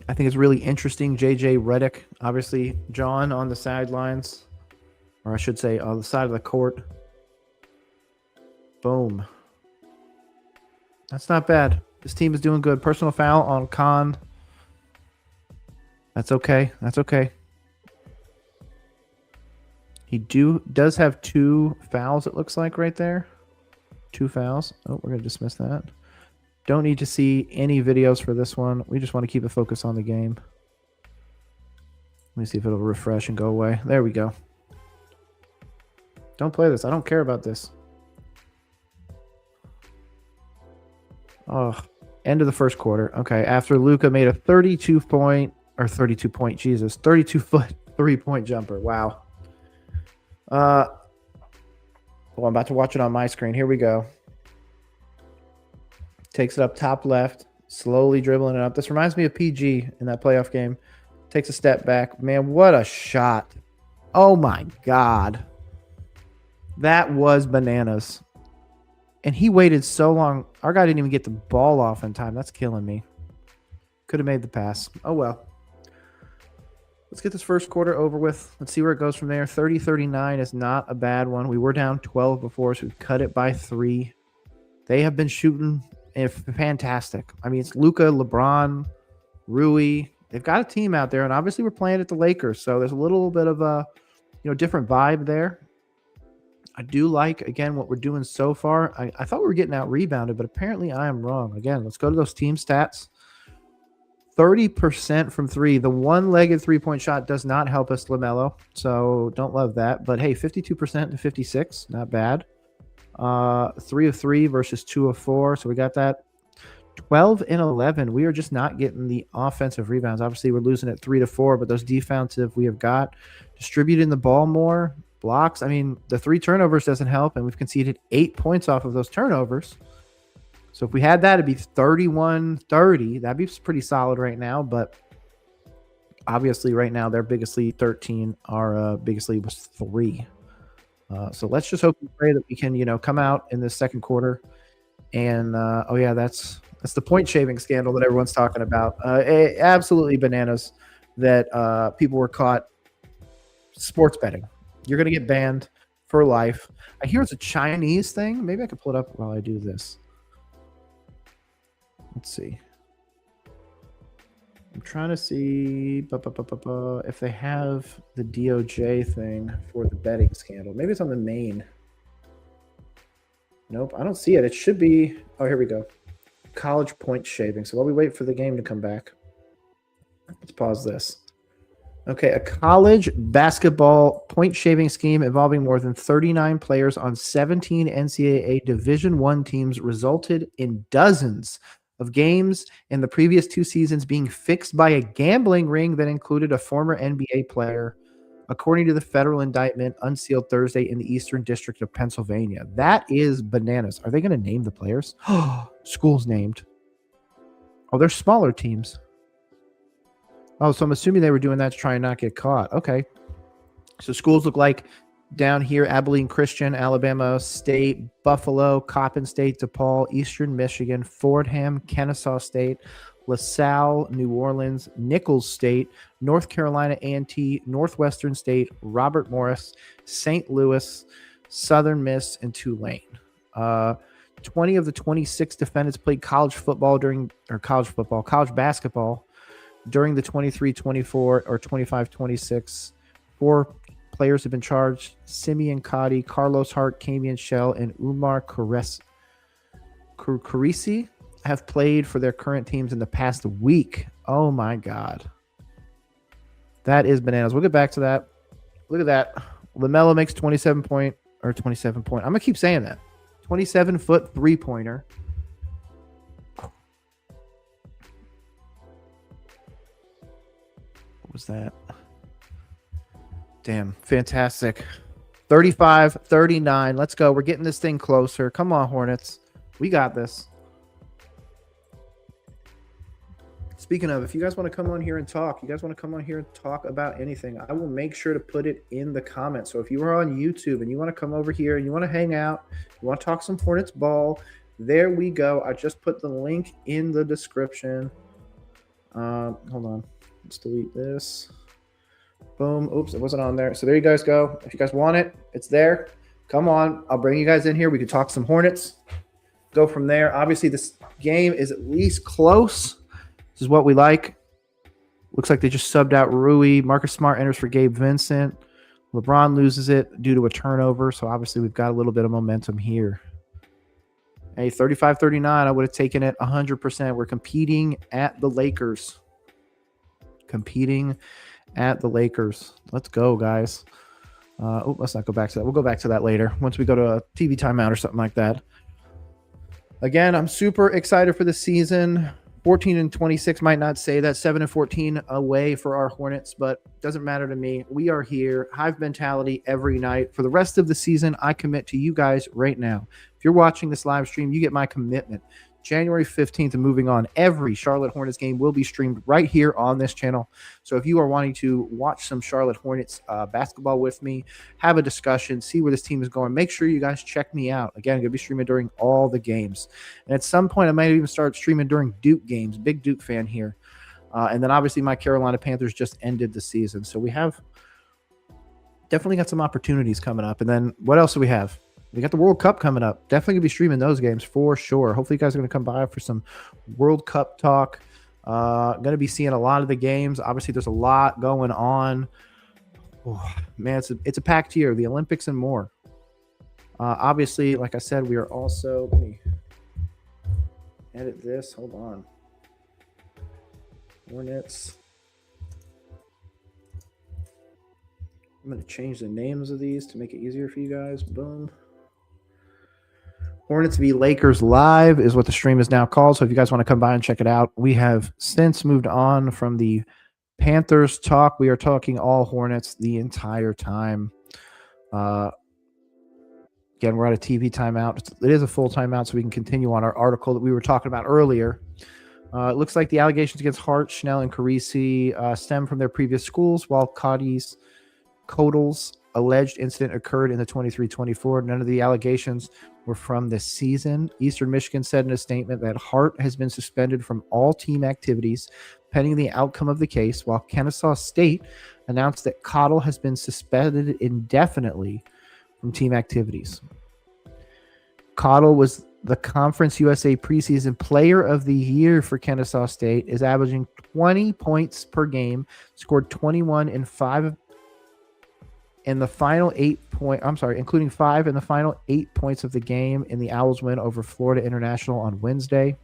I think it's really interesting. JJ Redick, obviously John on the sidelines, or I should say on the side of the court. Boom. That's not bad. This team is doing good. Personal foul on Khan. That's okay. That's okay. He does have 2 fouls, it looks like, right there. 2 fouls. Oh, we're going to dismiss that. Don't need to see any videos for this one. We just want to keep a focus on the game. Let me see if it'll refresh and go away. There we go. Don't play this. I don't care about this. Oh, end of the first quarter. Okay, after Luka made a 32-foot 3-point jumper. Wow. Well, I'm about to watch it on my screen. Here we go. Takes it up top left, slowly dribbling it up. This reminds me of PG in that playoff game. Takes a step back. Man, what a shot. Oh, my God. That was bananas. And he waited so long. Our guy didn't even get the ball off in time. That's killing me. Could have made the pass. Oh, well. Let's get this first quarter over with. Let's see where it goes from there. 30-39 is not a bad one. We were down 12 before, so we've cut it by 3. They have been shooting fantastic. I mean, it's Luka, LeBron, Rui. They've got a team out there, and obviously we're playing at the Lakers, so there's a little bit of a different vibe there. I do like, again, what we're doing so far. I thought we were getting out rebounded, but apparently I am wrong. Again, let's go to those team stats. 30% from 3. The one-legged three-point shot does not help us, LaMelo, so don't love that. But, hey, 52% to 56, not bad. 3 of 3 versus 2 of 4, so we got that. 12 and 11. We are just not getting the offensive rebounds. Obviously, we're losing at 3 to 4, but those defensive we have got. Distributing the ball more. Blocks. I mean, the 3 turnovers doesn't help, and we've conceded 8 points off of those turnovers. So if we had that, it'd be 31-30. That'd be pretty solid right now, but obviously right now their biggest lead 13. Our biggest lead was 3. So let's just hope and pray that we can, come out in the second quarter. And, that's the point shaving scandal that everyone's talking about. Absolutely bananas that people were caught sports betting. You're going to get banned for life. I hear it's a Chinese thing. Maybe I could pull it up while I do this. Let's see. I'm trying to see if they have the DOJ thing for the betting scandal. Maybe it's on the main. Nope, I don't see it. It should be. Oh, here we go. College point shaving. So while we wait for the game to come back, let's pause this. Okay, a college basketball point shaving scheme involving more than 39 players on 17 NCAA Division I teams resulted in dozens of games in the previous 2 seasons being fixed by a gambling ring that included a former NBA player, according to the federal indictment unsealed Thursday in the Eastern District of Pennsylvania. That is bananas. Are they going to name the players? Schools named. Oh, they're smaller teams. Oh, so I'm assuming they were doing that to try and not get caught. Okay. So schools look like down here, Abilene Christian, Alabama State, Buffalo, Coppin State, DePaul, Eastern Michigan, Fordham, Kennesaw State, LaSalle, New Orleans, Nichols State, North Carolina A&T, Northwestern State, Robert Morris, St. Louis, Southern Miss, and Tulane. 20 of the 26 defendants played college basketball during the 23-24 or 25-26. 4 players have been charged. Simeon Cotty, Carlos Hart, Camion Shell, and Umar Kurisi have played for their current teams in the past week. Oh, my God. That is bananas. We'll get back to that. Look at that. LaMelo makes 27 point. I'm going to keep saying that. 27-foot three-pointer. What was that? Damn, fantastic. 35-39. Let's go. We're getting this thing closer. Come on, Hornets. We got this. Speaking of, if you guys want to come on here and talk, about anything, I will make sure to put it in the comments. So if you are on YouTube and you want to come over here and you want to hang out, you want to talk some Hornets ball, there we go. I just put the link in the description. Hold on. Let's delete this. Boom. Oops, it wasn't on there. So there you guys go. If you guys want it, it's there. Come on. I'll bring you guys in here. We can talk some Hornets. Go from there. Obviously, this game is at least close. This is what we like. Looks like they just subbed out Rui. Marcus Smart enters for Gabe Vincent. LeBron loses it due to a turnover. So obviously, we've got a little bit of momentum here. Hey, 35-39, I would have taken it 100%. We're competing at the Lakers. Let's go, guys. Let's not go back to that. We'll go back to that later once we go to a TV timeout or something like that. Again, I'm super excited for the season. 14-26 might not say that. 7-14 away for our Hornets, but doesn't matter to me. We are here. Hive mentality every night. For the rest of the season, I commit to you guys right now. If you're watching this live stream, you get my commitment. January 15th and moving on, every Charlotte Hornets game will be streamed right here on this channel. So if you are wanting to watch some Charlotte Hornets basketball with me, have a discussion, see where this team is going, make sure you guys check me out. Again, I'm going to be streaming during all the games. And at some point, I might even start streaming during Duke games. Big Duke fan here. And then obviously my Carolina Panthers just ended the season. So we have definitely got some opportunities coming up. And then what else do we have? We got the World Cup coming up. Definitely going to be streaming those games for sure. Hopefully you guys are going to come by for some World Cup talk. Going to be seeing a lot of the games. Obviously, there's a lot going on. Oh, man, it's a packed year. The Olympics and more. Obviously, like I said, we are also... Let me edit this. Hold on. Hornets. I'm going to change the names of these to make it easier for you guys. Boom. Hornets v. Lakers Live is what the stream is now called. So if you guys want to come by and check it out, we have since moved on from the Panthers talk. We are talking all Hornets the entire time. Again, we're at a TV timeout. It is a full timeout, so we can continue on our article that we were talking about earlier. It looks like the allegations against Hart, Schnell, and Carisi stem from their previous schools, while Codel's alleged incident occurred in the 23-24. None of the allegations were from this season. Eastern Michigan said in a statement that Hart has been suspended from all team activities pending the outcome of the case, while Kennesaw State announced that Cottle has been suspended indefinitely from team activities. Cottle was the Conference USA preseason player of the year for Kennesaw State, is averaging 20 points per game, scored 21 in 5 in the final 8 point. I'm sorry, including 5 in the final 8 points of the game in the Owls win over Florida International on Wednesday.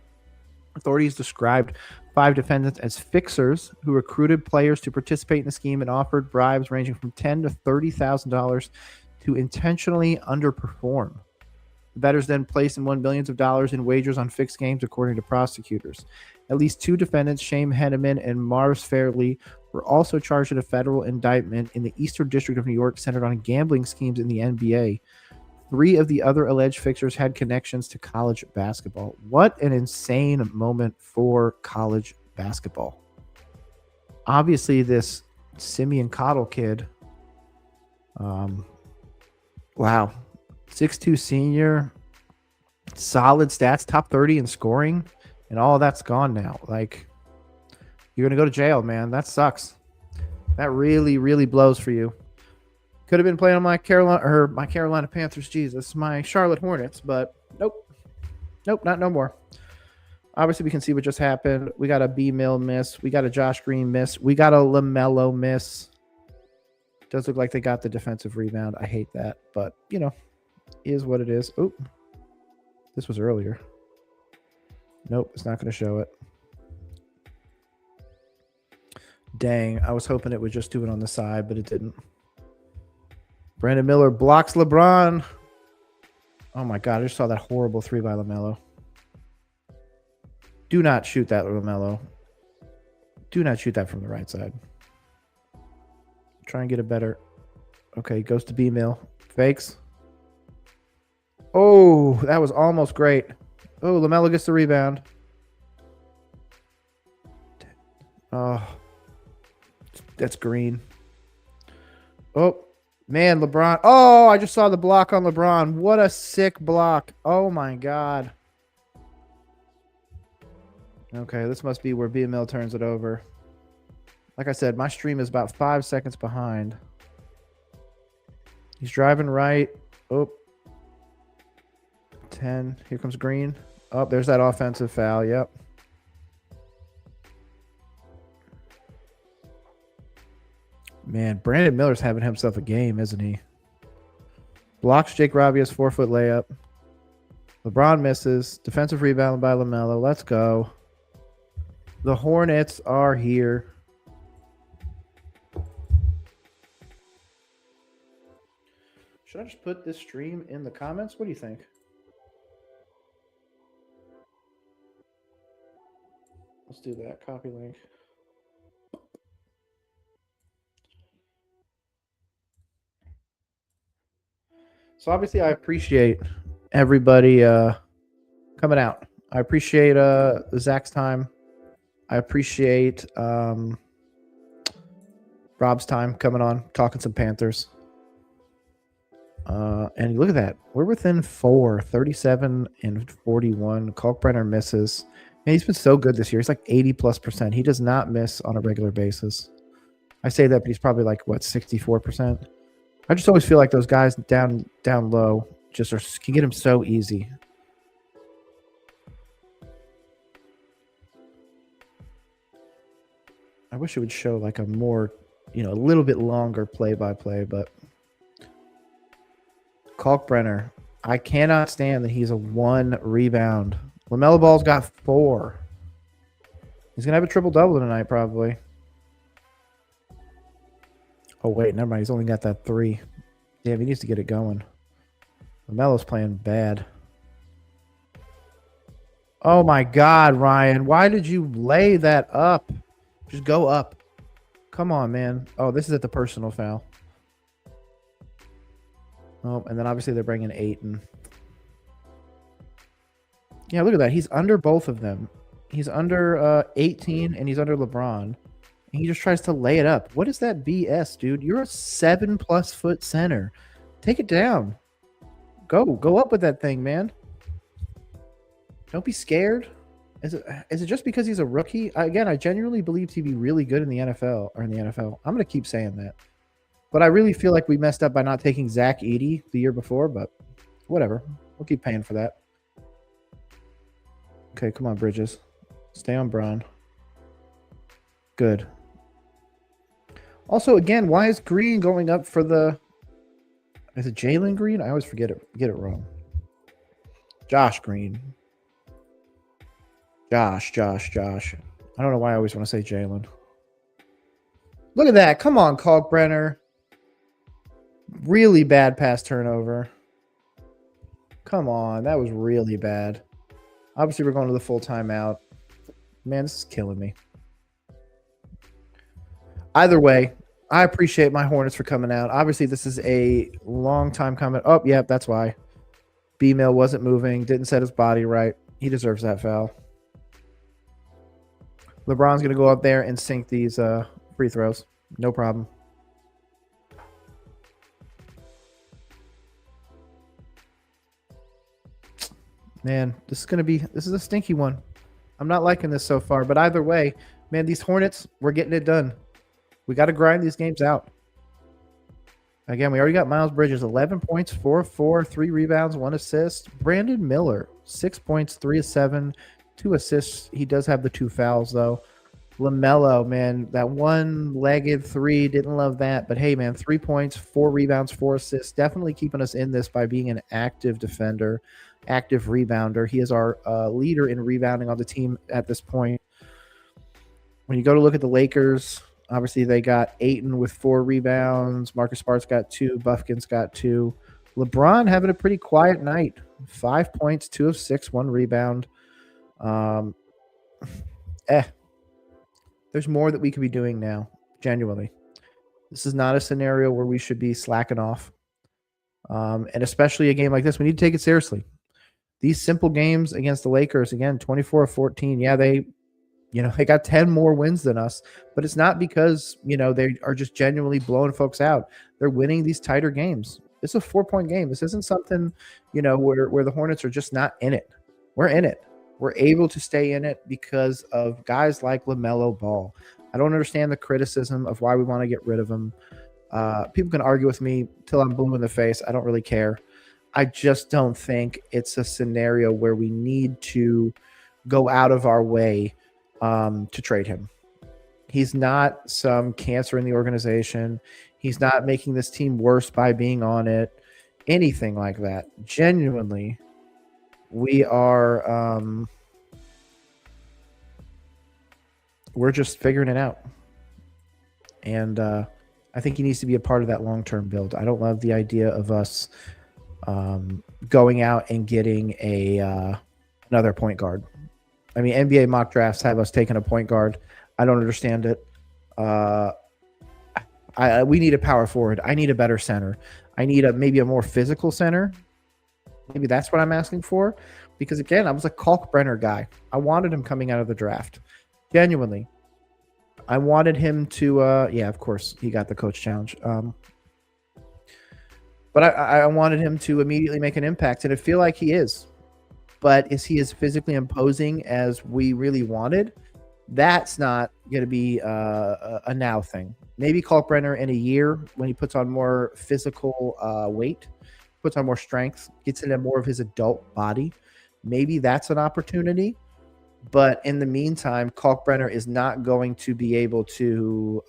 Authorities described 5 defendants as fixers who recruited players to participate in the scheme and offered bribes ranging from $10,000 to $30,000 to intentionally underperform. The bettors then placed and won millions of dollars in wagers on fixed games, according to prosecutors. At least 2 defendants, Shane Henneman and Mars Fairley, were also charged in a federal indictment in the Eastern District of New York centered on gambling schemes in the NBA. 3 of the other alleged fixers had connections to college basketball. What an insane moment for college basketball. Obviously, this Simeon Cottle kid, wow. 6'2" senior, solid stats, top 30 in scoring, and all of that's gone now. Like, you're going to go to jail, man. That sucks. That really, really blows for you. Could have been playing on my Carolina Panthers, my Charlotte Hornets, but nope, not no more. Obviously, we can see what just happened. We got a B-Mill miss. We got a Josh Green miss. We got a LaMelo miss. Does look like they got the defensive rebound. I hate that, but, you know, is what it is. Oh, this was earlier. Nope, it's not going to show it. Dang, I was hoping it would just do it on the side, but it didn't. Brandon Miller blocks LeBron. Oh my God, I just saw that horrible 3 by LaMelo. Do not shoot that, LaMelo. Do not shoot that from the right side. Try and get a better. Okay, goes to B-Mill. Fakes. Oh, that was almost great. Oh, LaMelo gets the rebound. Oh, that's Green. Oh, man, LeBron. Oh, I just saw the block on LeBron. What a sick block. Oh, my God. Okay, this must be where B-Mill turns it over. Like I said, my stream is about 5 seconds behind. He's driving right. Oh. 10. Here comes Green. Oh, there's that offensive foul. Yep. Man, Brandon Miller's having himself a game, isn't he? Blocks Jake Rabia's 4-foot layup. LeBron misses. Defensive rebound by LaMelo. Let's go. The Hornets are here. Should I just put this stream in the comments? What do you think? Let's do that. Copy link. So obviously I appreciate everybody coming out. I appreciate Zach's time. I appreciate Rob's time coming on, talking some Panthers. And look at that. We're within 4, 37 and 41. Kalkbrenner misses. Man, he's been so good this year. He's like 80+%. He does not miss on a regular basis. I say that, but he's probably like, what, 64%? I just always feel like those guys down low just can get him so easy. I wish it would show like a more, a little bit longer play-by-play, but Kalkbrenner, I cannot stand that he's a 1 rebound. LaMelo Ball's got 4. He's going to have a triple-double tonight, probably. Oh, wait, never mind. He's only got that 3. Damn, he needs to get it going. LaMelo's playing bad. Oh, my God, Ryan. Why did you lay that up? Just go up. Come on, man. Oh, this is at the personal foul. Oh, and then obviously they're bringing Ayton. Yeah, look at that. He's under both of them. He's under 18 and he's under LeBron. And he just tries to lay it up. What is that BS, dude? You're a 7+ foot center. Take it down. Go up with that thing, man. Don't be scared. Is it just because he's a rookie? Again, I genuinely believe he'd be really good in the NFL. I'm going to keep saying that. But I really feel like we messed up by not taking Zach Edey the year before, but whatever. We'll keep paying for that. Okay, come on, Bridges. Stay on Braun. Good. Also, again, why is Green going up for the... Is it Jalen Green? I always get it wrong. Josh Green. Josh. I don't know why I always want to say Jalen. Look at that. Come on, Kalkbrenner. Really bad pass turnover. Come on. That was really bad. Obviously, we're going to the full timeout. Man, this is killing me. Either way, I appreciate my Hornets for coming out. Obviously, this is a long time coming. Oh, yeah, that's why. B-Mill wasn't moving, didn't set his body right. He deserves that foul. LeBron's going to go up there and sink these free throws. No problem. Man, this is a stinky one. I'm not liking this so far, but either way, man, these Hornets, we're getting it done. We got to grind these games out. Again, we already got Miles Bridges, 11 points, 4 of 4, 3 rebounds, 1 assist. Brandon Miller, 6 points, 3 of 7, 2 assists. He does have the 2 fouls, though. LaMelo, man, that one-legged 3, didn't love that. But, hey, man, 3 points, 4 rebounds, 4 assists. Definitely keeping us in this by being an active defender, active rebounder. He is our leader in rebounding on the team at this point. When you go to look at the Lakers, obviously they got Ayton with 4 rebounds. Marcus Smart's got 2. Buffkin's got 2. LeBron having a pretty quiet night. 5 points, 2 of 6, 1 rebound. There's more that we could be doing now, genuinely. This is not a scenario where we should be slacking off. And especially a game like this, we need to take it seriously. These simple games against the Lakers, again, 24-14, yeah, they got 10 more wins than us, but it's not because, they are just genuinely blowing folks out. They're winning these tighter games. It's a 4-point game. This isn't something, where the Hornets are just not in it. We're in it. We're able to stay in it because of guys like LaMelo Ball. I don't understand the criticism of why we want to get rid of him. People can argue with me till I'm blue in the face. I don't really care. I just don't think it's a scenario where we need to go out of our way to trade him. He's not some cancer in the organization. He's not making this team worse by being on it. Anything like that. Genuinely, we are we're just figuring it out. And I think he needs to be a part of that long-term build. I don't love the idea of us going out and getting another point guard. I mean, NBA mock drafts have us taking a point guard. I don't understand it. We need a power forward. I need a better center. I need maybe a more physical center. Maybe that's what I'm asking for. Because, again, I was a Kalkbrenner guy. I wanted him coming out of the draft. Genuinely. I wanted him to, yeah, of course, he got the coach challenge. But I wanted him to immediately make an impact, and I feel like he is. But is he as physically imposing as we really wanted? That's not going to be a now thing. Maybe Kalkbrenner in a year when he puts on more physical weight, puts on more strength, gets into more of his adult body. Maybe that's an opportunity. But in the meantime, Kalkbrenner is not going to be able to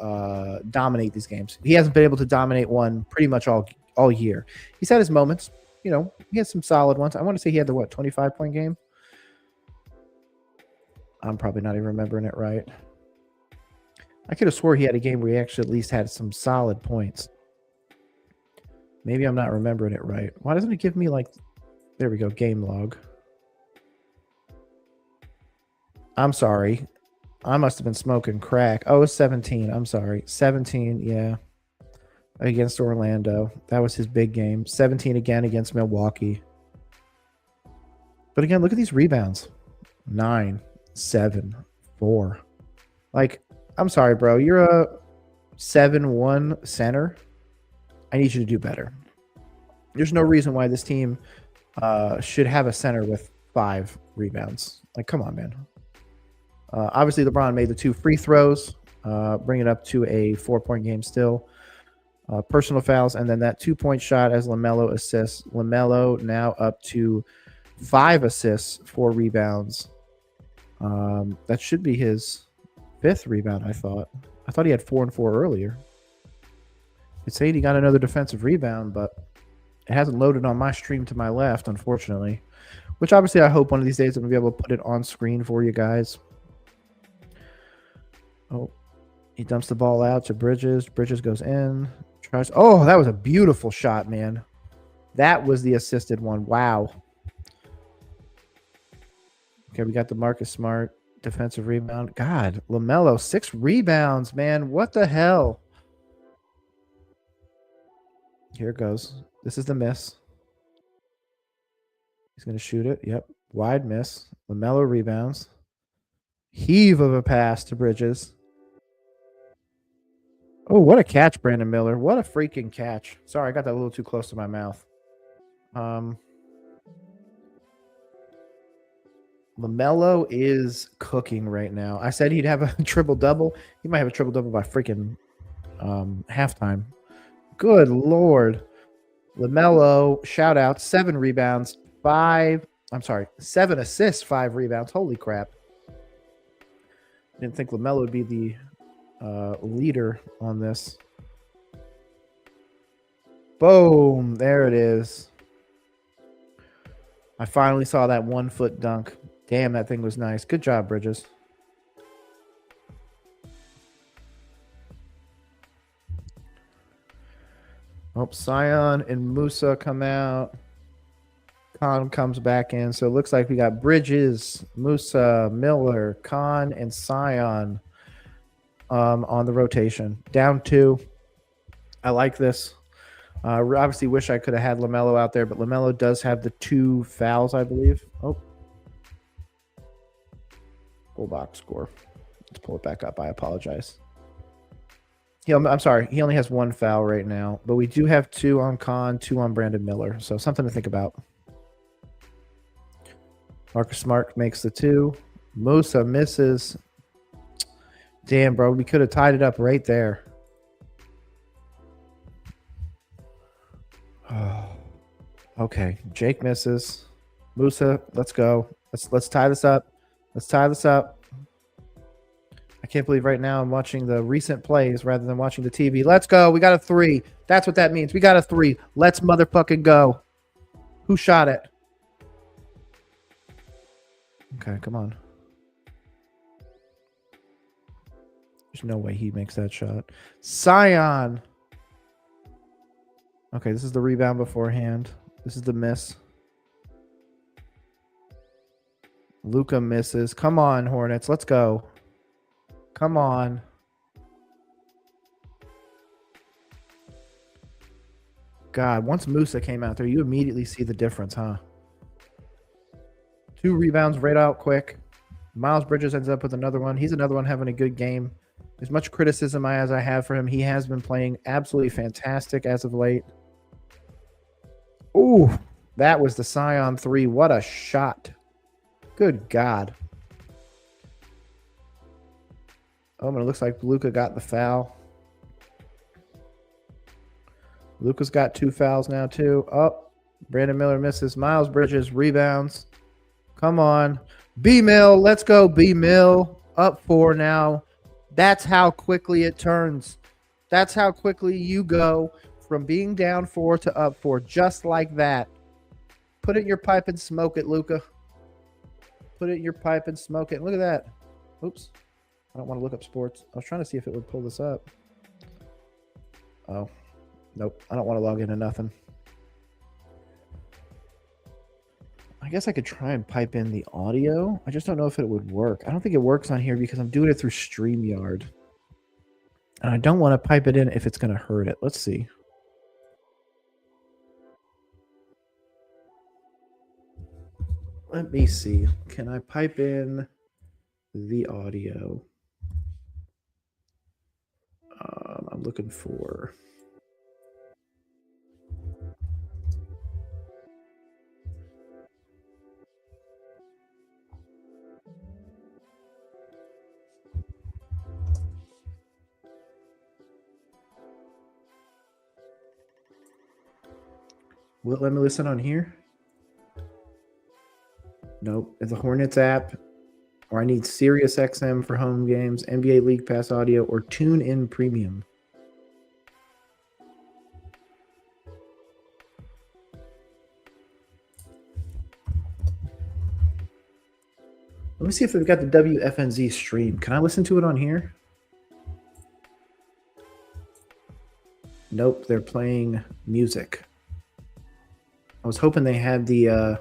dominate these games. He hasn't been able to dominate one pretty much all year. He's had his moments. You know, he has some solid ones. I want to say he had the 25-point game? I'm probably not even remembering it right. I could have swore he had a game where he actually at least had some solid points. Maybe I'm not remembering it right. Why doesn't it give me there we go, game log. I'm sorry. I must have been smoking crack. Oh, it was 17. I'm sorry. 17, yeah. Against Orlando. That was his big game. 17 again against Milwaukee. But again, look at these rebounds. 9, 7, 4. I'm sorry, bro. You're a 7-1 center. I need you to do better. There's no reason why this team should have a center with 5 rebounds. Come on, man. Obviously, LeBron made the 2 free throws, bring it up to a 4-point game still. Personal fouls, and then that 2-point shot as LaMelo assists. LaMelo now up to 5 assists, 4 rebounds. That should be his 5th rebound, I thought. I thought he had 4 and 4 earlier. It's saying he got another defensive rebound, but it hasn't loaded on my stream to my left, unfortunately. Which obviously I hope one of these days I'm going to be able to put it on screen for you guys. Oh, he dumps the ball out to Bridges. Bridges goes in. Tries. Oh, that was a beautiful shot, man. That was the assisted one. Wow. Okay, we got the Marcus Smart defensive rebound. God, LaMelo, 6 rebounds, man. What the hell? Here it goes. This is the miss. He's going to shoot it. Yep. Wide miss. LaMelo rebounds. Heave of a pass to Bridges. Oh, what a catch, Brandon Miller. What a freaking catch. Sorry, I got that a little too close to my mouth. LaMelo is cooking right now. I said he'd have a triple-double. He might have a triple-double by freaking halftime. Good Lord. LaMelo, shout out, 7 rebounds, 7 assists, 5 rebounds. Holy crap. Didn't think LaMelo would be the leader on this. Boom. There it is. I finally saw that 1-foot dunk. Damn, that thing was nice. Good job, Bridges. Oh, Sion and Musa come out. Khan comes back in. So it looks like we got Bridges, Musa, Miller, Khan, and Sion on the rotation. Down 2. I like this. Obviously wish I could have had LaMelo out there, but LaMelo does have the 2 fouls, I believe. Oh. Full box score. Let's pull it back up. I apologize. I'm sorry. He only has 1 foul right now, but we do have 2 on Khan, 2 on Brandon Miller. So something to think about. Marcus Smart makes the 2. Musa misses. Damn, bro. We could have tied it up right there. Okay. Jake misses. Musa, let's go. Let's tie this up. Let's tie this up. I can't believe right now I'm watching the recent plays rather than watching the TV. Let's go. We got a 3. That's what that means. We got a 3. Let's motherfucking go. Who shot it? Okay, come on. There's no way he makes that shot. Sion. Okay, this is the rebound beforehand. This is the miss. Luka misses. Come on, Hornets. Let's go. Come on. God, once Musa came out there, you immediately see the difference, huh? 2 rebounds right out quick. Miles Bridges ends up with another one. He's another one having a good game. As much criticism as I have for him, he has been playing absolutely fantastic as of late. Ooh, that was the Sion 3. What a shot. Good God. Oh, but it looks like Luka got the foul. Luka's got 2 fouls now, too. Oh, Brandon Miller misses. Miles Bridges rebounds. Come on. B-Mill. Let's go, B-Mill. Up 4 now. That's how quickly it turns. That's how quickly you go from being down 4 to up 4. Just like that. Put it in your pipe and smoke it, Luka. Put it in your pipe and smoke it. Look at that. Oops. I don't want to look up sports. I was trying to see if it would pull this up. Oh. Nope. I don't want to log into nothing. I guess I could try and pipe in the audio. I just don't know if it would work. I don't think it works on here because I'm doing it through StreamYard. And I don't want to pipe it in if it's going to hurt it. Let's see. Let me see. Can I pipe in the audio? I'm looking for... Will it let me listen on here? Nope. It's a Hornets app, or I need SiriusXM for home games, NBA League Pass audio, or TuneIn Premium. Let me see if they've got the WFNZ stream. Can I listen to it on here? Nope, they're playing music. I was hoping they had the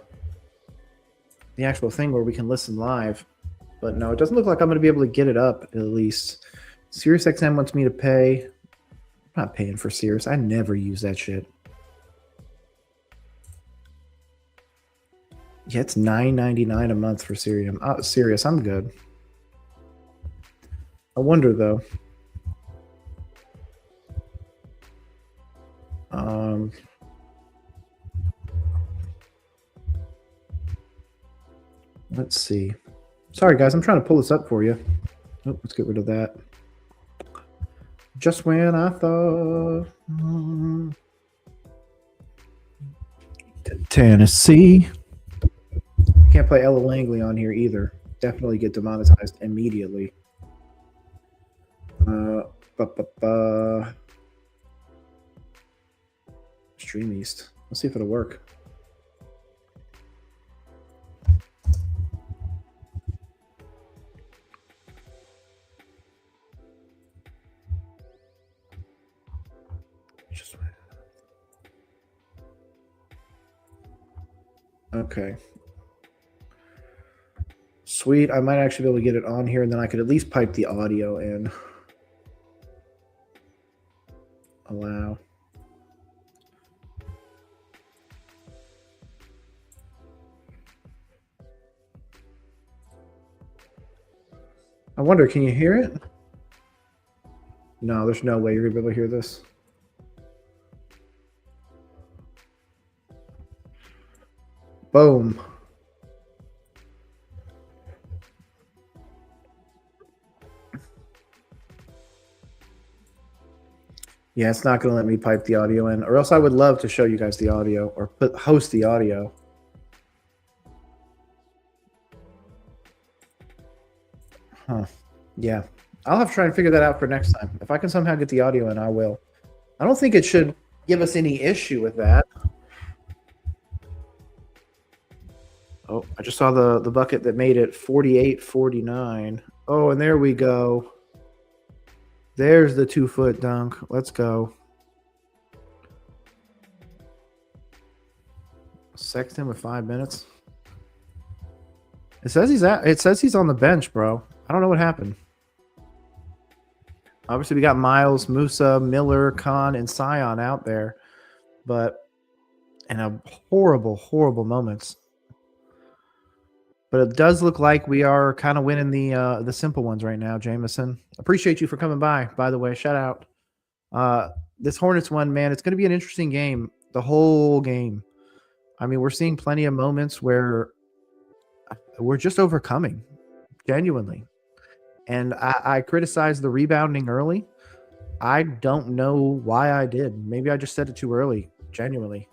actual thing where we can listen live, but no, it doesn't look like I'm going to be able to get it up, at least. SiriusXM wants me to pay. I'm not paying for Sirius. I never use that shit. Yeah, it's $9.99 a month for Sirius. I'm good. I wonder, though. Let's see. Sorry, guys. I'm trying to pull this up for you. Oh, let's get rid of that. Just when I thought... Tennessee. Can't play Ella Langley on here either. Definitely get demonetized immediately. Stream East. Let's see if it'll work. Okay. Sweet. I might actually be able to get it on here, and then I could at least pipe the audio in. Allow. I wonder, can you hear it? No, there's no way you're going to be able to hear this. Boom. Yeah, it's not going to let me pipe the audio in, or else I would love to show you guys the audio or host the audio. Huh. Yeah. I'll have to try and figure that out for next time. If I can somehow get the audio in, I will. I don't think it should give us any issue with that. Oh, I just saw the bucket that made it 48-49. Oh, and there we go. There's the 2-foot dunk. Let's go. Sexton with 5 minutes. It says he's on the bench, bro. I don't know what happened. Obviously, we got Miles, Musa, Miller, Khan, and Sion out there, but in a horrible moments. But it does look like we are kind of winning the simple ones right now, Jameson. Appreciate you for coming by the way. Shout out. This Hornets one, man, it's going to be an interesting game. The whole game. I mean, we're seeing plenty of moments where we're just overcoming, genuinely. And I criticized the rebounding early. I don't know why I did. Maybe I just said it too early, genuinely.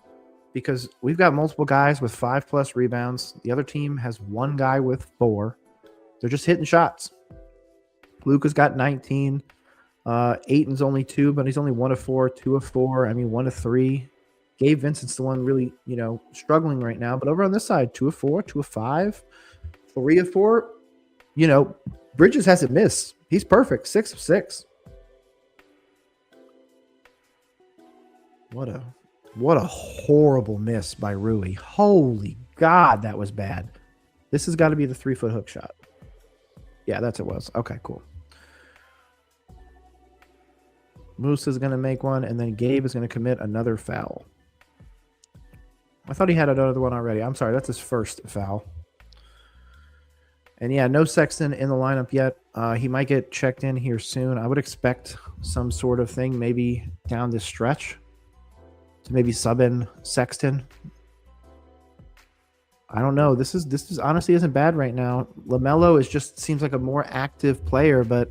Because we've got multiple guys with 5+ rebounds. The other team has one guy with 4. They're just hitting shots. Luka's got 19. Ayton's only 2, but he's only 1 of 4, 2 of 4. I mean, 1 of 3. Gabe Vincent's the one really, struggling right now. But over on this side, 2 of 4, 2 of 5, 3 of 4. Bridges hasn't missed. He's perfect. 6 of 6. What a horrible miss by Rui. Holy God, that was bad. This has got to be the 3-foot hook shot. Yeah, that's it was. Okay, cool. Moose is going to make one, and then Gabe is going to commit another foul. I thought he had another one already. I'm sorry, that's his first foul. And yeah, no Sexton in the lineup yet. He might get checked in here soon. I would expect some sort of thing, maybe down this stretch, to maybe sub in Sexton. I don't know. This is honestly isn't bad right now. LaMelo seems like a more active player, but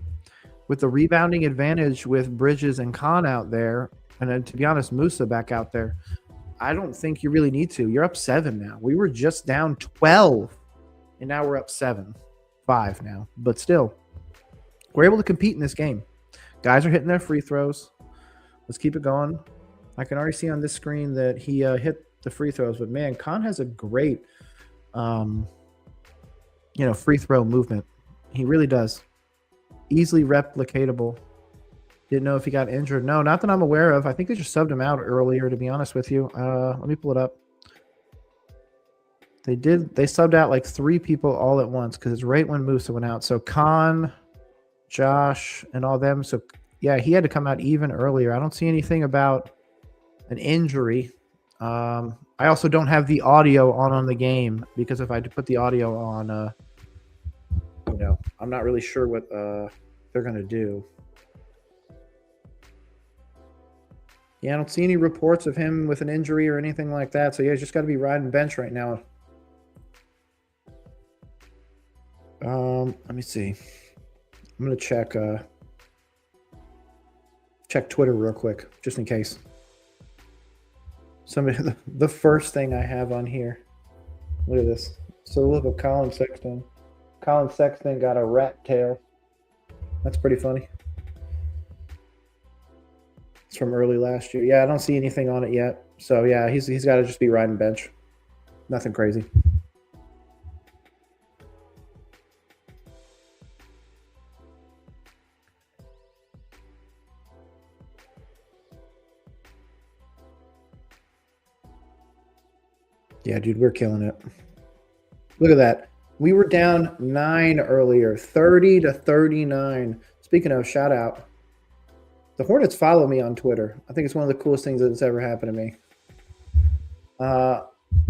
with the rebounding advantage with Bridges and Khan out there, and then to be honest, Musa back out there, I don't think you really need to. You're up 7 now. We were just down 12, and now we're up 7-5 now. But still, we're able to compete in this game. Guys are hitting their free throws. Let's keep it going. I can already see on this screen that he hit the free throws, but man, Khan has a great, free throw movement. He really does. Easily replicatable. Didn't know if he got injured. No, not that I'm aware of. I think they just subbed him out earlier, to be honest with you. Let me pull it up. They subbed out like 3 people all at once because it's right when Musa went out. So Khan, Josh, and all them. So yeah, he had to come out even earlier. I don't see anything about an injury. I also don't have the audio on the game because if I put the audio on, I'm not really sure what they're going to do. Yeah, I don't see any reports of him with an injury or anything like that. So yeah, he's just got to be riding bench right now. Let me see. I'm going to check Twitter real quick, just in case. The first thing I have on here. Look at this. So look at Colin Sexton. Colin Sexton got a rat tail. That's pretty funny. It's from early last year. Yeah, I don't see anything on it yet. So yeah, he's got to just be riding bench. Nothing crazy. Yeah, dude, we're killing it. Look at that. We were down 9 earlier, 30-39. Speaking of, shout out. The Hornets follow me on Twitter. I think it's one of the coolest things that's ever happened to me.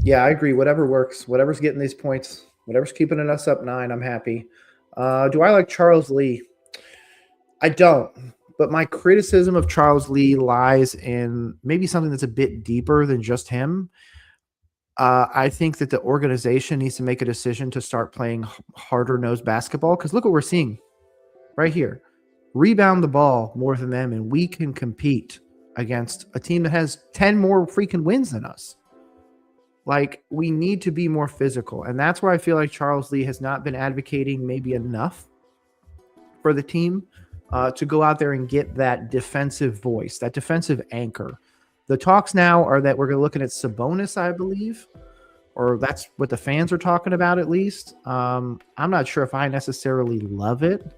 Yeah, I agree. Whatever works. Whatever's getting these points. Whatever's keeping us up 9, I'm happy. Do I like Charles Lee? I don't. But my criticism of Charles Lee lies in maybe something that's a bit deeper than just him. I think that the organization needs to make a decision to start playing harder-nosed basketball because look what we're seeing right here. Rebound the ball more than them, and we can compete against a team that has 10 more freaking wins than us. Like, we need to be more physical, and that's where I feel like Charles Lee has not been advocating maybe enough for the team to go out there and get that defensive voice, that defensive anchor. The talks now are that we're looking at Sabonis, I believe, or that's what the fans are talking about at least. I'm not sure if I necessarily love it,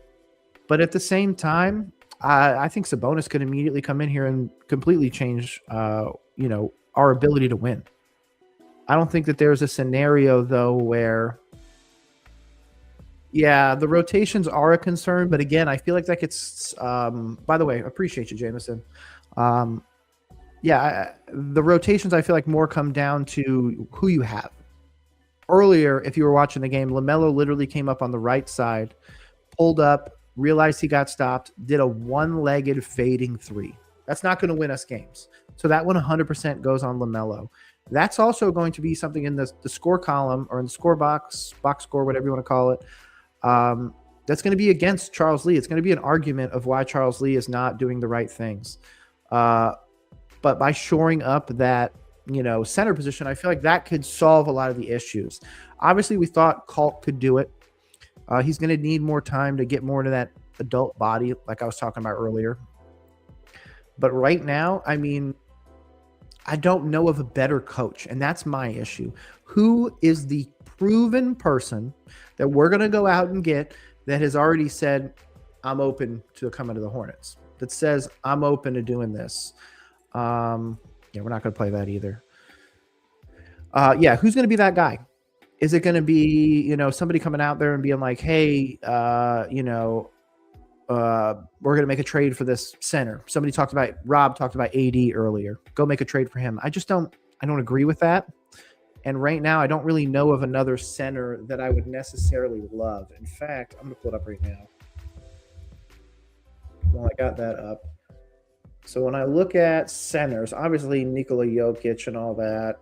but at the same time, I think Sabonis could immediately come in here and completely change, our ability to win. I don't think that there's a scenario though where, yeah, the rotations are a concern, but again, I feel like that gets. By the way, appreciate you, Jameson. The rotations I feel like more come down to who you have. Earlier, if you were watching the game, LaMelo literally came up on the right side, pulled up, realized he got stopped, did a one-legged fading three. That's not going to win us games. So that one 100% goes on LaMelo. That's also going to be something in the score column or in the score box score, whatever you want to call it. That's going to be against Charles Lee. It's going to be an argument of why Charles Lee is not doing the right things. But by shoring up that, center position, I feel like that could solve a lot of the issues. Obviously, we thought Culk could do it. He's going to need more time to get more into that adult body, like I was talking about earlier. But right now, I mean, I don't know of a better coach, and that's my issue. Who is the proven person that we're going to go out and get that has already said, I'm open to coming to the Hornets, that says, I'm open to doing this? We're not going to play that either. Who's going to be that guy? Is it going to be, somebody coming out there and being like, hey, we're going to make a trade for this center. Rob talked about AD earlier. Go make a trade for him. I don't agree with that. And right now, I don't really know of another center that I would necessarily love. In fact, I'm going to pull it up right now. Well, I got that up. So when I look at centers, obviously Nikola Jokic and all that,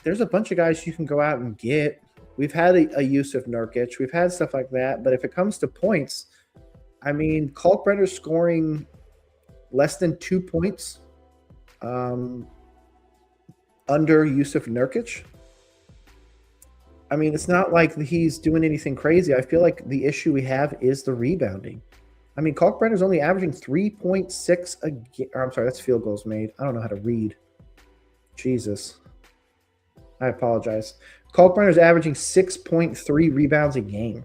there's a bunch of guys you can go out and get. We've had a Yusuf Nurkic. We've had stuff like that. But if it comes to points, I mean, Kalkbrenner's scoring less than 2 points under Yusuf Nurkic. I mean, it's not like he's doing anything crazy. I feel like the issue we have is the rebounding. I mean, Kalkbrenner's only averaging 3.6 a game. I'm sorry, that's field goals made. I don't know how to read. Jesus. I apologize. Kalkbrenner's averaging 6.3 rebounds a game.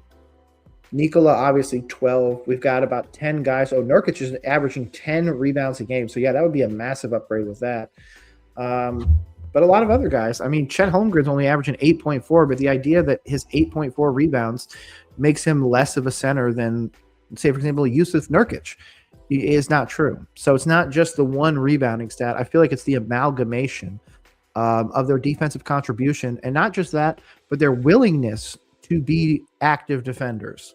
Nikola, obviously, 12. We've got about 10 guys. Oh, Nurkic is averaging 10 rebounds a game. So, yeah, that would be a massive upgrade with that. But a lot of other guys. I mean, Chet Holmgren's only averaging 8.4, but the idea that his 8.4 rebounds makes him less of a center than, say, for example, Yusuf Nurkic is not true. So it's not just the one rebounding stat. I feel like it's the amalgamation of their defensive contribution, and not just that, but their willingness to be active defenders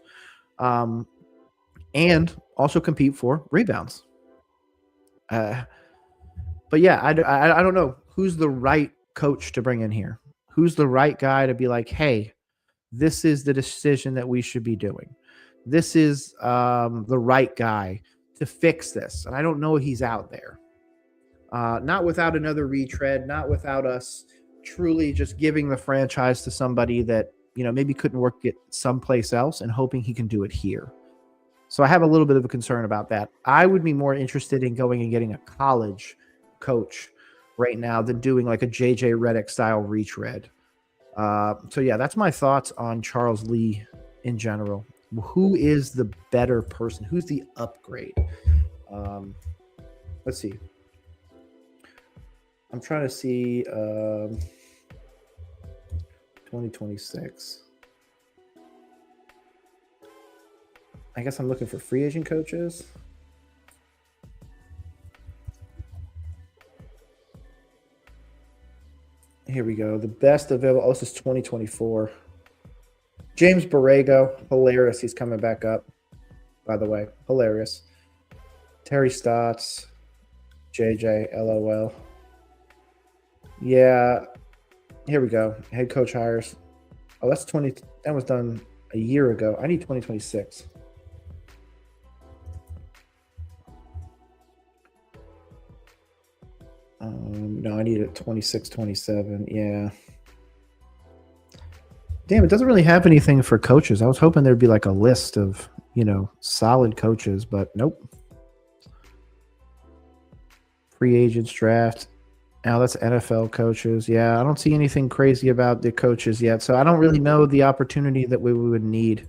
and also compete for rebounds. But yeah, I don't know who's the right coach to bring in here. Who's the right guy to be like, hey, this is the decision that we should be doing. This is the right guy to fix this. And I don't know if he's out there. Not without another retread, not without us truly just giving the franchise to somebody that, maybe couldn't work it someplace else and hoping he can do it here. So I have a little bit of a concern about that. I would be more interested in going and getting a college coach right now than doing like a JJ Redick style retread. So yeah, that's my thoughts on Charles Lee in general. Who is the better person? Who's the upgrade? Let's see. I'm trying to see 2026. I guess I'm looking for free agent coaches. Here we go. The best available. Oh, this is 2024. James Borrego. Hilarious. He's coming back up, by the way. Hilarious. Terry Stotts. JJ. LOL. Yeah. Here we go. Head coach hires. Oh, that's 20. That was done a year ago. I need 2026. No, I need it 26, 27. Yeah. Damn, it doesn't really have anything for coaches. I was hoping there'd be like a list of, solid coaches, but nope. Free agents draft. Now that's NFL coaches. Yeah, I don't see anything crazy about the coaches yet. So I don't really know the opportunity that we would need.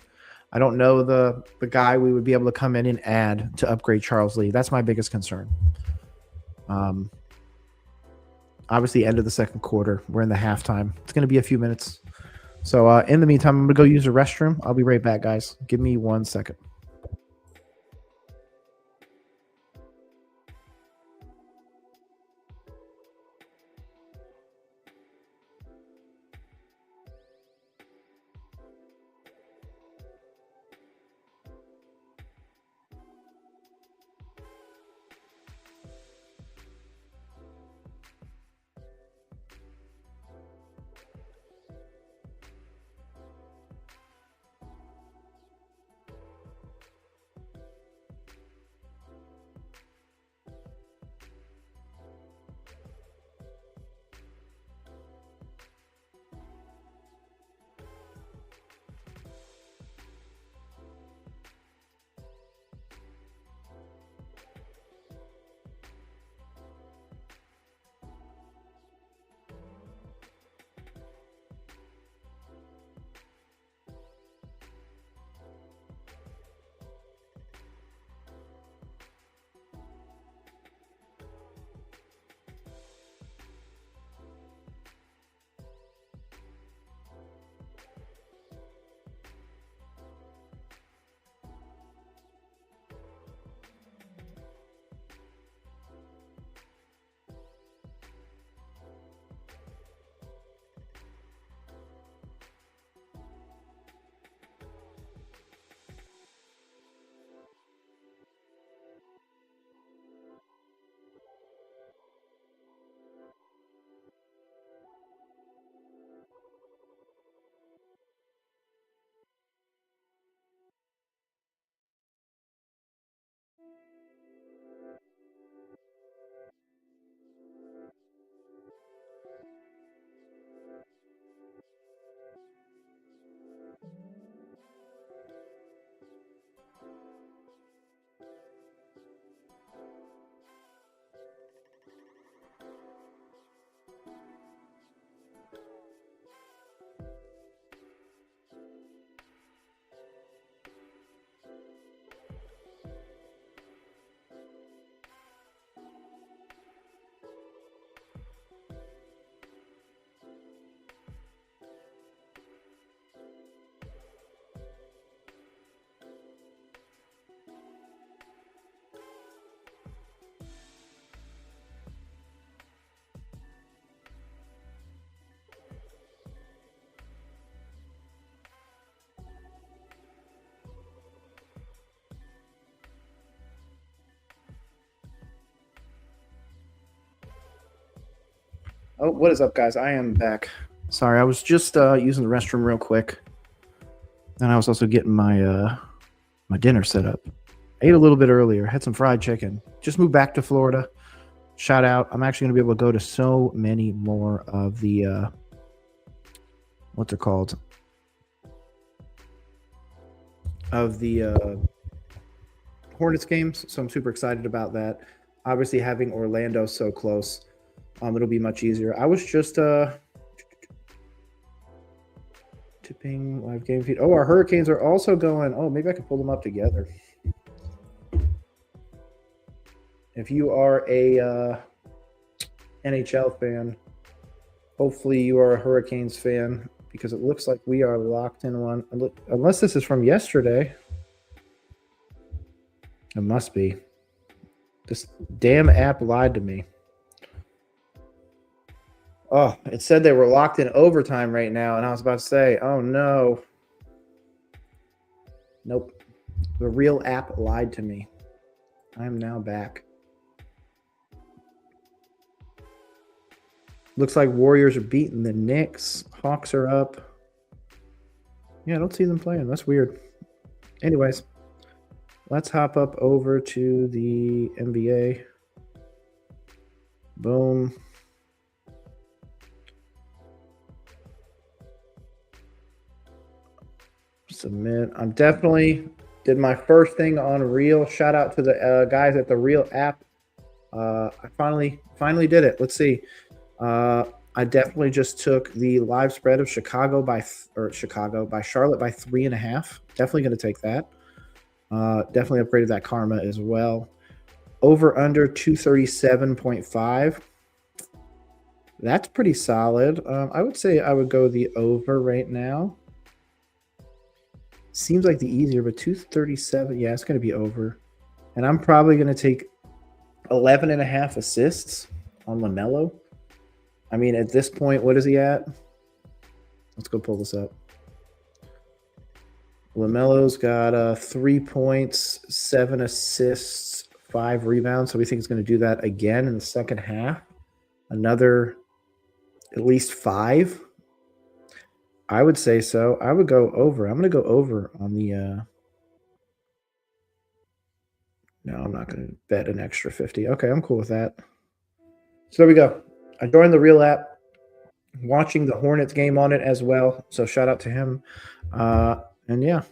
I don't know the guy we would be able to come in and add to upgrade Charles Lee. That's my biggest concern. Obviously, end of the second quarter. We're in the halftime. It's going to be a few minutes. So in the meantime, I'm going to go use the restroom. I'll be right back, guys. Give me 1 second. Oh, what is up, guys? I am back. Sorry, I was just using the restroom real quick, and I was also getting my my dinner set up. I ate a little bit earlier. Had some fried chicken. Just moved back to Florida. Shout out! I'm actually going to be able to go to so many more of the what's they're called of the Hornets games. So I'm super excited about that. Obviously, having Orlando so close. It'll be much easier. I was just tipping live game feed. Oh, our Hurricanes are also going. Oh, maybe I can pull them up together. If you are a NHL fan, hopefully you are a Hurricanes fan because it looks like we are locked in one. Unless this is from yesterday. It must be. This damn app lied to me. Oh, it said they were locked in overtime right now, and I was about to say, oh no. Nope. The real app lied to me. I'm now back. Looks like Warriors are beating the Knicks. Hawks are up. Yeah, I don't see them playing. That's weird. Anyways, let's hop up over to the NBA. Boom. Submit. I'm definitely did my first thing on Real. Shout out to the guys at the Real app. I finally did it. Let's see. I definitely just took the live spread of Chicago by Charlotte by 3.5. Definitely going to take that. Definitely upgraded that karma as well. Over under 237.5. That's pretty solid. I would say I would go the over right now. Seems like the easier, but 237. Yeah, it's going to be over. And I'm probably going to take 11.5 assists on LaMelo. I mean, at this point, what is he at? Let's go pull this up. LaMelo's got 3 points, 7 assists, 5 rebounds. So we think he's going to do that again in the second half. Another at least 5. I would say so. I would go over. I'm going to go over on the no, I'm not going to bet an extra 50. Okay, I'm cool with that. So there we go. I joined the Real app, watching the Hornets game on it as well. So shout out to him. And yeah,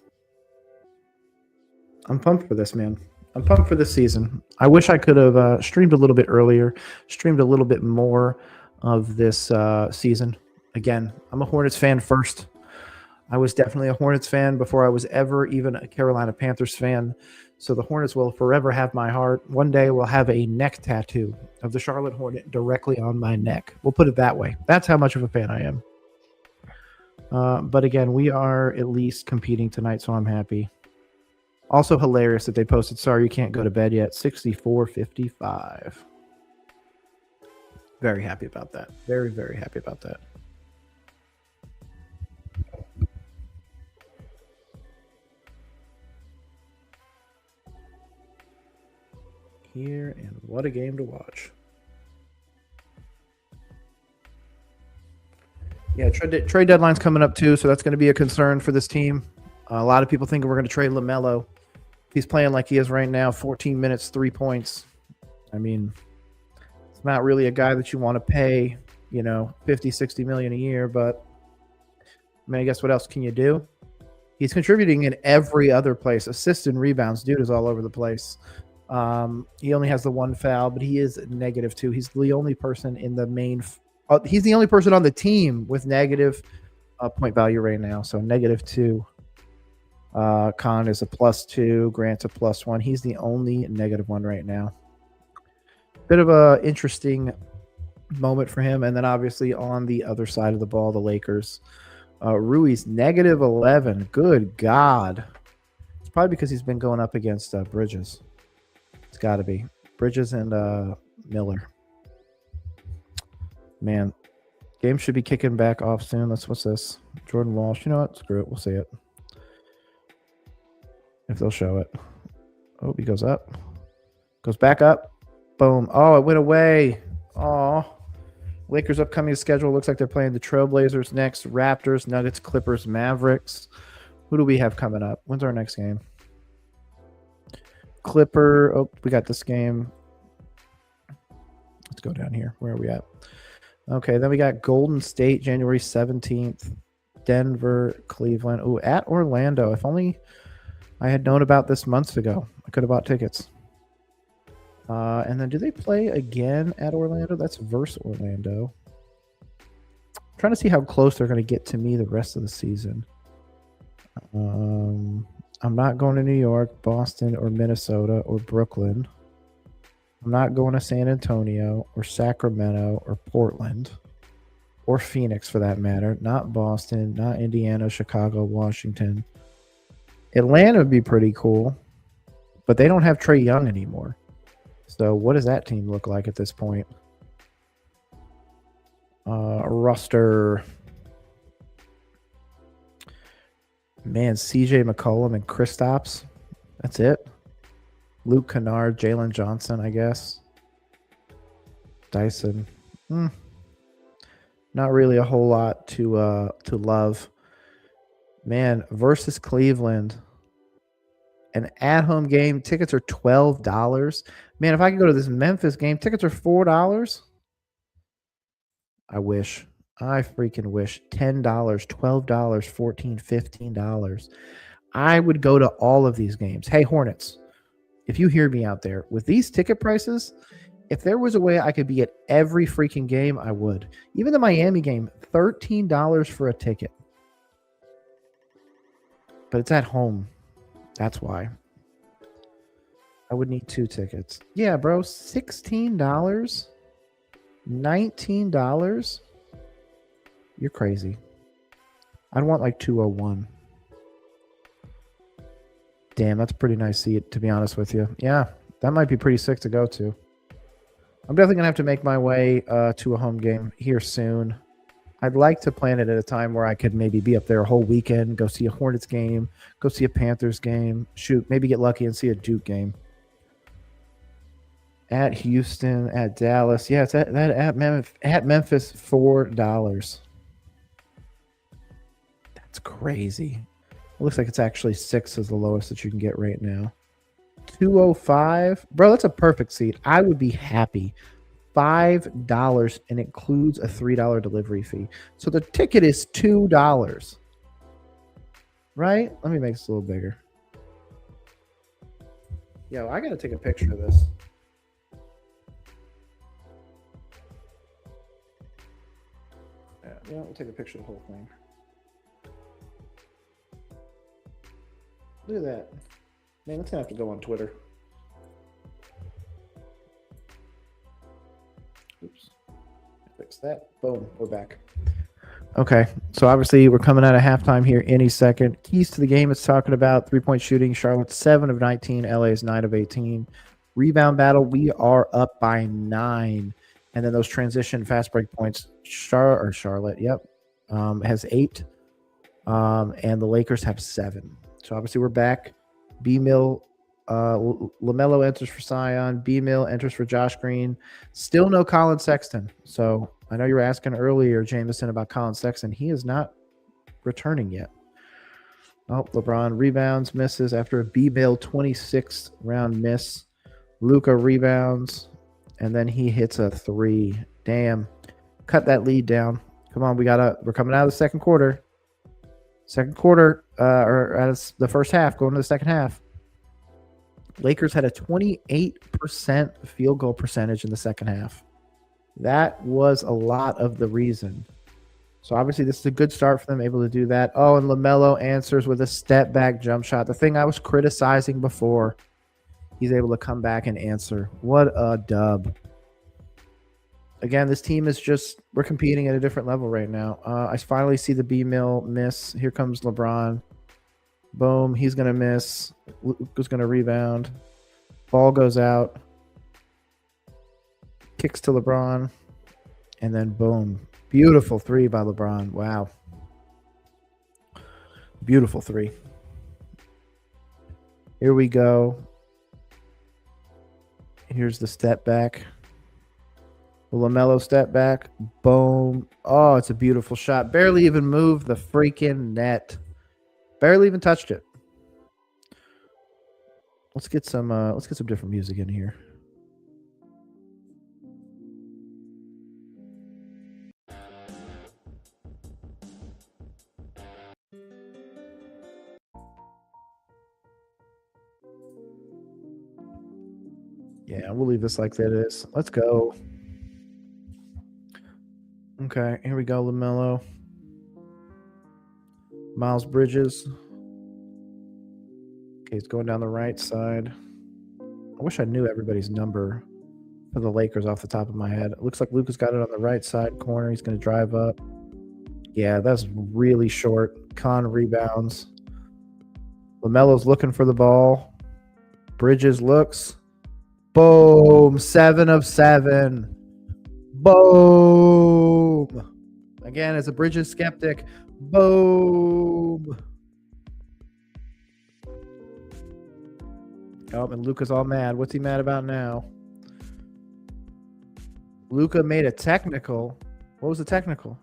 I'm pumped for this, man. I'm pumped for this season. I wish I could have streamed a little bit earlier, streamed a little bit more of this season. Again, I'm a Hornets fan first. I was definitely a Hornets fan before I was ever even a Carolina Panthers fan. So the Hornets will forever have my heart. One day we'll have a neck tattoo of the Charlotte Hornet directly on my neck. We'll put it that way. That's how much of a fan I am. But again, we are at least competing tonight, so I'm happy. Also hilarious that they posted, sorry, you can't go to bed yet. 64.55. Very happy about that. Very, very happy about that. Here, and what a game to watch. Yeah, trade deadline's coming up too, so that's going to be a concern for this team. A lot of people think we're going to trade LaMelo. He's playing like he is right now, 14 minutes, 3 points. I mean, it's not really a guy that you want to pay, 50, 60 million a year, but I mean, I guess what else can you do? He's contributing in every other place. Assists and rebounds, dude is all over the place. He only has the 1 foul, but he is -2. He's the only person in the main. He's the only person on the team with negative point value right now. So -2. Khan is a +2. Grant's a +1. He's the only -1 right now. Bit of a interesting moment for him. And then obviously on the other side of the ball, the Lakers. Rui's -11. Good God. It's probably because he's been going up against Bridges. It's got to be. Bridges and Miller. Man, game should be kicking back off soon. What's this? Jordan Walsh. You know what? Screw it. We'll see it. If they'll show it. Oh, he goes up. Goes back up. Boom. Oh, it went away. Oh. Lakers' upcoming schedule looks like they're playing the Trailblazers next. Raptors, Nuggets, Clippers, Mavericks. Who do we have coming up? When's our next game? Clipper. Oh, we got this game. Let's go down here. Where are we at? Okay, then we got Golden State, January 17th. Denver, Cleveland. Oh, at Orlando. If only I had known about this months ago. I could have bought tickets. And then do they play again at Orlando? That's versus Orlando. I'm trying to see how close they're going to get to me the rest of the season. I'm not going to New York, Boston, or Minnesota, or Brooklyn. I'm not going to San Antonio, or Sacramento, or Portland, or Phoenix for that matter. Not Boston, not Indiana, Chicago, Washington. Atlanta would be pretty cool, but they don't have Trae Young anymore. So what does that team look like at this point? Roster. Man, CJ McCollum and Kristaps. That's it. Luke Kennard, Jalen Johnson, I guess. Dyson. Not really a whole lot to love. Man, versus Cleveland. An at-home game. Tickets are $12. Man, if I could go to this Memphis game, tickets are $4. I wish. I freaking wish. $10, $12, $14, $15. I would go to all of these games. Hey, Hornets, if you hear me out there, with these ticket prices, If there was a way I could be at every freaking game, I would. Even the Miami game, $13 for a ticket. But it's at home. That's why. I would need 2 tickets. Yeah, bro. $16? $19? You're crazy. I'd want like 201. Damn, that's a pretty nice seat, to be honest with you. Yeah, that might be pretty sick to go to. I'm definitely going to have to make my way to a home game here soon. I'd like to plan it at a time where I could maybe be up there a whole weekend, go see a Hornets game, go see a Panthers game, shoot, maybe get lucky and see a Duke game. At Houston, at Dallas. Yeah, it's at Memphis, $4. That's crazy. It looks like it's actually 6 is the lowest that you can get right now. 205. Bro, that's a perfect seat. I would be happy. $5 and includes a $3 delivery fee. So the ticket is $2. Right? Let me make this a little bigger. Yo, I got to take a picture of this. Yeah, we'll take a picture of the whole thing. Look at that. Man, that's going to have to go on Twitter. Oops. Fix that. Boom. We're back. Okay. So obviously we're coming out of halftime here any second. Keys to the game, it's talking about 3-point shooting. Charlotte 7 of 19. LA is 9 of 18. Rebound battle, we are up by 9. And then those transition fast break points, Charlotte, yep, has 8. And the Lakers have 7. So obviously we're back. B-Mill, LaMelo enters for Zion. B-Mill enters for Josh Green. Still no Colin Sexton. So I know you were asking earlier, Jameson, about Colin Sexton. He is not returning yet. Oh, LeBron rebounds, misses after a B-Mill 26th round miss. Luka rebounds, and then he hits a 3. Damn. Cut that lead down. Come on, we're coming out of the second quarter. Or out of the first half, going to the second half. Lakers had a 28% field goal percentage in the second half. That was a lot of the reason. So obviously this is a good start for them, able to do that. Oh, and LaMelo answers with a step back jump shot. The thing I was criticizing before, he's able to come back and answer. What a dub. Again, this team is we're competing at a different level right now. I finally see the B-Mill miss. Here comes LeBron. Boom. He's going to miss. Luka's going to rebound. Ball goes out. Kicks to LeBron. And then boom. Beautiful 3 by LeBron. Wow. Beautiful 3. Here we go. Here's the step back. LaMelo step back. Boom. Oh, it's a beautiful shot. Barely even moved the freaking net. Barely even touched it. Let's get some different music in here. Yeah, we'll leave this like that is. Let's go. Okay, here we go, LaMelo. Miles Bridges. Okay, he's going down the right side. I wish I knew everybody's number for the Lakers off the top of my head. It looks like Luka's got it on the right side corner. He's going to drive up. Yeah, that's really short. Con rebounds. LaMelo's looking for the ball. Bridges looks. Boom. 7 of 7. Boom. Again, as a Bridges skeptic. Boom. Oh, and Luka's all mad. What's he mad about now? Luka made a technical. What was the technical?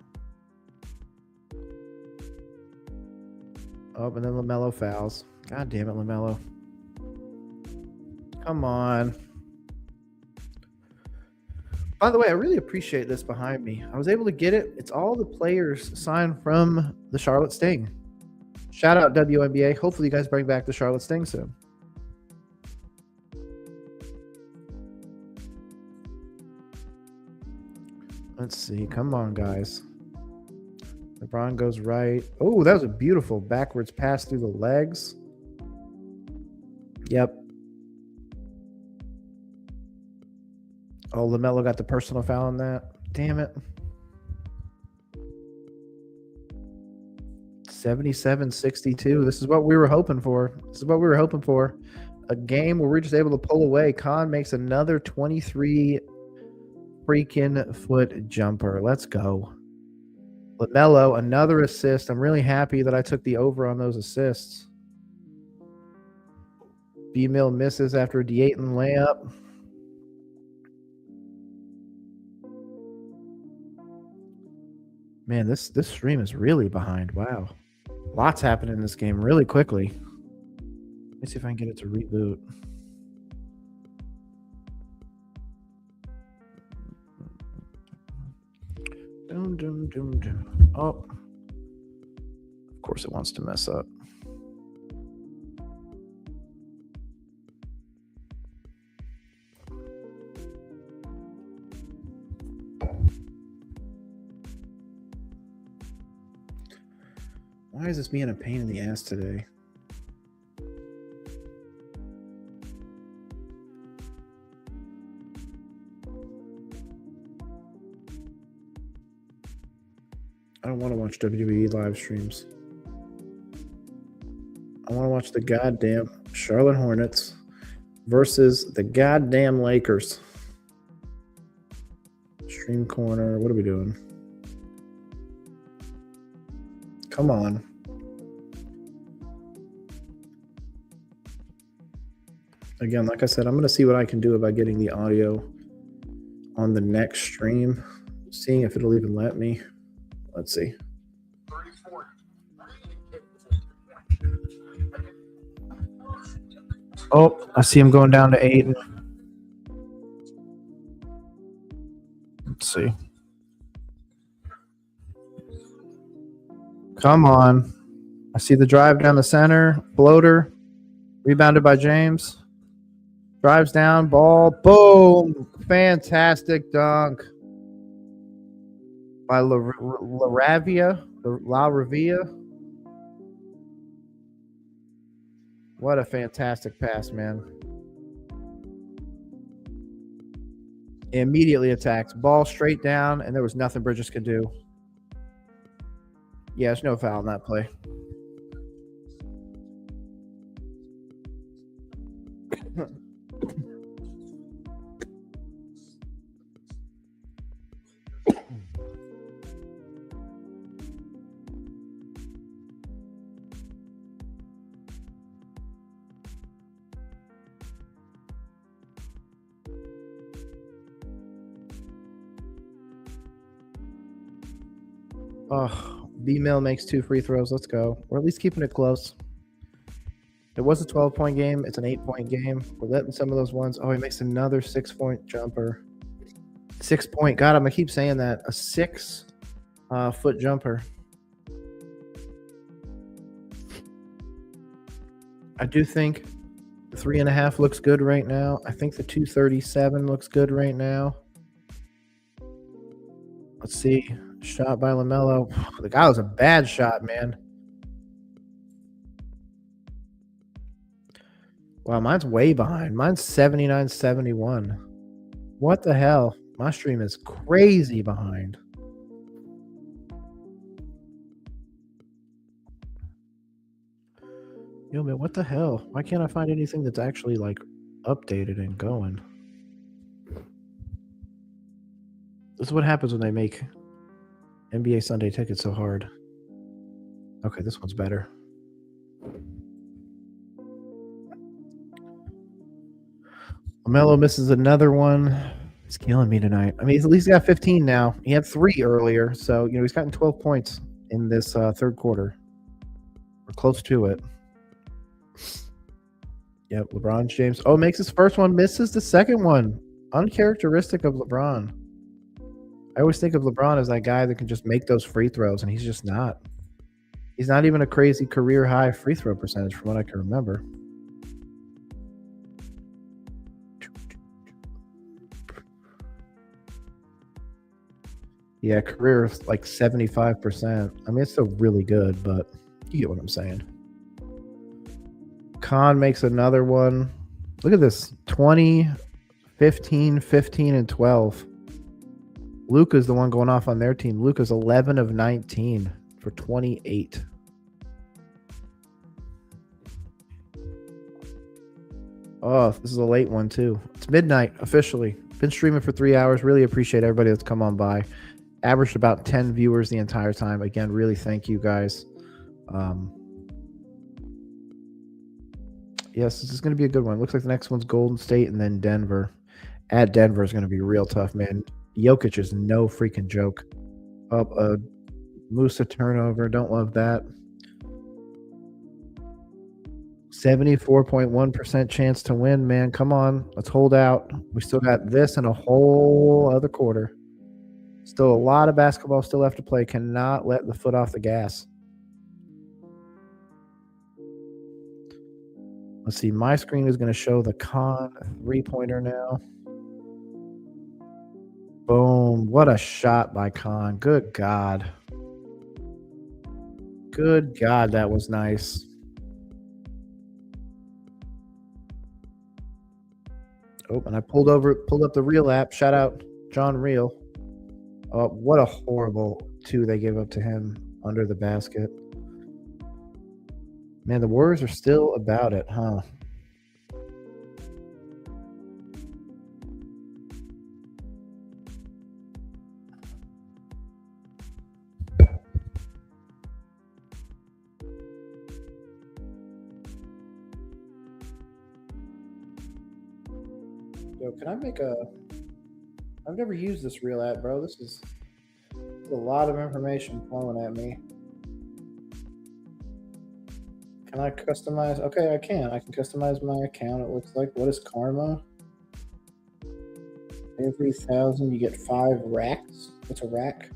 Oh, and then LaMelo fouls. God damn it, LaMelo. Come on. By the way, I really appreciate this behind me. I was able to get it. It's all the players signed from the Charlotte Sting. Shout out WNBA. Hopefully you guys bring back the Charlotte Sting soon. Let's see. Come on, guys. LeBron goes right. Oh, that was a beautiful backwards pass through the legs. Yep. Oh, LaMelo got the personal foul on that. Damn it. 77-62. This is what we were hoping for. A game where we're just able to pull away. Khan makes another 23 freaking foot jumper. Let's go. LaMelo, another assist. I'm really happy that I took the over on those assists. B-Mill misses after a Dayton layup. Man, this stream is really behind. Wow. Lots happening in this game really quickly. Let me see if I can get it to reboot. Oh. Of course it wants to mess up. Why is this being a pain in the ass today? I don't want to watch WWE live streams. I want to watch the goddamn Charlotte Hornets versus the goddamn Lakers. Stream corner. What are we doing? Come on. Again, like I said, I'm going to see what I can do about getting the audio on the next stream. Seeing if it'll even let me. Let's see. Oh, I see him going down to 8. Let's see. Come on. I see the drive down the center. Floater. Rebounded by James. Drives down. Ball. Boom. Fantastic dunk by LaRavia. What a fantastic pass, man. Immediately attacks. Ball straight down, and there was nothing Bridges could do. Yeah, there's no foul in that play. Oh, B-Mill makes 2 free throws. Let's go. We're at least keeping it close. It was a 12-point game. It's an 8-point game. We're letting some of those ones. Oh, he makes another 6-point jumper. 6-point. God, I'm going to keep saying that. A 6-foot jumper. I do think the 3.5 looks good right now. I think the 237 looks good right now. Let's see. Shot by LaMelo. The guy was a bad shot, man. Wow, mine's way behind. Mine's 79-71. What the hell? My stream is crazy behind. Yo, man, what the hell? Why can't I find anything that's actually, like, updated and going? This is what happens when they make NBA Sunday Ticket so hard. Okay, this one's better. LaMelo misses another one. He's killing me tonight. I mean, he's at least got 15 now. He had 3 earlier, so he's gotten 12 points in this third quarter. We're close to it. Yep, LeBron James. Oh, makes his first one, misses the second one. Uncharacteristic of LeBron. I always think of LeBron as that guy that can just make those free throws, and he's just not. He's not even a crazy career high free throw percentage from what I can remember. Yeah, career is like 75%. I mean, it's still really good, but you get what I'm saying. Khan makes another one. Look at this. 20, 15, 15, and 12. Luka's the one going off on their team. Luka's 11 of 19 for 28. Oh, this is a late one, too. It's midnight, officially. Been streaming for 3 hours. Really appreciate everybody that's come on by. Averaged about 10 viewers the entire time. Again, really thank you guys. Yes, this is going to be a good one. Looks like the next one's Golden State and then Denver. At Denver is going to be real tough, man. Jokic is no freaking joke. Up a Musa turnover. Don't love that. 74.1% chance to win, man. Come on. Let's hold out. We still got this and a whole other quarter. Still a lot of basketball still left to play. Cannot let the foot off the gas. Let's see. My screen is going to show the Khan three-pointer now. Boom. What a shot by Khan. Good God. Good God, that was nice. Oh, and I pulled up the Real app. Shout out John Real. Oh, what a horrible two they gave up to him under the basket. Man, the Warriors are still about it, huh? Yo, can I make a... I've never used this Real app, bro. This is a lot of information flowing at me. Can I customize? Okay, I can. I can customize my account, it looks like. What is Karma? Every 1,000 you get 5 racks. What's a rack?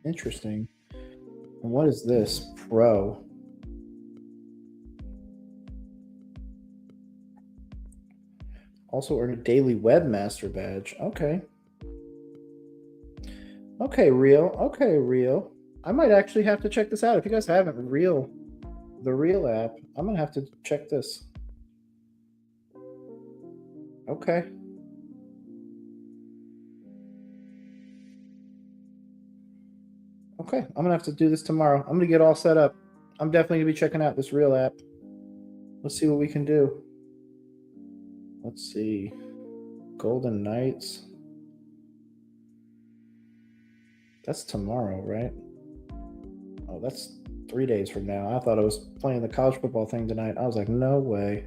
Interesting. And what is this? Pro. Also earn a daily webmaster badge. Okay. Okay, Real. Okay, Real. I might actually have to check this out. If you guys haven't the Real app, I'm going to have to check this. Okay. Okay, I'm going to have to do this tomorrow. I'm going to get all set up. I'm definitely going to be checking out this Real app. Let's see what we can do. Let's see. Golden Knights. That's tomorrow, right? Oh, that's 3 days from now. I thought I was playing the college football thing tonight. I was like, no way.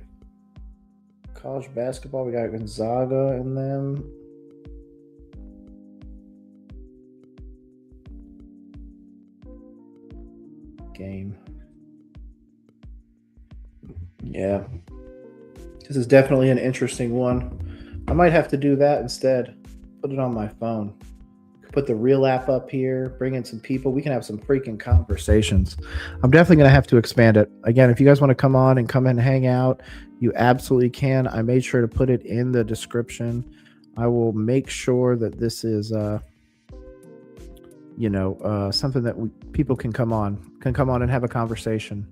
College basketball, we got Gonzaga and them. Game. Yeah. This is definitely an interesting one. I might have to do that instead. Put it on my phone. Put the Real app up here. Bring in some people. We can have some freaking conversations. I'm definitely going to have to expand it. Again, if you guys want to come on and come and hang out, you absolutely can. I made sure to put it in the description. I will make sure that this is, something that people can come on and have a conversation.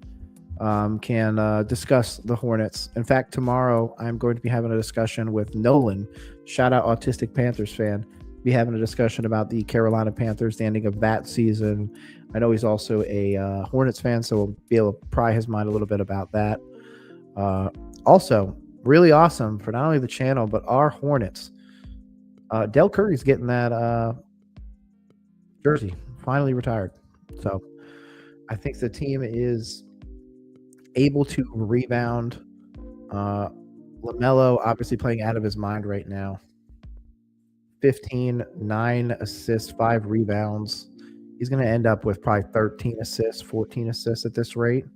Can discuss the Hornets. In fact, tomorrow I'm going to be having a discussion with Nolan. Shout out Autistic Panthers fan. Be having a discussion about the Carolina Panthers, the ending of that season. I know he's also a Hornets fan, so we'll be able to pry his mind a little bit about that. Also, really awesome for not only the channel, but our Hornets. Del Curry's getting that jersey, finally retired. So I think the team is able to rebound. LaMelo obviously playing out of his mind right now. 15, 9 assists, 5 rebounds. He's going to end up with probably 13 assists, 14 assists at this rate.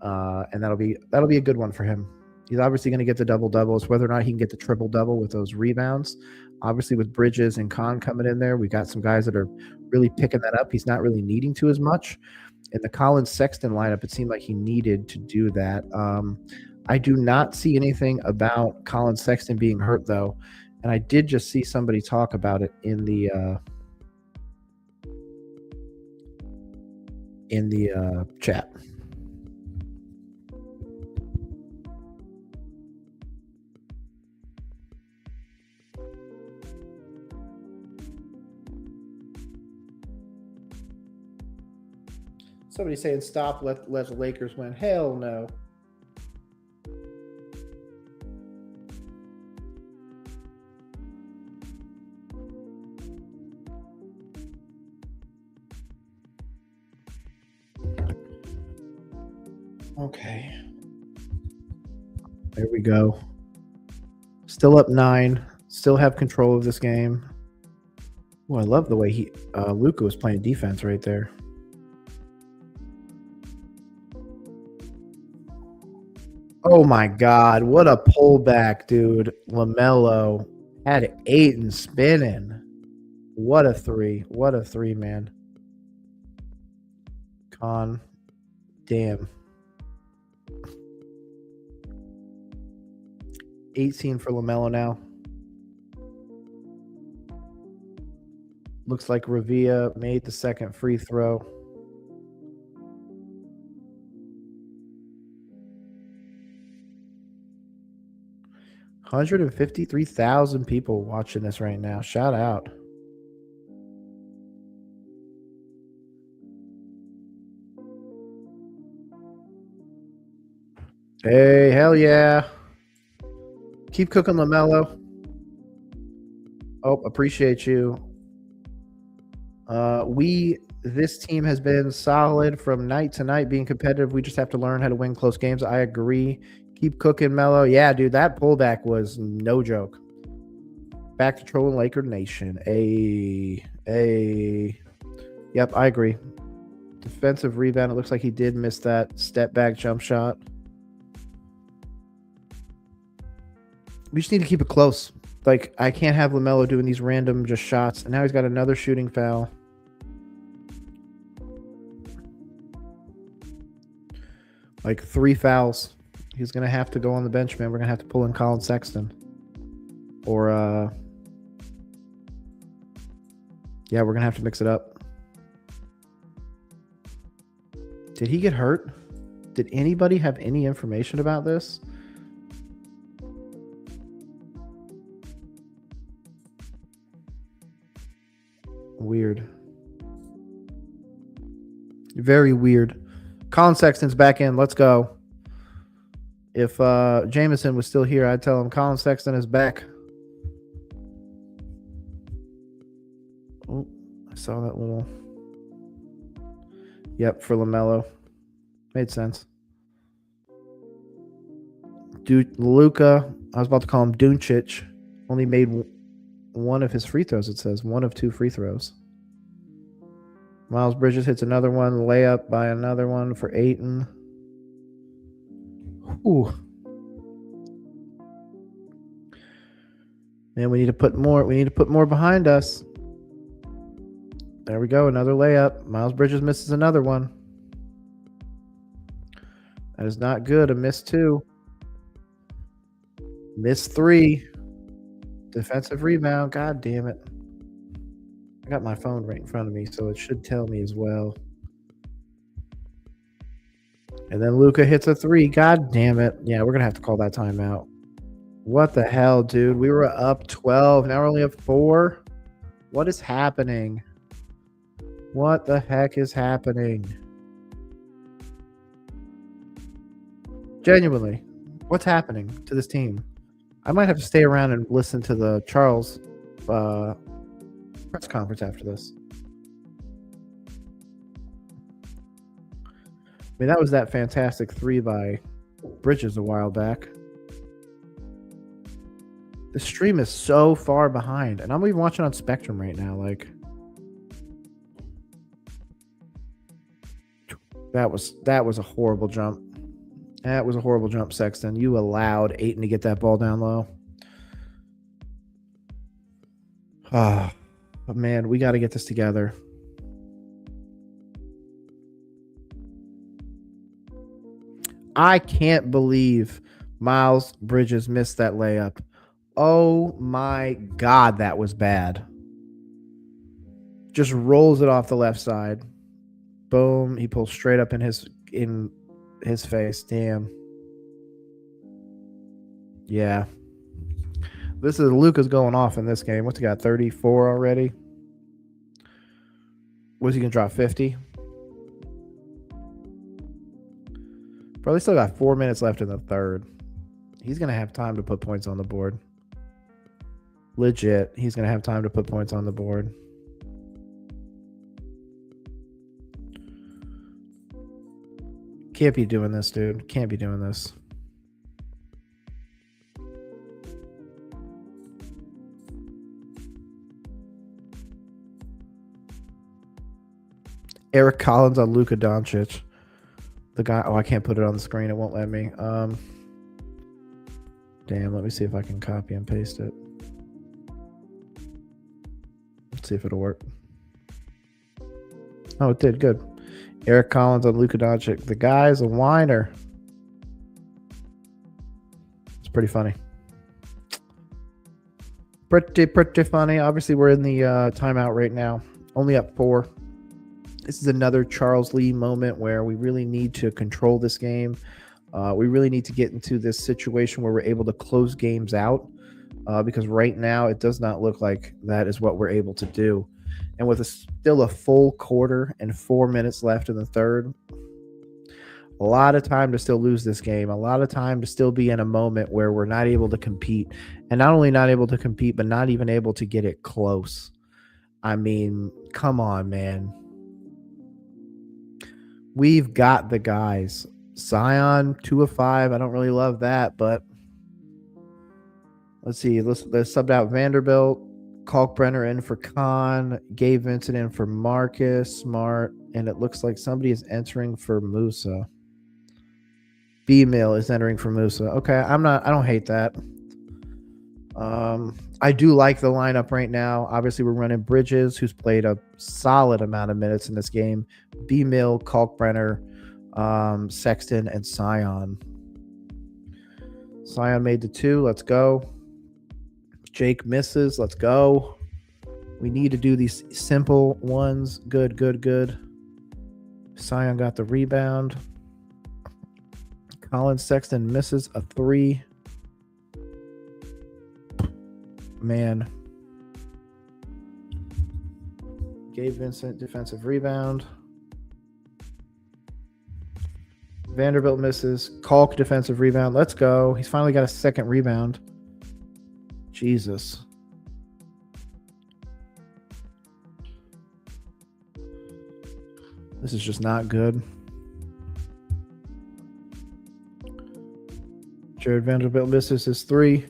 And that'll be a good one for him. He's obviously going to get the double-double. It's whether or not he can get the triple-double with those rebounds. Obviously, with Bridges and Khan coming in there, we got some guys that are really picking that up. He's not really needing to as much. In the Collins Sexton lineup, it seemed like he needed to do that. I do not see anything about Colin Sexton being hurt, though. And I did just see somebody talk about it in the chat. Somebody saying stop, let the Lakers win. Hell no. Okay. There we go. Still up 9. Still have control of this game. Oh, I love the way Luka was playing defense right there. Oh my God, what a pullback, dude. LaMelo had 8 and spinning. What a 3. What a 3, man. Con. Damn. 18 for LaMelo now. Looks like Ravia made the second free throw. $153,000 people watching this right now. Shout out. Hey, hell yeah. Keep cooking, LaMelo. Oh, appreciate you. This team has been solid from night to night, being competitive. We just have to learn how to win close games. I agree. Keep cooking, Melo. Yeah, dude, that pullback was no joke. Back to trolling Laker Nation. Yep, I agree. Defensive rebound. It looks like he did miss that step back jump shot. We just need to keep it close. Like, I can't have LaMelo doing these random just shots. And now he's got another shooting foul. Like 3 fouls. He's going to have to go on the bench, man. We're going to have to pull in Colin Sexton. Or, yeah, we're going to have to mix it up. Did he get hurt? Did anybody have any information about this? Weird. Very weird. Colin Sexton's back in. Let's go. If Jameson was still here, I'd tell him Colin Sexton is back. Oh, I saw that little. Yep, for LaMelo. Made sense. Dude, Luka, I was about to call him Doncic, only made one of his free throws, it says. 1 of 2 free throws. Miles Bridges hits another one. Layup by another one for Ayton. Ooh. Man, we need to put more behind us. There we go. Another layup. Miles Bridges misses another one. That is not good. A miss 2. Miss 3. Defensive rebound. God damn it. I got my phone right in front of me, so it should tell me as well. And then Luka hits a 3. God damn it. Yeah, we're going to have to call that timeout. What the hell, dude? We were up 12. Now we're only up 4. What is happening? What the heck is happening? Genuinely, what's happening to this team? I might have to stay around and listen to the Charles press conference after this. I mean, that was that fantastic 3 by Bridges a while back. The stream is so far behind, and I'm even watching on Spectrum right now. Like, that was a horrible jump. That was a horrible jump, Sexton. You allowed Ayton to get that ball down low. Ah, but man, we got to get this together. I can't believe Miles Bridges missed that layup. Oh my God, that was bad. Just rolls it off the left side. Boom. He pulls straight up in his face. Damn. Yeah. This is Luka's going off in this game. What's he got? 34 already? Was he going to drop 50? Probably still got 4 minutes left in the third. He's going to have time to put points on the board. Legit. He's going to have time to put points on the board. Can't be doing this, dude. Can't be doing this. Eric Collins on Luka Doncic. The guy. Oh, I can't put it on the screen. It won't let me. Damn. Let me see if I can copy and paste it. Let's see if it'll work. Oh, it did. Good. Eric Collins on Luka Doncic. The guy's a whiner. It's pretty funny. Pretty funny. Obviously, we're in the timeout right now. Only up 4. This is another Charles Lee moment where we really need to control this game. We really need to get into this situation where we're able to close games out because right now it does not look like that is what we're able to do. And with still a full quarter and 4 minutes left in the third, a lot of time to still lose this game. A lot of time to still be in a moment where we're not able to compete. And not only not able to compete, but not even able to get it close. I mean, come on, man. We've got the guys. Zion, 2 of 5. I don't really love that, but let's see. Let's subbed out Vanderbilt. Kalkbrenner in for Khan. Gabe Vincent in for Marcus Smart. And it looks like somebody is entering for Musa. B-Mill is entering for Musa. Okay, I don't hate that. I do like the lineup right now. Obviously, we're running Bridges, who's played a solid amount of minutes in this game. B-Mill, Kalkbrenner, Sexton, and Sion. Sion made the 2. Let's go. Jake misses. Let's go. We need to do these simple ones. Good. Sion got the rebound. Colin Sexton misses a 3. Man. Gabe Vincent, defensive rebound. Vanderbilt misses. Kalk, defensive rebound. Let's go. He's finally got a second rebound. Jesus. This is just not good. Jared Vanderbilt misses his 3.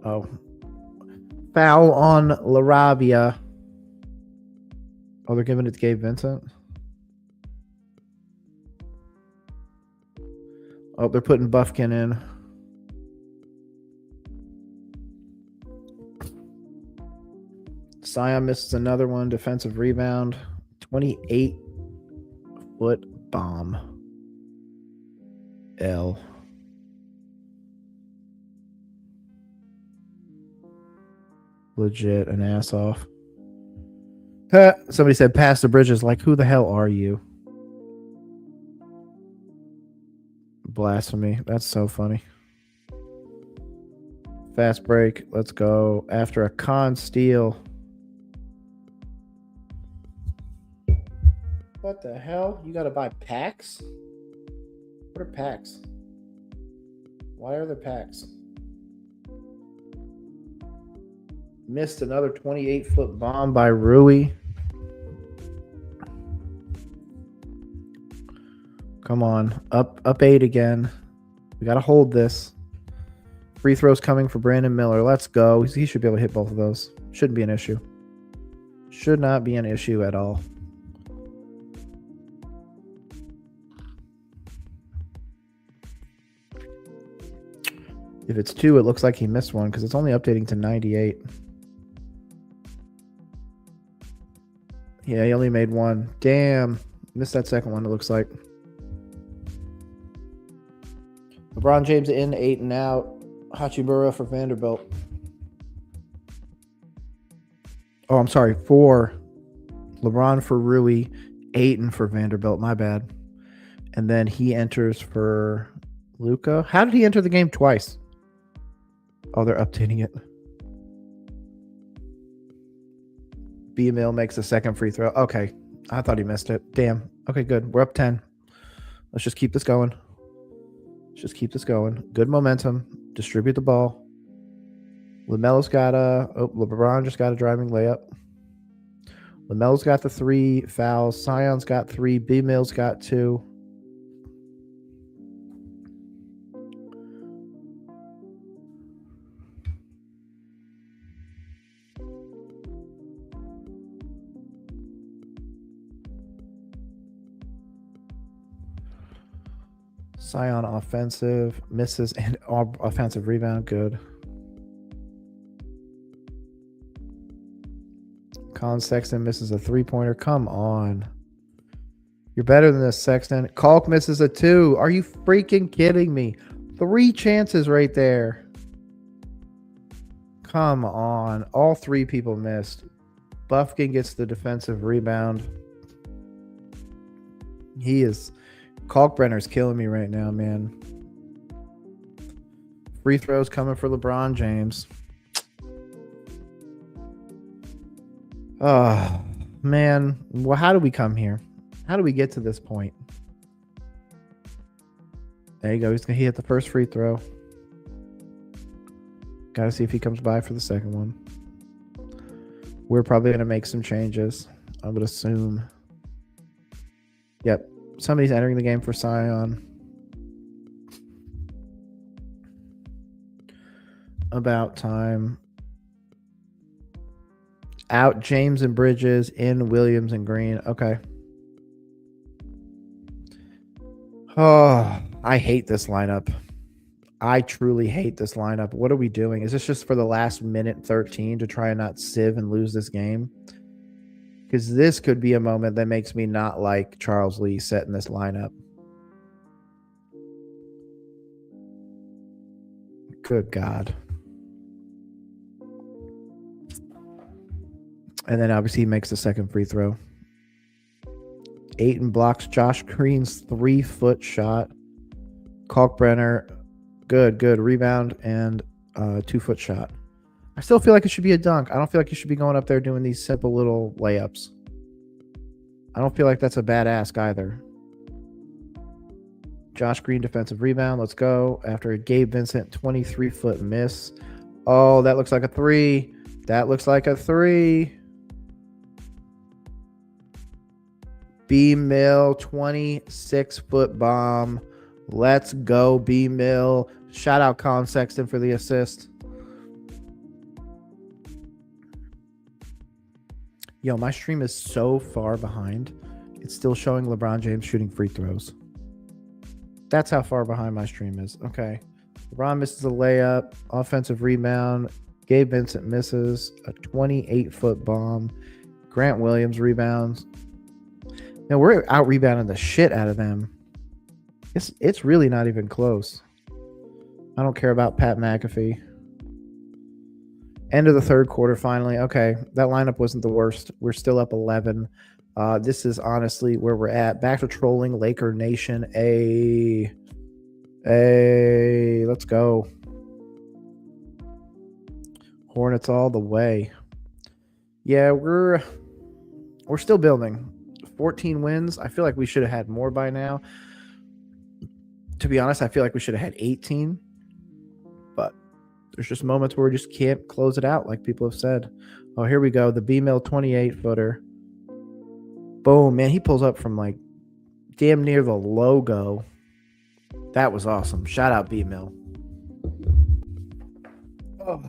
Oh. Foul on LaRavia. Oh, they're giving it to Gabe Vincent. Oh, they're putting Buffkin in. Sion misses another one. Defensive rebound. 28-foot bomb. L. Legit an ass off. Somebody said pass the Bridges. Like, who the hell are you? Blasphemy. That's so funny. Fast break. Let's go. After a con steal. What the hell? You gotta buy packs? What are packs? Why are there packs? Missed another 28-foot bomb by Rui. Come on. Up 8 again. We got to hold this. Free throws coming for Brandon Miller. Let's go. He should be able to hit both of those. Shouldn't be an issue. Should not be an issue at all. If it's 2, it looks like he missed one because it's only updating to 98. Yeah, he only made 1. Damn. Missed that second one, it looks like. LeBron James in, Ayton out. Hachimura for Vanderbilt. Oh, I'm sorry. 4. LeBron for Rui, Ayton for Vanderbilt. My bad. And then he enters for Luka. How did he enter the game twice? Oh, they're updating it. B-Mill makes the second free throw. Okay. I thought he missed it. Damn. Okay, good. We're up 10. Let's just keep this going. Good momentum. Distribute the ball. LaMelo's got LeBron just got a driving layup. LaMelo's got the 3 fouls. Sion's got 3. B-Mill's got 2. Sion offensive, misses, and offensive rebound, good. Colin Sexton misses a 3-pointer. Come on. You're better than this, Sexton. Kalk misses a 2. Are you freaking kidding me? 3 chances right there. Come on. All 3 people missed. Buffkin gets the defensive rebound. Kalkbrenner's killing me right now, man. Free throws coming for LeBron James. Oh, man. Well, how do we come here? How do we get to this point? There you go. He hit the first free throw. Got to see if he comes by for the second one. We're probably going to make some changes, I would assume. Yep. Somebody's entering the game for Sion. About time. Out James and Bridges, in Williams and Green. Okay. Oh, I hate this lineup. I truly hate this lineup. What are we doing? Is this just for the last minute 13 to try and not sieve and lose this game? Because this could be a moment that makes me not like Charles Lee setting this lineup. Good God. And then obviously he makes the second free throw. Ayton blocks Josh Green's 3-foot shot. Kalkbrenner, good rebound and 2-foot shot. I still feel like it should be a dunk. I don't feel like you should be going up there doing these simple little layups. I don't feel like that's a bad ask either. Josh Green defensive rebound. Let's go. After a Gabe Vincent 23-foot miss. Oh, that looks like a 3. That looks like a 3. B-Mill 26-foot bomb. Let's go, B-Mill. Shout out Colin Sexton for the assist. Yo, my stream is so far behind. It's still showing LeBron James shooting free throws. That's how far behind my stream is. Okay. LeBron misses a layup. Offensive rebound. Gabe Vincent misses a 28-foot bomb. Grant Williams rebounds. Now we're out rebounding the shit out of them. It's really not even close. I don't care about Pat McAfee. End of the third quarter, finally. Okay, that lineup wasn't the worst. We're still up 11. This is honestly where we're at. Back to trolling Laker Nation. Let's go. Hornets all the way. Yeah, we're still building. 14 wins. I feel like we should have had more by now. To be honest, I feel like we should have had 18. But there's just moments where we just can't close it out, like people have said. Oh, here we go. The B-Mill 28-footer. Boom, man. He pulls up from like damn near the logo. That was awesome. Shout out B-Mill. Oh,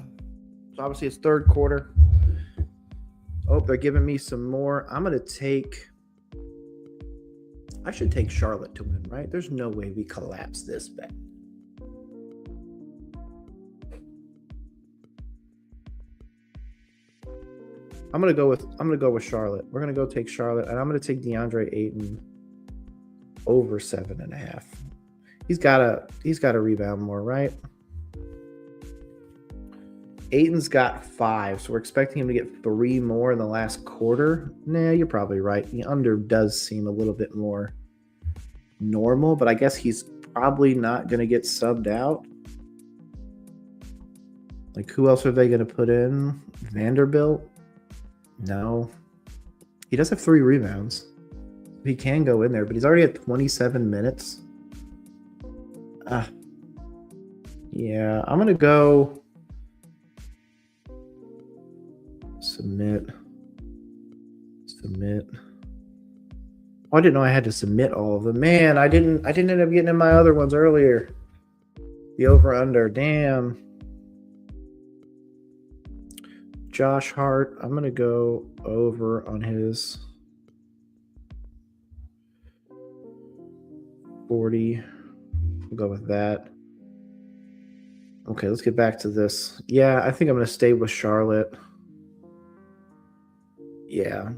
so obviously it's third quarter. Oh, they're giving me some more. I should take Charlotte to win, right? There's no way we collapse this bet. I'm gonna go with Charlotte. We're gonna go take Charlotte, and I'm gonna take DeAndre Ayton over 7.5. He's got to rebound more, right? Ayton's got 5, so we're expecting him to get 3 more in the last quarter. Nah, you're probably right. The under does seem a little bit more normal, but I guess he's probably not going to get subbed out. Like, who else are they going to put in? Vanderbilt? No. He does have 3 rebounds. He can go in there, but he's already at 27 minutes. Yeah, I'm going to go submit. Oh, I didn't know I had to submit all of them. Man, I didn't end up getting in my other ones earlier. The over-under. Damn. Josh Hart, I'm going to go over on his 40. We'll go with that. Okay, let's get back to this. Yeah, I think I'm going to stay with Charlotte. Yeah.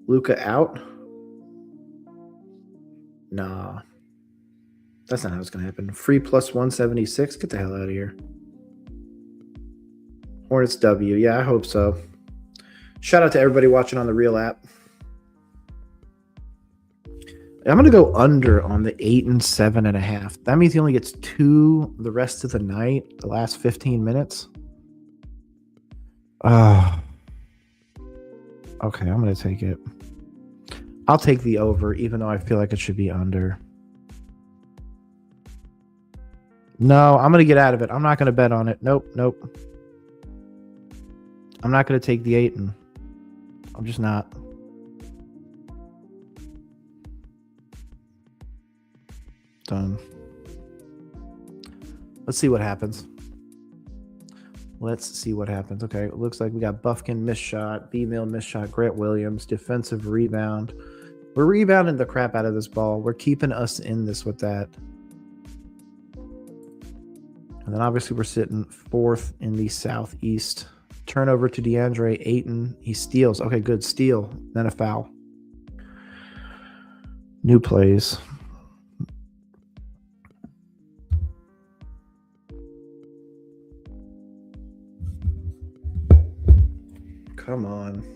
Luka out? Nah. That's not how it's going to happen. Free plus 176? Get the hell out of here. Hornets W. Yeah, I hope so. Shout out to everybody watching on the Real app. I'm going to go under on the 8 and 7.5. That means he only gets 2 the rest of the night, the last 15 minutes. Okay, I'm going to take it. I'll take the over, even though I feel like it should be under. No, I'm going to get out of it. I'm not going to bet on it. Nope. I'm not going to take the 8. I'm just not. Done. Let's see what happens. Okay, it looks like we got Buffkin missed shot, B-Mill missed shot, Grant Williams, defensive rebound. We're rebounding the crap out of this ball. We're keeping us in this with that. And then obviously we're sitting 4th in the Southeast. Turnover to DeAndre Ayton. He steals. Okay, good. Steal. Then a foul. New plays. Come on.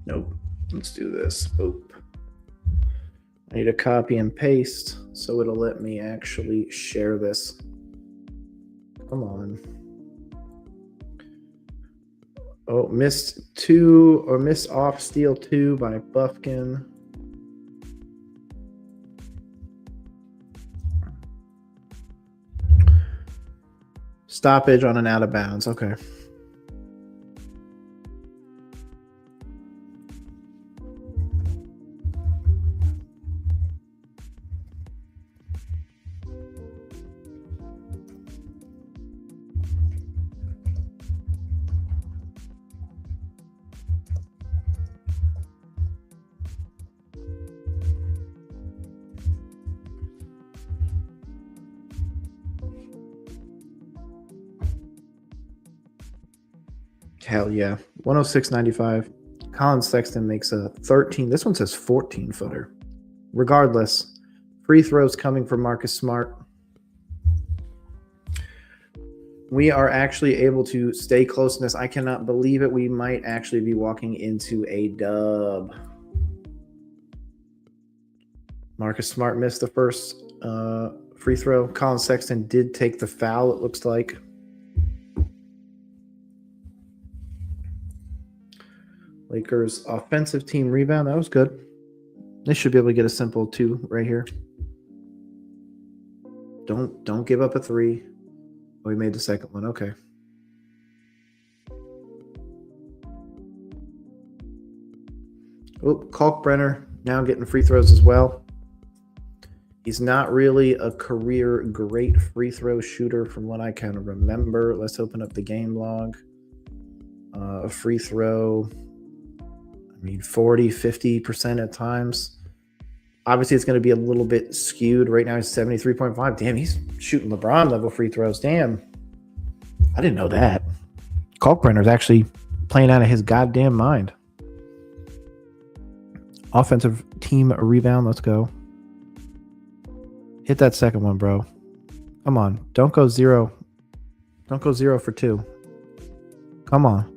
Nope. Let's do this. Boop. I need to copy and paste so it'll let me actually share this. Come on. Oh, missed off steal 2 by Buffkin. Stoppage on an out of bounds. Okay. Hell yeah. 106.95. Colin Sexton makes a 13. This one says 14 footer. Regardless, free throws coming from Marcus Smart. We are actually able to stay close in this. I cannot believe it. We might actually be walking into a dub. Marcus Smart missed the first free throw. Colin Sexton did take the foul, it looks like. Lakers offensive team rebound. That was good. They should be able to get a simple 2 right here. Don't give up a 3. Oh, we made the second one. Okay. Oh, Kalkbrenner now getting free throws as well. He's not really a career great free throw shooter from what I can remember. Let's open up the game log. A free throw, 40, 50% at times. Obviously, it's going to be a little bit skewed. Right now, he's 73.5. Damn, he's shooting LeBron level free throws. Damn. I didn't know that. Kalkbrenner's actually playing out of his goddamn mind. Offensive team rebound. Let's go. Hit that second one, bro. Come on. Don't go 0. Don't go 0 for 2. Come on.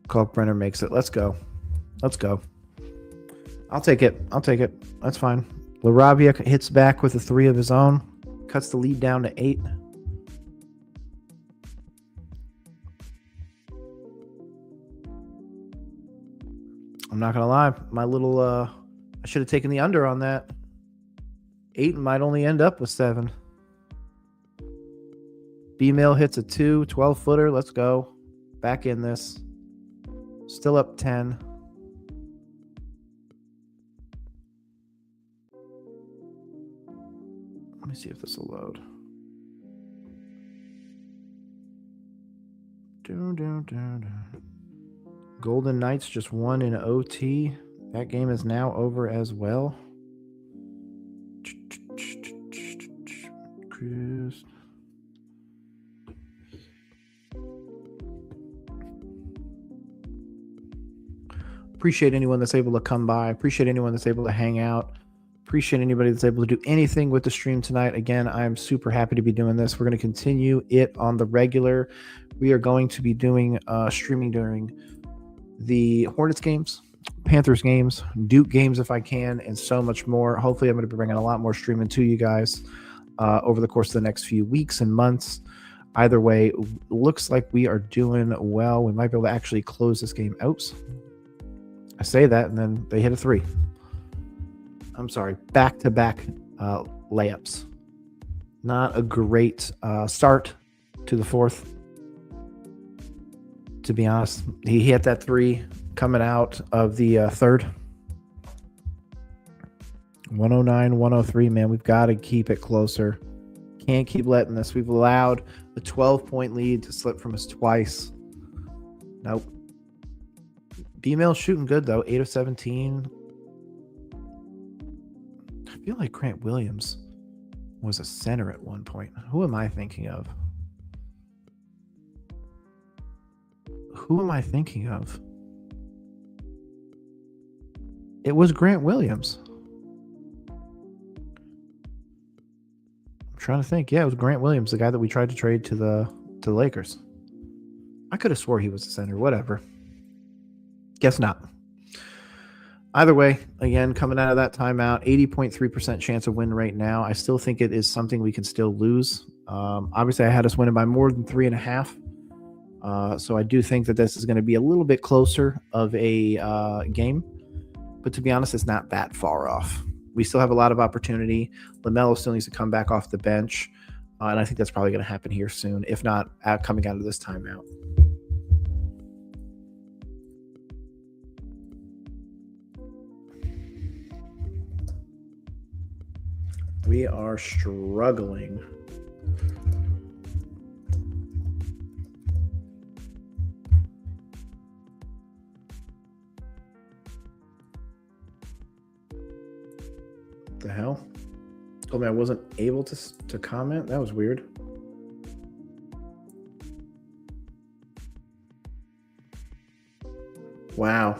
Kalkbrenner makes it. Let's go. Let's go. I'll take it. I'll take it. That's fine. LaRavia hits back with a 3 of his own. Cuts the lead down to 8. I'm not going to lie. My little, I should have taken the under on that. 8 might only end up with 7. B-Mill hits a 2, 12-footer. Let's go. Back in this. Still up 10. Let me see if this will load. Golden Knights just won in OT. That game is now over as well. Appreciate anyone that's able to come by. Appreciate anyone that's able to hang out. Appreciate anybody that's able to do anything with the stream tonight. Again, I'm super happy to be doing this. We're going to continue it on the regular. We are going to be doing streaming during the Hornets games, Panthers games, Duke games if I can, and so much more. Hopefully, I'm going to be bringing a lot more streaming to you guys over the course of the next few weeks and months. Either way, looks like we are doing well. We might be able to actually close this game out. I say that, and then they hit a 3. I'm sorry, back-to-back layups. Not a great start to the fourth, to be honest. He hit that 3 coming out of the third. 109, 103, man. We've got to keep it closer. Can't keep letting this. We've allowed a 12-point lead to slip from us twice. Nope. B-Mail shooting good, though. 8 of 17. I feel like Grant Williams was a center at one point. Who am I thinking of? Who am I thinking of? It was Grant Williams. I'm trying to think. Yeah, it was Grant Williams, the guy that we tried to trade to the Lakers. I could have swore he was a center. Whatever. Guess not. Either way, again, coming out of that timeout, 80.3% chance of win right now. I still think it is something we can still lose. Obviously, I had us winning by more than 3.5. So I do think that this is going to be a little bit closer of a game. But to be honest, it's not that far off. We still have a lot of opportunity. LaMelo still needs to come back off the bench. And I think that's probably going to happen here soon, if not coming out of this timeout. We are struggling. What the hell? Told me I wasn't able to comment? That was weird. Wow.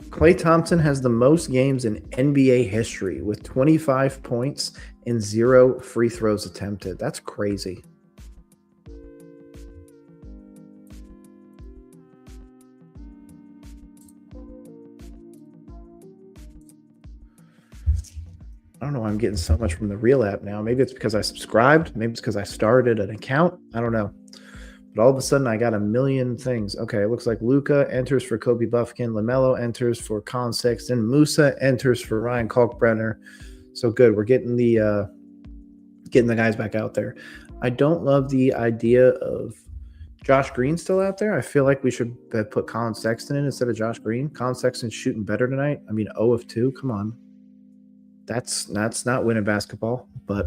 Klay Thompson has the most games in NBA history with 25 points and 0 free throws attempted. That's crazy. I don't know why I'm getting so much from the Real app now. Maybe it's because I subscribed. Maybe it's because I started an account. I don't know. But all of a sudden, I got a million things. Okay, it looks like Luka enters for Kobe Buffkin. LaMelo enters for Colin Sexton. Musa enters for Ryan Kalkbrenner. So good. We're getting the guys back out there. I don't love the idea of Josh Green still out there? I feel like we should have put Colin Sexton in instead of Josh Green. Colin Sexton's shooting better tonight. I mean, 0 of 2. Come on. That's not winning basketball, but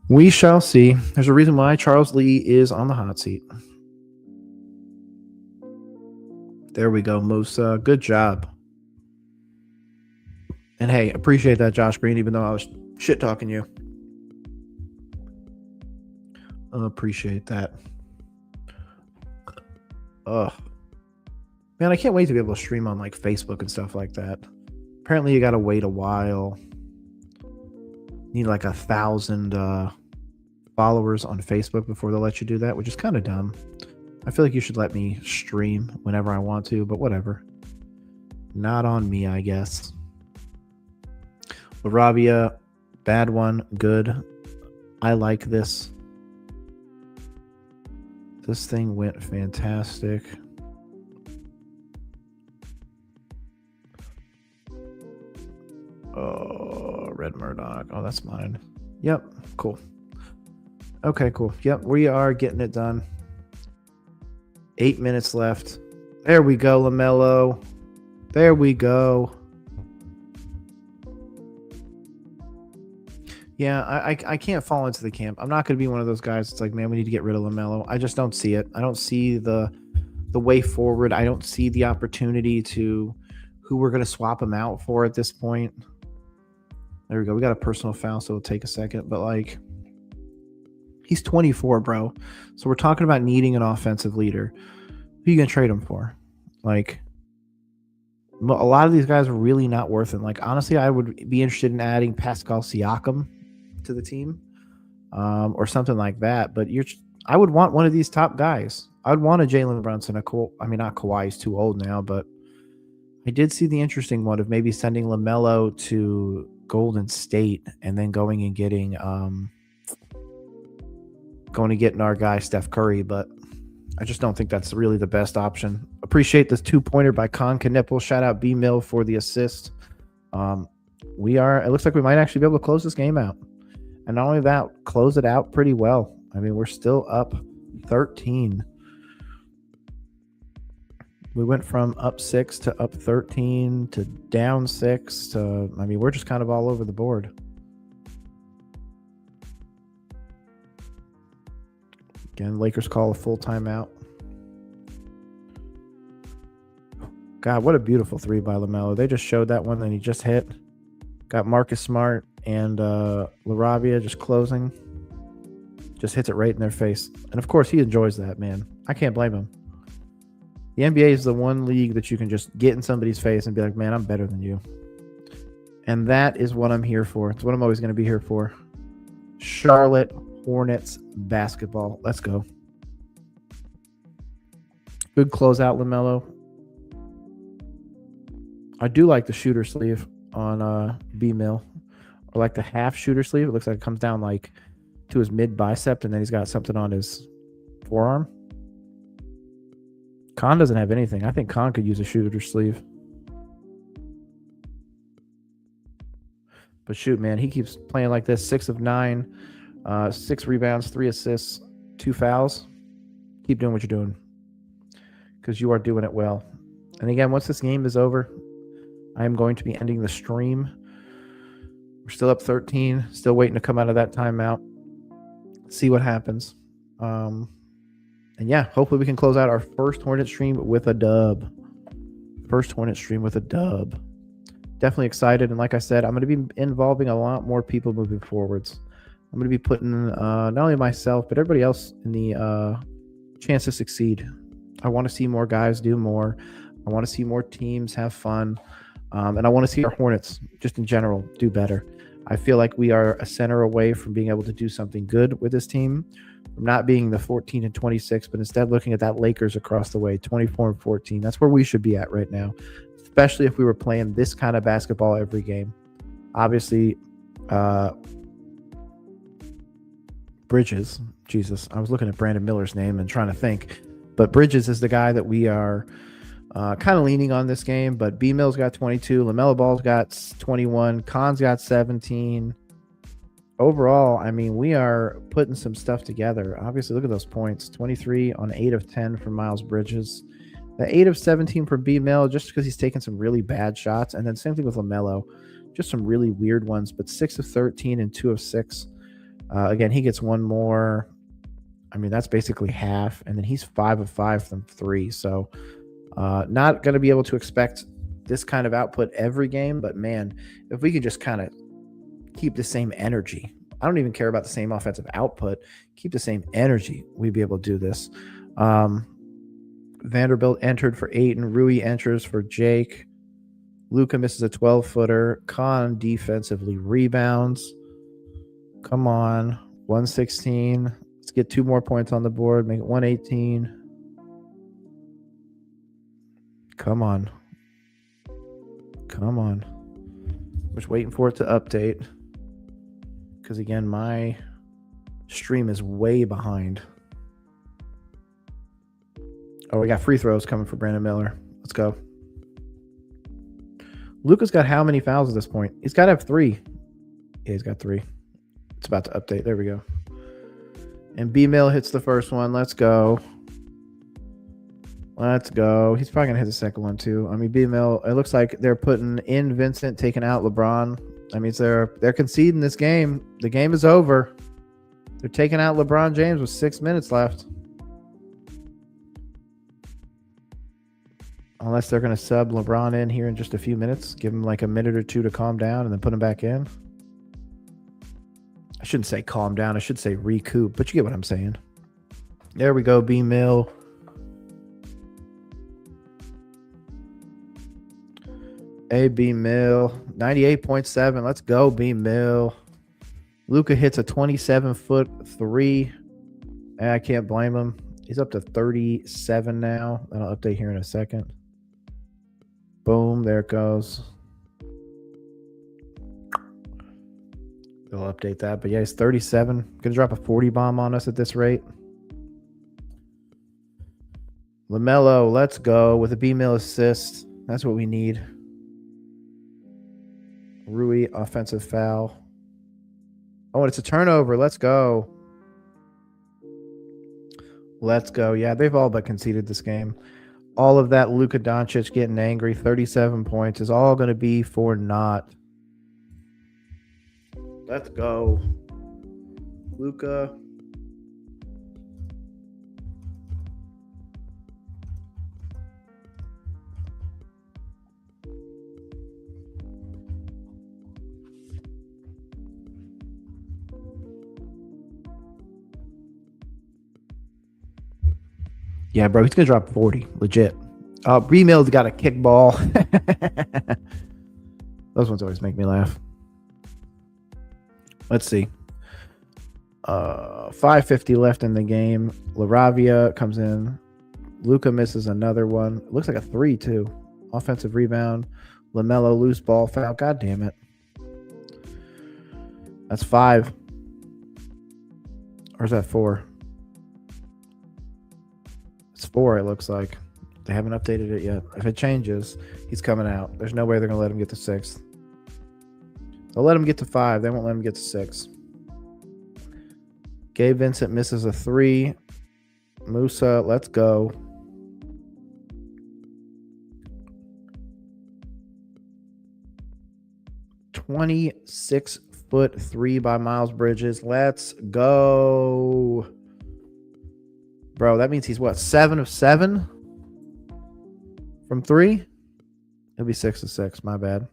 we shall see. There's a reason why Charles Lee is on the hot seat. There we go, Musa. Good job. And hey, appreciate that, Josh Green, even though I was shit talking you. Appreciate that. Man, I can't wait to be able to stream on like Facebook and stuff like that. Apparently you gotta wait a while. Need like 1,000 followers on Facebook before they'll let you do that, which is kind of dumb. I feel like you should let me stream whenever I want to, but whatever. Not on me, I guess. Laravia, bad one, good. I like this. This thing went fantastic. Oh, Red Murdoch. Oh, that's mine. Yep, cool. Okay, cool. Yep, we are getting it done. 8 minutes left. There we go, LaMelo. There we go. Yeah, I can't fall into the camp. I'm not going to be one of those guys that's like, man, we need to get rid of LaMelo. I just don't see it. I don't see the way forward. I don't see the opportunity to who we're going to swap him out for at this point. There we go. We got a personal foul, so it'll take a second. But, like, he's 24, bro. So we're talking about needing an offensive leader. Who are you going to trade him for? Like, a lot of these guys are really not worth it. Like, honestly, I would be interested in adding Pascal Siakam to the team or something like that. But I would want one of these top guys. I would want a Jalen Brunson. Not Kawhi. He's too old now, but I did see the interesting one of maybe sending LaMelo to Golden State and then going and getting our guy Steph Curry, but I just don't think that's really the best option. Appreciate this 2-pointer by Con Knipple. Shout out B Mill for the assist. It looks like we might actually be able to close this game out. And not only that, close it out pretty well. I mean, we're still up 13. We went from up 6 to up 13 to down 6 to, I mean, we're just kind of all over the board. Again, Lakers call a full timeout. God, what a beautiful 3 by LaMelo. They just showed that one that he just hit. Got Marcus Smart and LaRavia just closing. Just hits it right in their face. And of course, he enjoys that, man. I can't blame him. The NBA is the one league that you can just get in somebody's face and be like, man, I'm better than you. And that is what I'm here for. It's what I'm always going to be here for. Charlotte Hornets basketball. Let's go. Good closeout, LaMelo. I do like the shooter sleeve on B-Mill. Or like the half shooter sleeve. It looks like it comes down like to his mid bicep and then he's got something on his forearm. Khan doesn't have anything. I think Khan could use a shooter sleeve. But shoot, man, he keeps playing like this. 6 of 9, 6 rebounds, 3 assists, 2 fouls. Keep doing what you're doing because you are doing it well. And again, once this game is over, I am going to be ending the stream. We're still up 13, still waiting to come out of that timeout. See what happens. And yeah, hopefully we can close out our first Hornet stream with a dub. First Hornet stream with a dub. Definitely excited. And like I said, I'm going to be involving a lot more people moving forwards. I'm going to be putting not only myself, but everybody else in the chance to succeed. I want to see more guys do more. I want to see more teams have fun. And I want to see our Hornets, just in general, do better. I feel like we are a center away from being able to do something good with this team. From not being the 14 and 26, but instead looking at that Lakers across the way, 24 and 14. That's where we should be at right now, especially if we were playing this kind of basketball every game. Obviously, Bridges, Jesus, I was looking at Brandon Miller's name and trying to think, but Bridges is the guy that we are kind of leaning on this game. But B-Mill's got 22, LaMelo Ball's got 21, Khan's got 17. overall, I mean, we are putting some stuff together. Obviously, look at those points. 23 on 8 of 10 for Miles Bridges. The 8 of 17 for B-Mill, just because he's taken some really bad shots. And then same thing with LaMelo. Just some really weird ones, but 6 of 13 and 2 of 6. Again, he gets one more. I mean, that's basically half. And then he's 5 of 5 from 3. So not going to be able to expect this kind of output every game. But, man, if we could just kind of keep the same energy. I don't even care about the same offensive output. Keep the same energy. We'd be able to do this. Vanderbilt entered for 8, and Rui enters for Jake. Luka misses a 12-footer. Khan defensively rebounds. Come on. 116. Let's get 2 more points on the board. Make it 118. Come on. Come on. I'm just waiting for it to update. Because, again, my stream is way behind. Oh, we got free throws coming for Brandon Miller. Let's go. Luka's got how many fouls at this point? He's got to have 3. Yeah, he's got 3. It's about to update. There we go. And B-Mill hits the first one. Let's go. Let's go. He's probably going to hit the second one, too. I mean, B-Mill, it looks like they're putting in Vincent, taking out LeBron. I mean, they're conceding this game. The game is over. They're taking out LeBron James with 6 minutes left. Unless they're going to sub LeBron in here in just a few minutes. Give him like a minute or 2 to calm down and then put him back in. I shouldn't say calm down. I should say recoup. But you get what I'm saying. There we go, B-Mill. B-Mill. 98.7. Let's go, B-Mill. Luka hits a 27-foot 3. I can't blame him. He's up to 37 now. That'll update here in a second. Boom, there it goes. They'll update that. But yeah, he's 37. Gonna drop a 40 bomb on us at this rate. LaMelo, let's go with a B-Mill assist. That's what we need. Rui, offensive foul. Oh, and it's a turnover. Let's go. Let's go. Yeah, they've all but conceded this game. All of that Luka Doncic getting angry, 37 points, is all going to be for naught. Let's go. Luka. Yeah, bro, he's going to drop 40. Legit. B-Mill's got a kickball. Those ones always make me laugh. Let's see. 5:50 left in the game. LaRavia comes in. Luka misses another one. It looks like a 3, too. Offensive rebound. LaMelo loose ball foul. God damn it. That's 5. Or is that 4? It's 4, it looks like. They haven't updated it yet. If it changes, he's coming out. There's no way they're going to let him get to 6. They'll let him get to 5. They won't let him get to 6. Gabe Vincent misses a 3. Musa, let's go. .26-foot 3 by Miles Bridges. Let's go. Bro, that means he's what? 7 of 7 from 3? It'll be 6 of 6. My bad.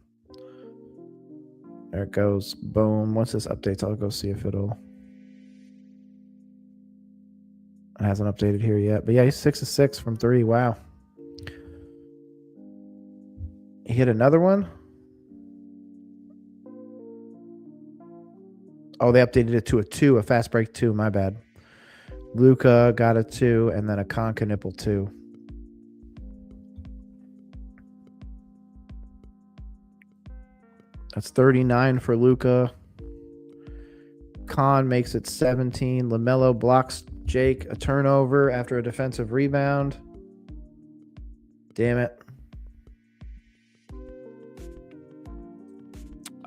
There it goes. Boom. Once this updates, I'll go see if it'll. It hasn't updated here yet. But yeah, he's 6 of 6 from 3. Wow. He hit another one. Oh, they updated it to a 2, a fast break 2. My bad. Luka got a 2, and then a Conca nipple 2. That's 39 for Luka. Khan makes it 17. LaMelo blocks Jake a turnover after a defensive rebound. Damn it.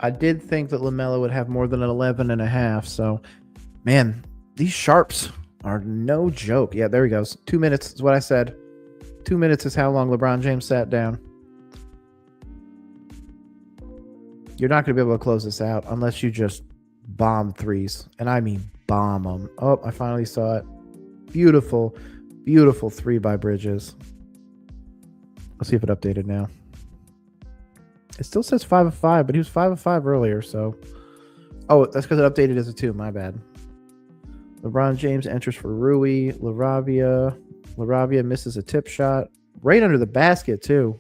I did think that LaMelo would have more than an 11.5. So, man, these sharps are no joke. Yeah, there he goes. 2 minutes is what I said. 2 minutes is how long LeBron James sat down. You're not going to be able to close this out unless you just bomb threes. And I mean bomb them. Oh, I finally saw it. Beautiful, beautiful three by Bridges. Let's see if it updated now. It still says 5 of 5, but he was 5 of 5 earlier, so. Oh, that's because it updated as a 2. My bad. LeBron James enters for Rui. LaRavia misses a tip shot. Right under the basket, too.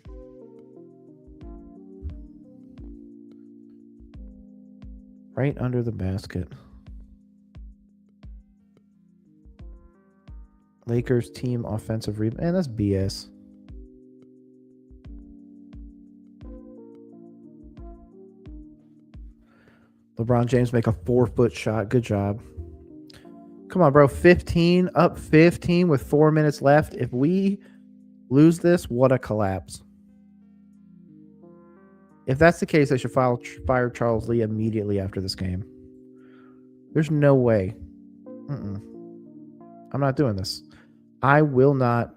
Right under the basket. Lakers team offensive rebound. Man, that's BS. LeBron James make a 4-foot shot. Good job. Come on, bro. 15, up 15 with 4 minutes left. If we lose this, what a collapse. If that's the case, I should fire Charles Lee immediately after this game. There's no way. I'm not doing this. I will not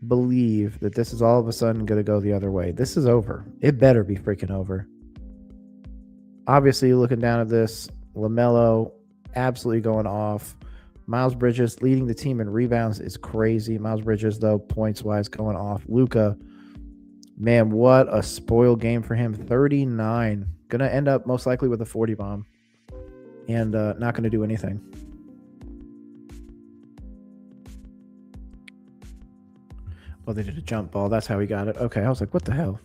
believe that this is all of a sudden going to go the other way. This is over. It better be freaking over. Obviously, looking down at this, LaMelo absolutely going off. Miles Bridges leading the team in rebounds is crazy. Miles Bridges, though, points-wise, going off. Luka, man, what a spoiled game for him. 39. Going to end up most likely with a 40 bomb. And not going to do anything. Oh, they did a jump ball. That's how he got it. Okay, I was like, what the hell?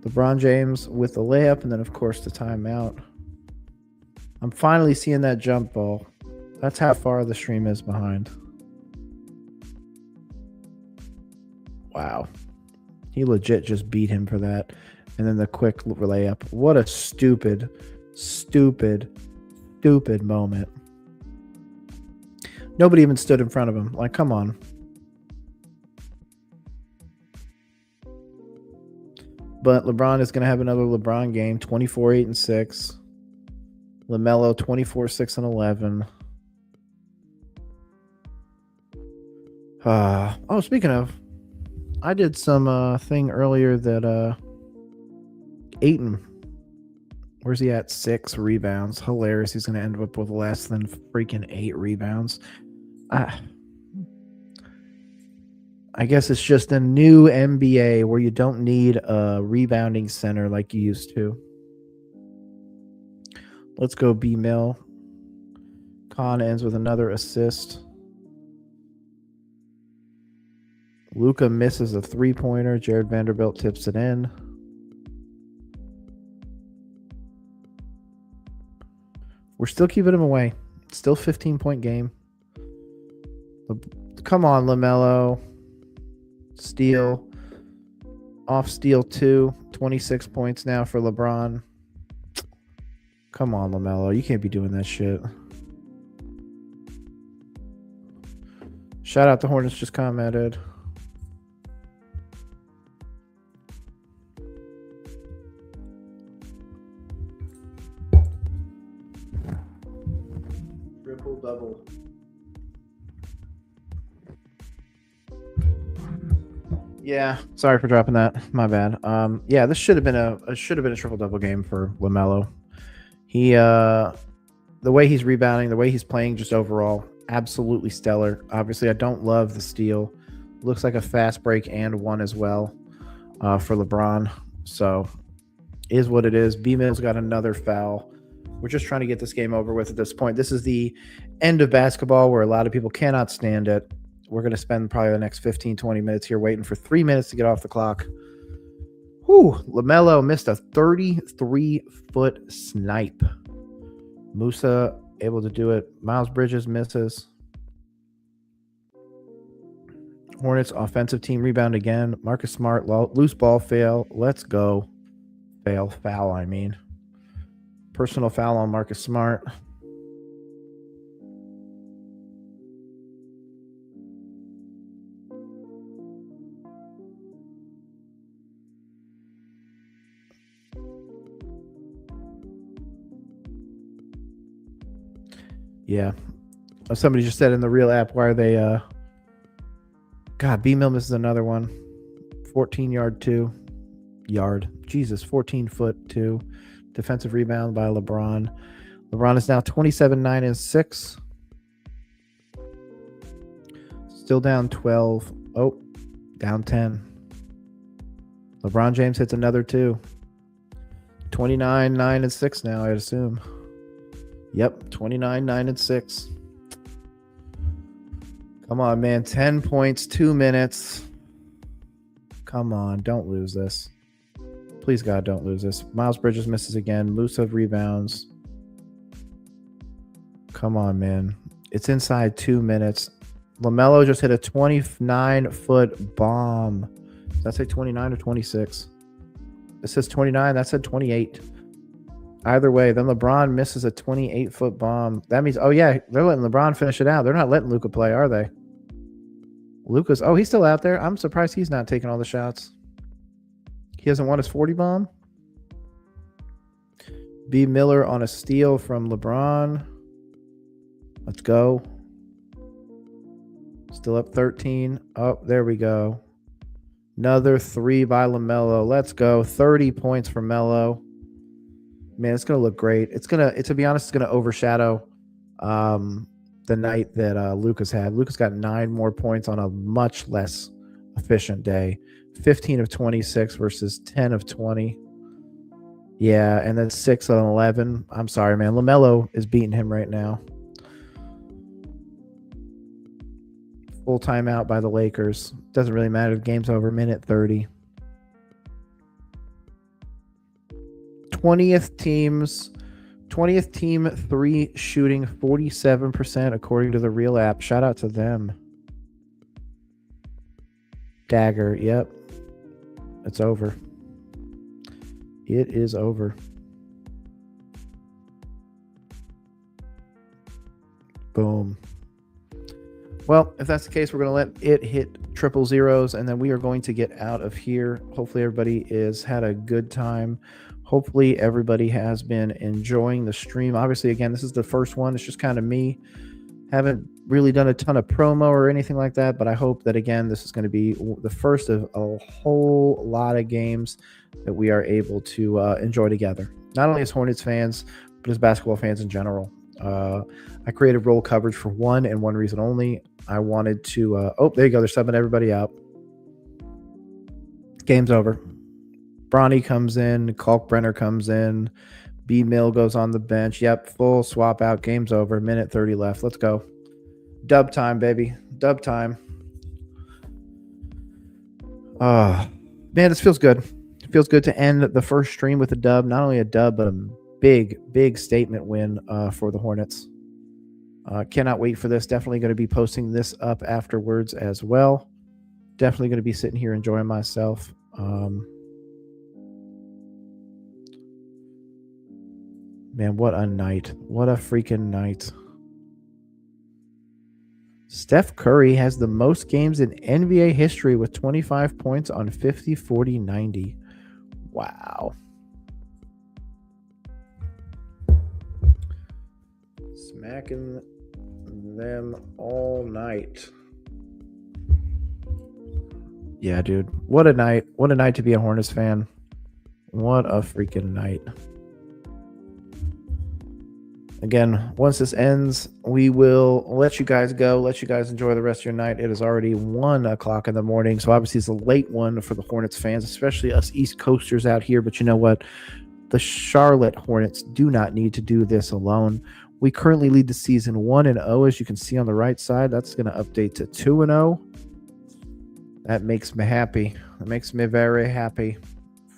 LeBron James with the layup, and then, of course, the timeout. I'm finally seeing that jump ball. That's how far the stream is behind. Wow. He legit just beat him for that. And then the quick layup. What a stupid, stupid, stupid moment. Nobody even stood in front of him. Like, come on. But LeBron is going to have another LeBron game. 24, 8, and 6. LaMelo, 24, 6, and 11. Oh, speaking of, I did some thing earlier that Ayton, where's he at? 6 rebounds. Hilarious. He's going to end up with less than freaking 8 rebounds. I guess it's just a new NBA where you don't need a rebounding center like you used to. Let's go B-Mill. Khan ends with another assist. Luka misses a 3-pointer. Jared Vanderbilt tips it in. We're still keeping him away. Still 15-point game. Come on, LaMelo. Steal. Off steal 2. 26 points now for LeBron. Come on, LaMelo. You can't be doing that shit. Shout out to Hornets just commented. Triple double. Yeah, sorry for dropping that. My bad. Yeah, this should have been a triple double game for LaMelo. He the way he's rebounding, the way he's playing, just overall, absolutely stellar. Obviously, I don't love the steal. Looks like a fast break and one as well for LeBron. So, is what it is. B-Mill's got another foul. We're just trying to get this game over with at this point. This is the end of basketball where a lot of people cannot stand it. We're going to spend probably the next 15, 20 minutes here waiting for 3 minutes to get off the clock. Whew, LaMelo missed a 33-foot snipe. Musa able to do it. Miles Bridges misses. Hornets offensive team rebound again. Marcus Smart, loose ball fail. Let's go. Foul, I mean. Personal foul on Marcus Smart. Yeah. Somebody just said in the real app, why are they God, B-Mill misses another one. 14-yard 2. Jesus, 14-foot 2. Defensive rebound by LeBron. LeBron is now 27-9-6. Still down 12. Oh, down 10. LeBron James hits another 2. 29-9-6 now, I'd assume. Yep, 29-9-6. Come on, man. 10 points, 2 minutes. Come on, don't lose this. Please, God, don't lose this. Miles Bridges misses again. Musa rebounds. Come on, man. It's inside 2 minutes. LaMelo just hit a 29-foot bomb. Does that say 29 or 26? It says 29. That said 28. Either way, then LeBron misses a 28-foot bomb. That means, oh, yeah, they're letting LeBron finish it out. They're not letting Luka play, are they? Luka's, oh, he's still out there. I'm surprised he's not taking all the shots. He hasn't won his 40 bomb. B. Miller on a steal from LeBron. Let's go. Still up 13. Oh, there we go. Another 3 by LaMelo. Let's go. 30 points for Melo. Man, it's gonna look great. To be honest, it's gonna overshadow the night that Luka's had. Luka's got 9 more points on a much less efficient day. 15 of 26 versus 10 of 20. Yeah, and then 6 of 11. I'm sorry, man. LaMelo is beating him right now. Full timeout by the Lakers. Doesn't really matter if the game's over. Minute 30. 20th team 3 shooting 47% according to the real app. Shout out to them. Dagger. Yep. It's over. It is over. Boom. Well, if that's the case, we're going to let it hit triple zeros, and then we are going to get out of here. Hopefully everybody has had a good time. Hopefully everybody has been enjoying the stream. Obviously, again, this is the first one. It's just kind of me. Haven't really done a ton of promo or anything like that, but I hope that, again, this is going to be the first of a whole lot of games that we are able to enjoy together. Not only as Hornets fans, but as basketball fans in general. I created roll coverage for one and one reason only. I wanted to oh, there you go. They're subbing everybody out. Game's over. Bronny comes in. Kalkbrenner comes in. B. Mill goes on the bench. Yep, full swap out. Game's over. Minute 30 left. Let's go. Dub time, baby. Dub time. Man, this feels good. It feels good to end the first stream with a dub. Not only a dub, but a big statement win for the Hornets. Cannot wait for this. Definitely going to be posting this up afterwards as well. Definitely going to be sitting here enjoying myself. Man, what a night. What a freaking night. Steph Curry has the most games in NBA history with 25 points on 50, 40, 90. Wow. Smacking them all night. Yeah, dude. What a night. What a night to be a Hornets fan. What a freaking night. Again, once this ends, we will let you guys go, let you guys enjoy the rest of your night. It is already 1 o'clock in the morning, so obviously it's a late one for the Hornets fans, especially us East Coasters out here. But you know what? The Charlotte Hornets do not need to do this alone. We currently lead the season 1-0, as you can see on the right side. That's going to update to 2-0. That makes me happy. That makes me very happy.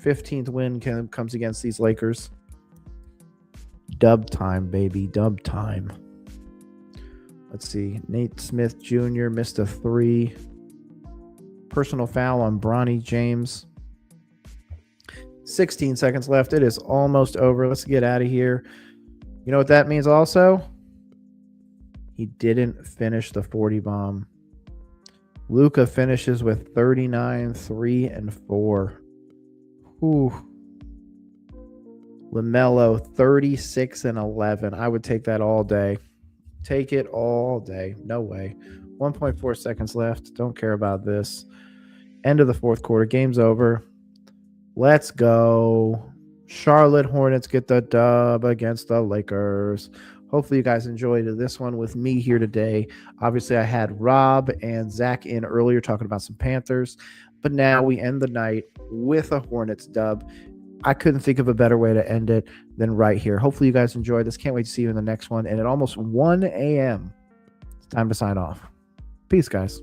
15th win comes against these Lakers. Dub time, baby. Dub time. Let's see. Nate Smith Jr. missed a 3. Personal foul on Bronny James. 16 seconds left. It is almost over. Let's get out of here. You know what that means also? He didn't finish the 40 bomb. Luka finishes with 39, 3, and 4. Whew. LaMelo, 36 and 11. I would take that all day. Take it all day. No way. 1.4 seconds left. Don't care about this. End of the fourth quarter. Game's over. Let's go. Charlotte Hornets get the dub against the Lakers. Hopefully you guys enjoyed this one with me here today. Obviously, I had Rob and Zach in earlier talking about some Panthers, but now we end the night with a Hornets dub. I couldn't think of a better way to end it than right here. Hopefully you guys enjoyed this. Can't wait to see you in the next one. And at almost 1 a.m., it's time to sign off. Peace, guys.